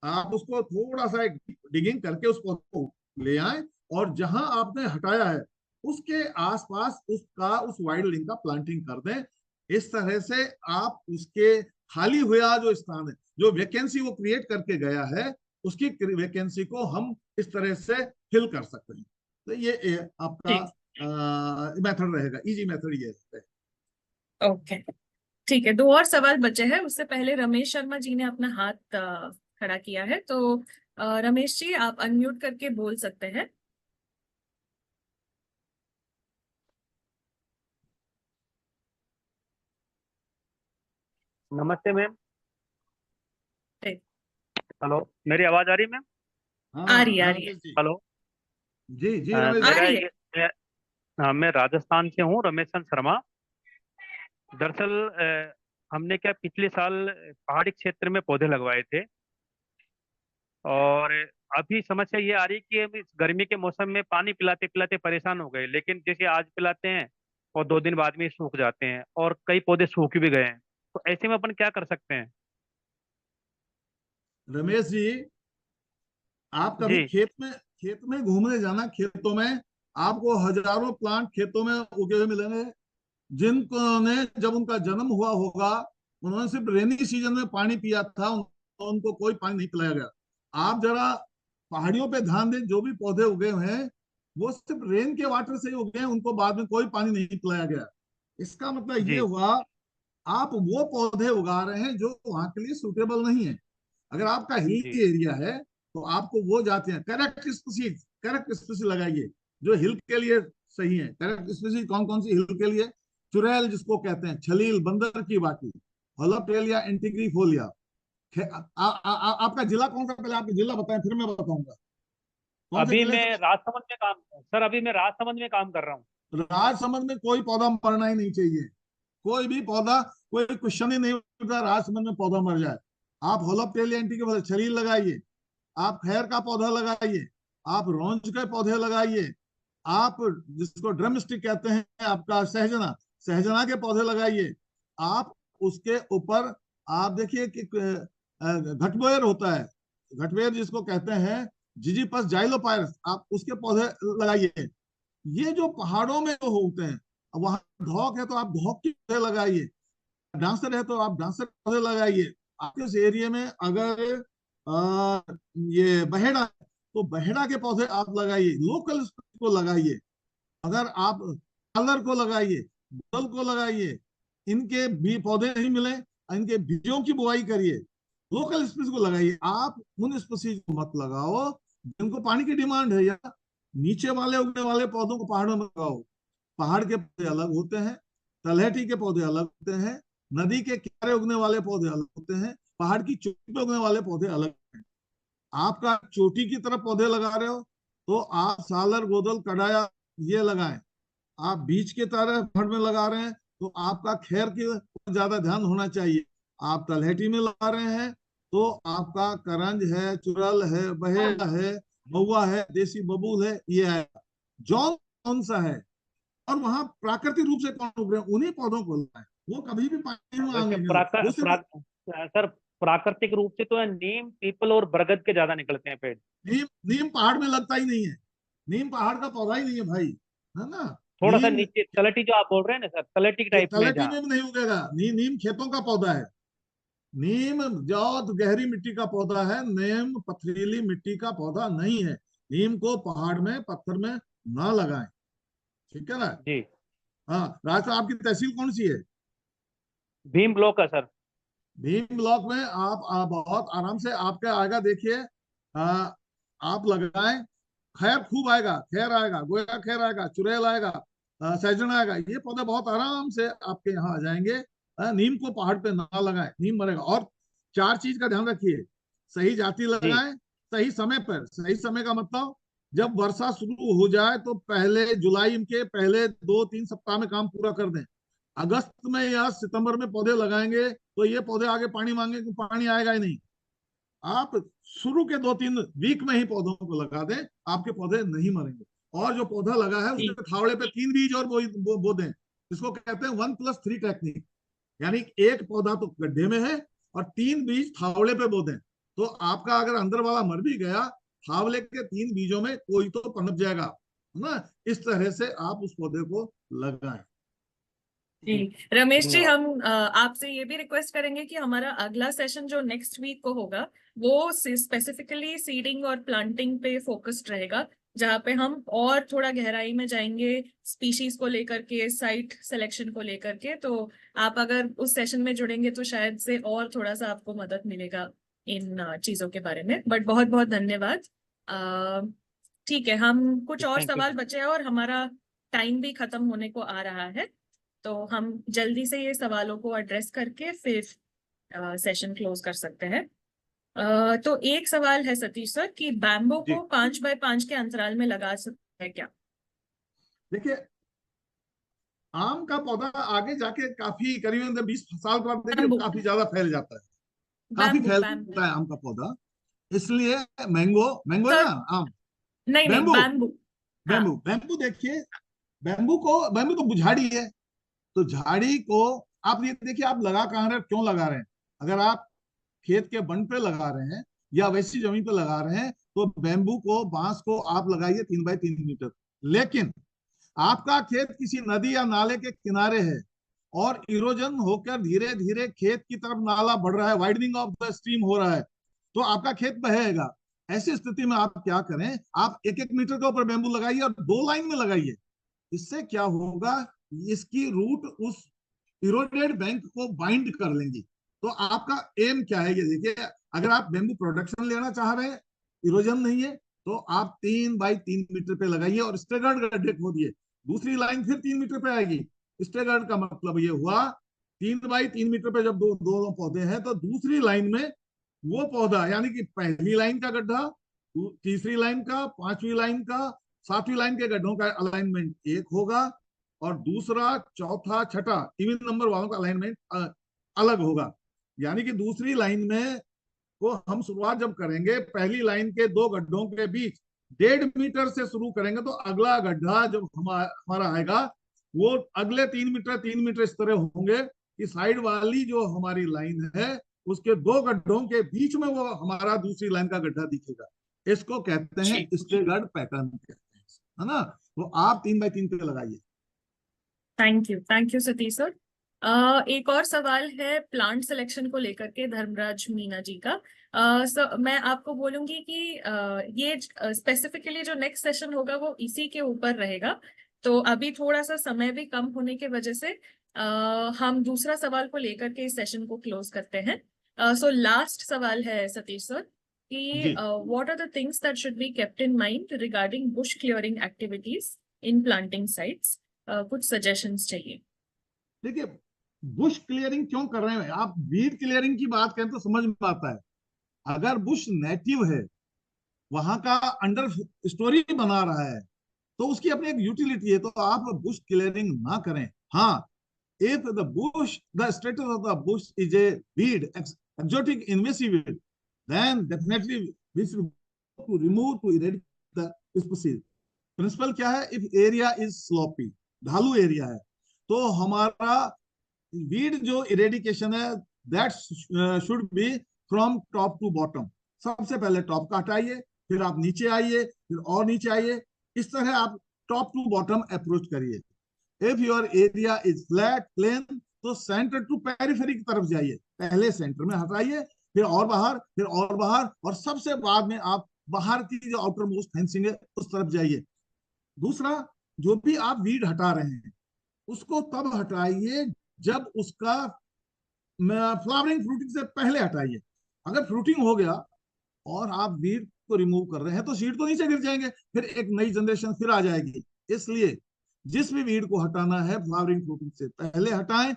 आप उसको थोड़ा सा एक डिगिंग करके उसको ले आए, और जहां आपने हटाया है उसके आसपास उसका उस वाइडलिंग का प्लांटिंग कर दें। इस तरह से आप उसके खाली हुआ जो स्थान है, जो वैकेंसी वो क्रिएट करके गया है, उसकी वैकेंसी को हम इस तरह से फिल कर सकते हैं। तो ये आपका मेथड रहेगा, इजी मेथड ये है। ओके, ठीक है। 2 और सवाल बचे हैं, उससे पहले रमेश शर्मा जी ने अपना हाथ खड़ा किया है, तो रमेश जी आप अनम्यूट करके बोल सकते हैं। नमस्ते मैम। ठीक। हेलो, मेरी आवाज आ रही है मैम? आ रही है। हेलो जी जी आ रही है। मैं राजस्थान से हूँ, रमेशन शर्मा। दरअसल हमने क्या पिछले साल पहाड़ी क्षेत्र में पौधे लगवाए थे, और अभी समस्या ये आ रही कि हम इस गर्मी के मौसम में पानी पिलाते पिलाते परेशान हो गए, लेकिन जैसे आज पिलाते हैं और 2 दिन बाद में सूख जाते हैं, और कई पौधे सूख भी गए हैं। तो ऐसे में अपन क्या कर सकते हैं? रमेश जी, आप कभी जी खेत में घूमने जाना, खेतों में आपको हजारों प्लांट खेतों में उगे हुए मिलेंगे, जिनको ने जब उनका जन्म हुआ होगा उन्होंने सिर्फ रेनी सीजन में पानी पिया था, उनको कोई पानी नहीं पिलाया गया। आप जरा पहाड़ियों पे ध्यान दें, जो भी पौधे उगे हुए हैं वो सिर्फ रेन के वाटर से ही उगे हैं, उनको बाद में कोई पानी नहीं पिलाया गया। इसका मतलब ये जी हुआ, आप वो पौधे उगा रहे हैं जो वहां के लिए सुटेबल नहीं है। अगर आपका जी हिल एरिया है तो आपको वो जाते हैं, करेक्ट स्पीसीज लगाइए जो हिल के लिए सही है। करेक्ट स्पीसीज कौन कौन सी हिल के लिए? चुड़ैल जिसको कहते हैं, छलील, बंदर की बाटी, होलोप्टेलिया एंटीग्रीफोलिया। आपका जिला कौन सा, पहले आप जिला बताएं फिर मैं बताऊंगा कौन से अभी जिले मैं से। राजसमंद में काम सर अभी मैं राजसमंद में काम कर रहा हूँ। राजसमंद में कोई पौधा मरना ही नहीं चाहिए, कोई भी पौधा, कोई क्वेश्चन ही नहीं उठता राजसमंद में पौधा मर जाए। आप होलोप्टेलिया एंटीग्रीफोलिया छलील लगाइए, आप खैर का पौधा लगाइए, आप रौंज के पौधे लगाइए, आप जिसको ड्रम स्टिक कहते हैं, आपका सहजना, सहजना के पौधे लगाइए। आप उसके ऊपर आप देखिए कि घटबोयर होता है, घटबोयर जिसको कहते हैं, जिजीपस जाइलोपायरस, आप उसके पौधे लगाइए। ये जो पहाड़ों में जो होते हैं, वहां धौक है तो आप धौक के पौधे लगाइए, डांसर है तो आप डांसर के पौधे लगाइए। आपके इस एरिया में अगर ये बहेड़ा है तो बहेड़ा के पौधे आप लगाइए, लोकल को लगाइए। अगर आप कलर को लगाइए, गुड़हल को लगाइए, इनके भी पौधे नहीं मिले, इनके बीजों की बुआई करिए, लोकल स्पीसीज को लगाइए। आप उन स्पीसीज को मत लगाओ जिनको पानी की डिमांड है, या नीचे वाले उगने वाले पौधों को पहाड़ों में लगाओ। पहाड़ के पौधे अलग होते हैं, तलहटी के पौधे अलग होते हैं, नदी के किनारे उगने वाले पौधे अलग होते हैं, पहाड़ की चोटी पर उगने वाले पौधे अलग हैं। आपका चोटी की तरफ पौधे लगा रहे हो तो आप सालर, गोदल, कडाया ये लगाएं। आप बीच के तरफ फंड में लगा रहे हैं तो आपका खैर की ज्यादा ध्यान होना चाहिए। आप तलहटी में लगा रहे हैं तो आपका करंज है, चुड़ैल है, बहेड़ा है, महुआ है, देसी बबूल है, ये आएगा। जौन कौन सा है और वहां प्राकृतिक रूप से कौन उग रहे हैं, उन्हीं पौधों को लगाएं। वो कभी भी पानी में वैसे आएंगे, वो सिर्फ सर प्राकृतिक रूप से तो नीम, पीपल और बरगद के ज्यादा निकलते हैं पेड़। नीम पहाड़ में लगता ही नहीं है, नीम पहाड़ का पौधा ही नहीं है भाई, है ना। थोड़ा सा नीम नीचे तलहटी जो आप बोल रहे हैं ना सर, तलहटी टाइप में तलहटी जहाँ। में भी नहीं उगेगा। नीम खेतों का पौधा है। नीम जो गहरी मिट्टी का पौधा है, नीम पथरीली मिट्टी का पौधा नहीं है। नीम को पहाड़ में, पत्थर में ना लगाएं, ठीक है ना। जी। हाँ, राज साहब आपकी तहसील कौन सी है? भीम ब्लॉक है सर। भीम ब्लॉक में आप बहुत आराम से आपके आएगा, देखिए आप लगाएं, खैर खूब आएगा, खैर आएगा, गोया खैर आएगा, चुड़ैल आएगा, सहजन आएगा। ये पौधे बहुत आराम से आपके यहाँ आ जाएंगे। नीम को पहाड़ पे ना लगाएं, नीम मरेगा। और 4 चीज का ध्यान रखिए, सही जाति लगाएं, सही समय पर। सही समय का मतलब जब वर्षा शुरू हो जाए तो पहले जुलाई के पहले 2-3 सप्ताह में काम पूरा कर दें। अगस्त में या सितंबर में पौधे लगाएंगे तो ये पौधे आगे पानी मांगेंगे, पानी आएगा ही नहीं। आप शुरू के 2-3 वीक में ही पौधों को लगा दें, आपके पौधे नहीं मरेंगे। और जो पौधा लगा है उसके फावड़े पे 3 बीज और बो दें। इसको कहते हैं 1+3 टेक्निक, यानी एक पौधा तो गड्ढे में है और 3 बीज फावड़े पे बो दें। तो आपका अगर अंदर वाला मर भी गया, फावड़े के 3 बीजों में कोई तो पनप जाएगा, है ना। इस तरह से आप उस पौधे को लगाएं। जी रमेश जी, हम आपसे ये भी रिक्वेस्ट करेंगे कि हमारा अगला सेशन जो नेक्स्ट वीक को होगा वो स्पेसिफिकली सीडिंग और प्लांटिंग पे फोकस्ड रहेगा, जहाँ पे हम और थोड़ा गहराई में जाएंगे स्पीशीज को लेकर के, साइट सिलेक्शन को लेकर के। तो आप अगर उस सेशन में जुड़ेंगे तो शायद से और थोड़ा सा आपको मदद मिलेगा इन चीजों के बारे में। बट बहुत बहुत धन्यवाद। ठीक है, हम कुछ और सवाल बचे हैं और हमारा टाइम भी खत्म होने को आ रहा है, तो हम जल्दी से ये सवालों को एड्रेस करके फिर सेशन क्लोज कर सकते हैं। तो एक सवाल है सतीश सर कि बैम्बू को 5x5 के अंतराल में लगा सकते हैं क्या? देखिए, आम का पौधा आगे जाके काफी करीबन 20 साल के बाद देखिए काफी ज्यादा फैल जाता है, काफी फैलता है आम का पौधा। इसलिए मैंगो है ना, आम नहीं, बैम्बू देखिए, बैम्बू तो बुझाड़ी है। तो झाड़ी को आप ये देखिए, आप लगा कहाँ रहे, क्यों लगा रहे हैं। अगर आप खेत के बंड पे लगा रहे हैं या वैसी जमीन पे लगा रहे हैं तो बैम्बू को, बांस को आप लगाइए 3x3 मीटर। लेकिन आपका खेत किसी नदी या नाले के किनारे है और इरोजन होकर धीरे धीरे खेत की तरफ नाला बढ़ रहा है, वाइडनिंग ऑफ द स्ट्रीम हो रहा है, तो आपका खेत बहेगा। ऐसी स्थिति में आप क्या करें, आप 1-1 मीटर के ऊपर बैम्बू लगाइए और 2 लाइन में लगाइए। इससे क्या होगा, इसकी रूट उस इरोडेड बैंक को बाइंड कर लेंगी। तो आपका एम क्या है, ये देखिए, अगर आप बैम्बू प्रोडक्शन लेना चाह रहे हैं, इरोजन नहीं है, तो आप 3x3 मीटर पे लगाइए और स्टेगर्ड गड्ढे खोदिए। दूसरी लाइन फिर 3 मीटर पे आएगी। स्टेगर्ड का मतलब ये हुआ 3x3 मीटर पे जब दो पौधे हैं तो दूसरी लाइन में वो पौधा, यानी कि पहली लाइन का गड्ढा, तीसरी लाइन का, 5वीं लाइन का, 7वीं लाइन के गड्ढों का अलाइनमेंट एक होगा और दूसरा, चौथा, छठा इवन नंबर वालों का अलाइनमेंट अलग होगा। यानी कि दूसरी लाइन में को हम शुरुआत जब करेंगे, पहली लाइन के 2 गड्ढों के बीच 1.5 मीटर से शुरू करेंगे तो अगला गड्ढा जब हमारा आएगा वो अगले 3 मीटर इस तरह होंगे कि साइड वाली जो हमारी लाइन है उसके 2 गड्ढों के बीच में वो हमारा दूसरी लाइन का गड्ढा दिखेगा। इसको कहते हैं स्टेगर्ड पैटर्न कहते हैं, है ना। तो आप 3 बाई 3 पे लगाइए। Thank you Satish sir. एक और सवाल है प्लांट सिलेक्शन को लेकर के धर्मराज मीना जी का। मैं आपको बोलूंगी कि ये स्पेसिफिकली जो नेक्स्ट सेशन होगा वो इसी के ऊपर रहेगा। तो अभी थोड़ा सा समय भी कम होने की वजह से हम दूसरा सवाल को लेकर के इस सेशन को क्लोज करते हैं। सो लास्ट सवाल है सतीश सर कि what are the things that should be kept in mind regarding bush clearing activities in planting sites. कुछ सजेशंस चाहिए। देखिए, बुश क्लियरिंग क्यों कर रहे हैं आप, वीड क्लियरिंग की बात करें तो समझ में आता है। अगर बुश नेटिव है, वहां का अंडर स्टोरी बना रहा है, तो उसकी अपनी एक यूटिलिटी है, तो आप बुश क्लियरिंग ना करें। हाँ, if the status of the bush is a weed, exotic invasive weed, then definitely we should to remove to eradicate the species. Principle क्या है, इफ एरिया इज स्लोपी, ढालू एरिया है, तो हमारा वीड जो इरेडिकेशन है that should be from top to bottom. सबसे पहले टॉप का हटाइए, फिर आप नीचे आइए, फिर और नीचे आइए, इस तरह आप टॉप टू बॉटम अप्रोच करिए। If your area is flat plain, तो सेंटर टू पेरिफेरी की तरफ जाइए, पहले सेंटर में हटाइए, फिर और बाहर, फिर और बाहर, और सबसे बाद में आप बाहर की जो आउटर मोस्ट फेंसिंग है उस तरफ जाइए। दूसरा, जो भी आप वीड हटा रहे हैं उसको तब हटाइए जब उसका फ्लावरिंग फ्रूटिंग से पहले हटाइए। अगर फ्रूटिंग हो गया और आप वीड को रिमूव कर रहे हैं तो सीड तो नीचे गिर जाएंगे, फिर एक नई जनरेशन फिर आ जाएगी। इसलिए जिस भी वीड को हटाना है फ्लावरिंग फ्रूटिंग से पहले हटाएं।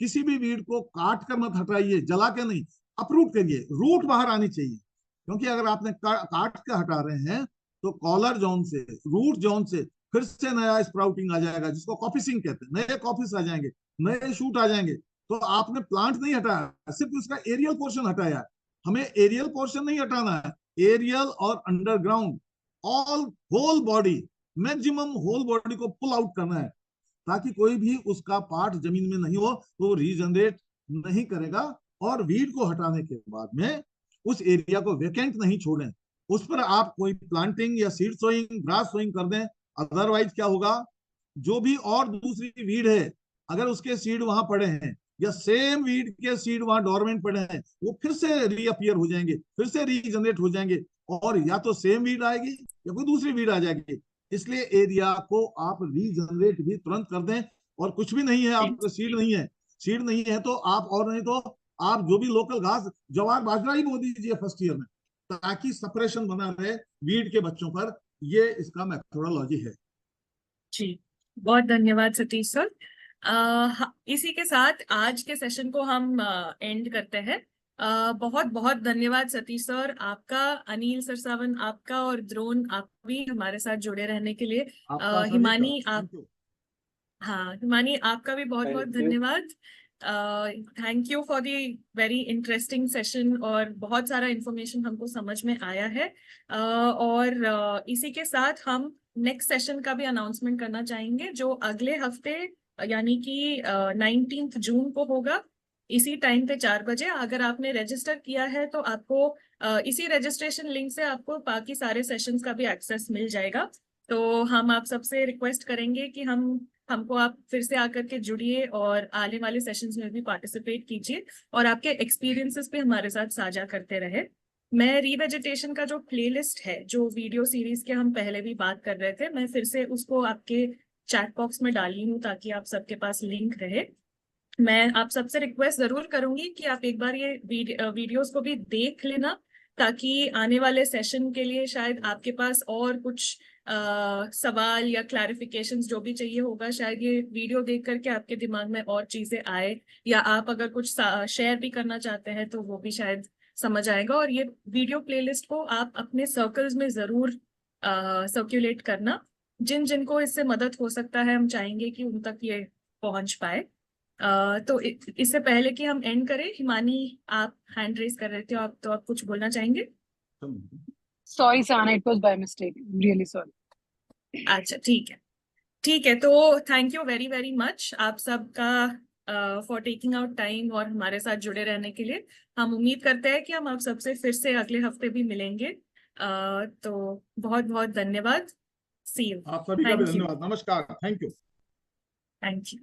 किसी भी वीड को काट कर मत हटाइए, जला के नहीं, अपरूट करिए, रूट बाहर आनी चाहिए। क्योंकि अगर आपने काट के हटा रहे हैं तो कॉलर जोन से, रूट जोन से फिर से नया स्प्राउटिंग आ जाएगा, जिसको कॉफिसिंग कहते हैं। नए कॉफिस आ जाएंगे, नए शूट आ जाएंगे। तो आपने प्लांट नहीं हटाया, सिर्फ उसका एरियल पोर्शन हटाया। हमें एरियल पोर्शन नहीं हटाना है, एरियल और underground all whole body, maximum whole body को पुल आउट करना है, ताकि कोई भी उसका पार्ट जमीन में नहीं हो तो रीजनरेट नहीं करेगा। और वीड को हटाने के बाद में उस एरिया को वेकेंट नहीं छोड़ें, उस पर आप कोई प्लांटिंग या सीड सोइंग, ग्रास सोइंग कर दें। अदरवाइज क्या होगा, जो भी और दूसरी वीड है अगर उसके सीड वहां पड़े हैं या सेम वीड के सीड वहां डोरमेंट पड़े हैं, वो फिर से रीअपियर हो जाएंगे, फिर से रीजनरेट हो जाएंगे, और या तो सेम वीड आएगी या कोई दूसरी वीड आ जाएगी। इसलिए एरिया को आप रीजनरेट भी तुरंत कर दें। और कुछ भी नहीं है, आपको सीड नहीं है तो आप, और नहीं तो आप जो भी लोकल घास, ज्वार बाजरा ही बो दीजिए फर्स्ट ईयर में, ताकि सेपरेशन बना रहे वीड के बच्चों पर। ये इसका मेथोडोलॉजी है। जी, बहुत धन्यवाद सतीश सर। इसी के साथ आज के सेशन को हम एंड करते हैं। बहुत बहुत धन्यवाद सतीश सर आपका, अनिल सरसावन आपका, और द्रोण आप भी हमारे साथ जुड़े रहने के लिए। हिमानी हिमानी आपका भी बहुत बहुत धन्यवाद। Thank you for the very interesting session, और बहुत सारा इंफॉर्मेशन हमको समझ में आया है। और इसी के साथ हम नेक्स्ट सेशन का भी अनाउंसमेंट करना चाहेंगे, जो अगले हफ्ते यानी कि 19 जून को होगा, इसी टाइम पे 4 बजे। अगर आपने रजिस्टर किया है तो आपको इसी रजिस्ट्रेशन लिंक से आपको बाकी सारे सेशंस का भी एक्सेस मिल जाएगा। तो हम आप सबसे रिक्वेस्ट करेंगे कि हमको आप फिर से आकर के जुड़िए और आने वाले सेशंस में भी पार्टिसिपेट कीजिए और आपके एक्सपीरियंसेस भी हमारे साथ साझा करते रहे। मैं रीवेजिटेशन का जो प्लेलिस्ट है, जो वीडियो सीरीज के हम पहले भी बात कर रहे थे, मैं फिर से उसको आपके चैट बॉक्स में डाली हूँ ताकि आप सबके पास लिंक रहे। मैं आप सबसे रिक्वेस्ट जरूर करूंगी कि आप एक बार ये वीडियोस को भी देख लेना, ताकि आने वाले सेशन के लिए शायद आपके पास और कुछ सवाल या क्लैरिफिकेशंस जो भी चाहिए होगा, शायद ये वीडियो देख करके आपके दिमाग में और चीजें आए, या आप अगर कुछ शेयर भी करना चाहते हैं तो वो भी शायद समझ आएगा। और ये वीडियो प्लेलिस्ट को आप अपने सर्कल्स में जरूर सर्कुलेट करना। जिन जिनको इससे मदद हो सकता है, हम चाहेंगे कि उन तक ये पहुंच पाए। तो इससे पहले कि हम एंड करें, हिमानी आप हैंड रेज कर रहे थे, आप कुछ बोलना चाहेंगे? Sorry Sana, it was by mistake, really sorry. अच्छा ठीक है, तो thank you very very much आप सबका फॉर टेकिंग आउट टाइम और हमारे साथ जुड़े रहने के लिए। हम उम्मीद करते हैं कि हम आप सबसे फिर से अगले हफ्ते भी मिलेंगे। तो बहुत बहुत धन्यवाद। सी यू। आप सभी का भी थैंक यू। धन्यवाद। नमस्कार। Thank you. Thank you.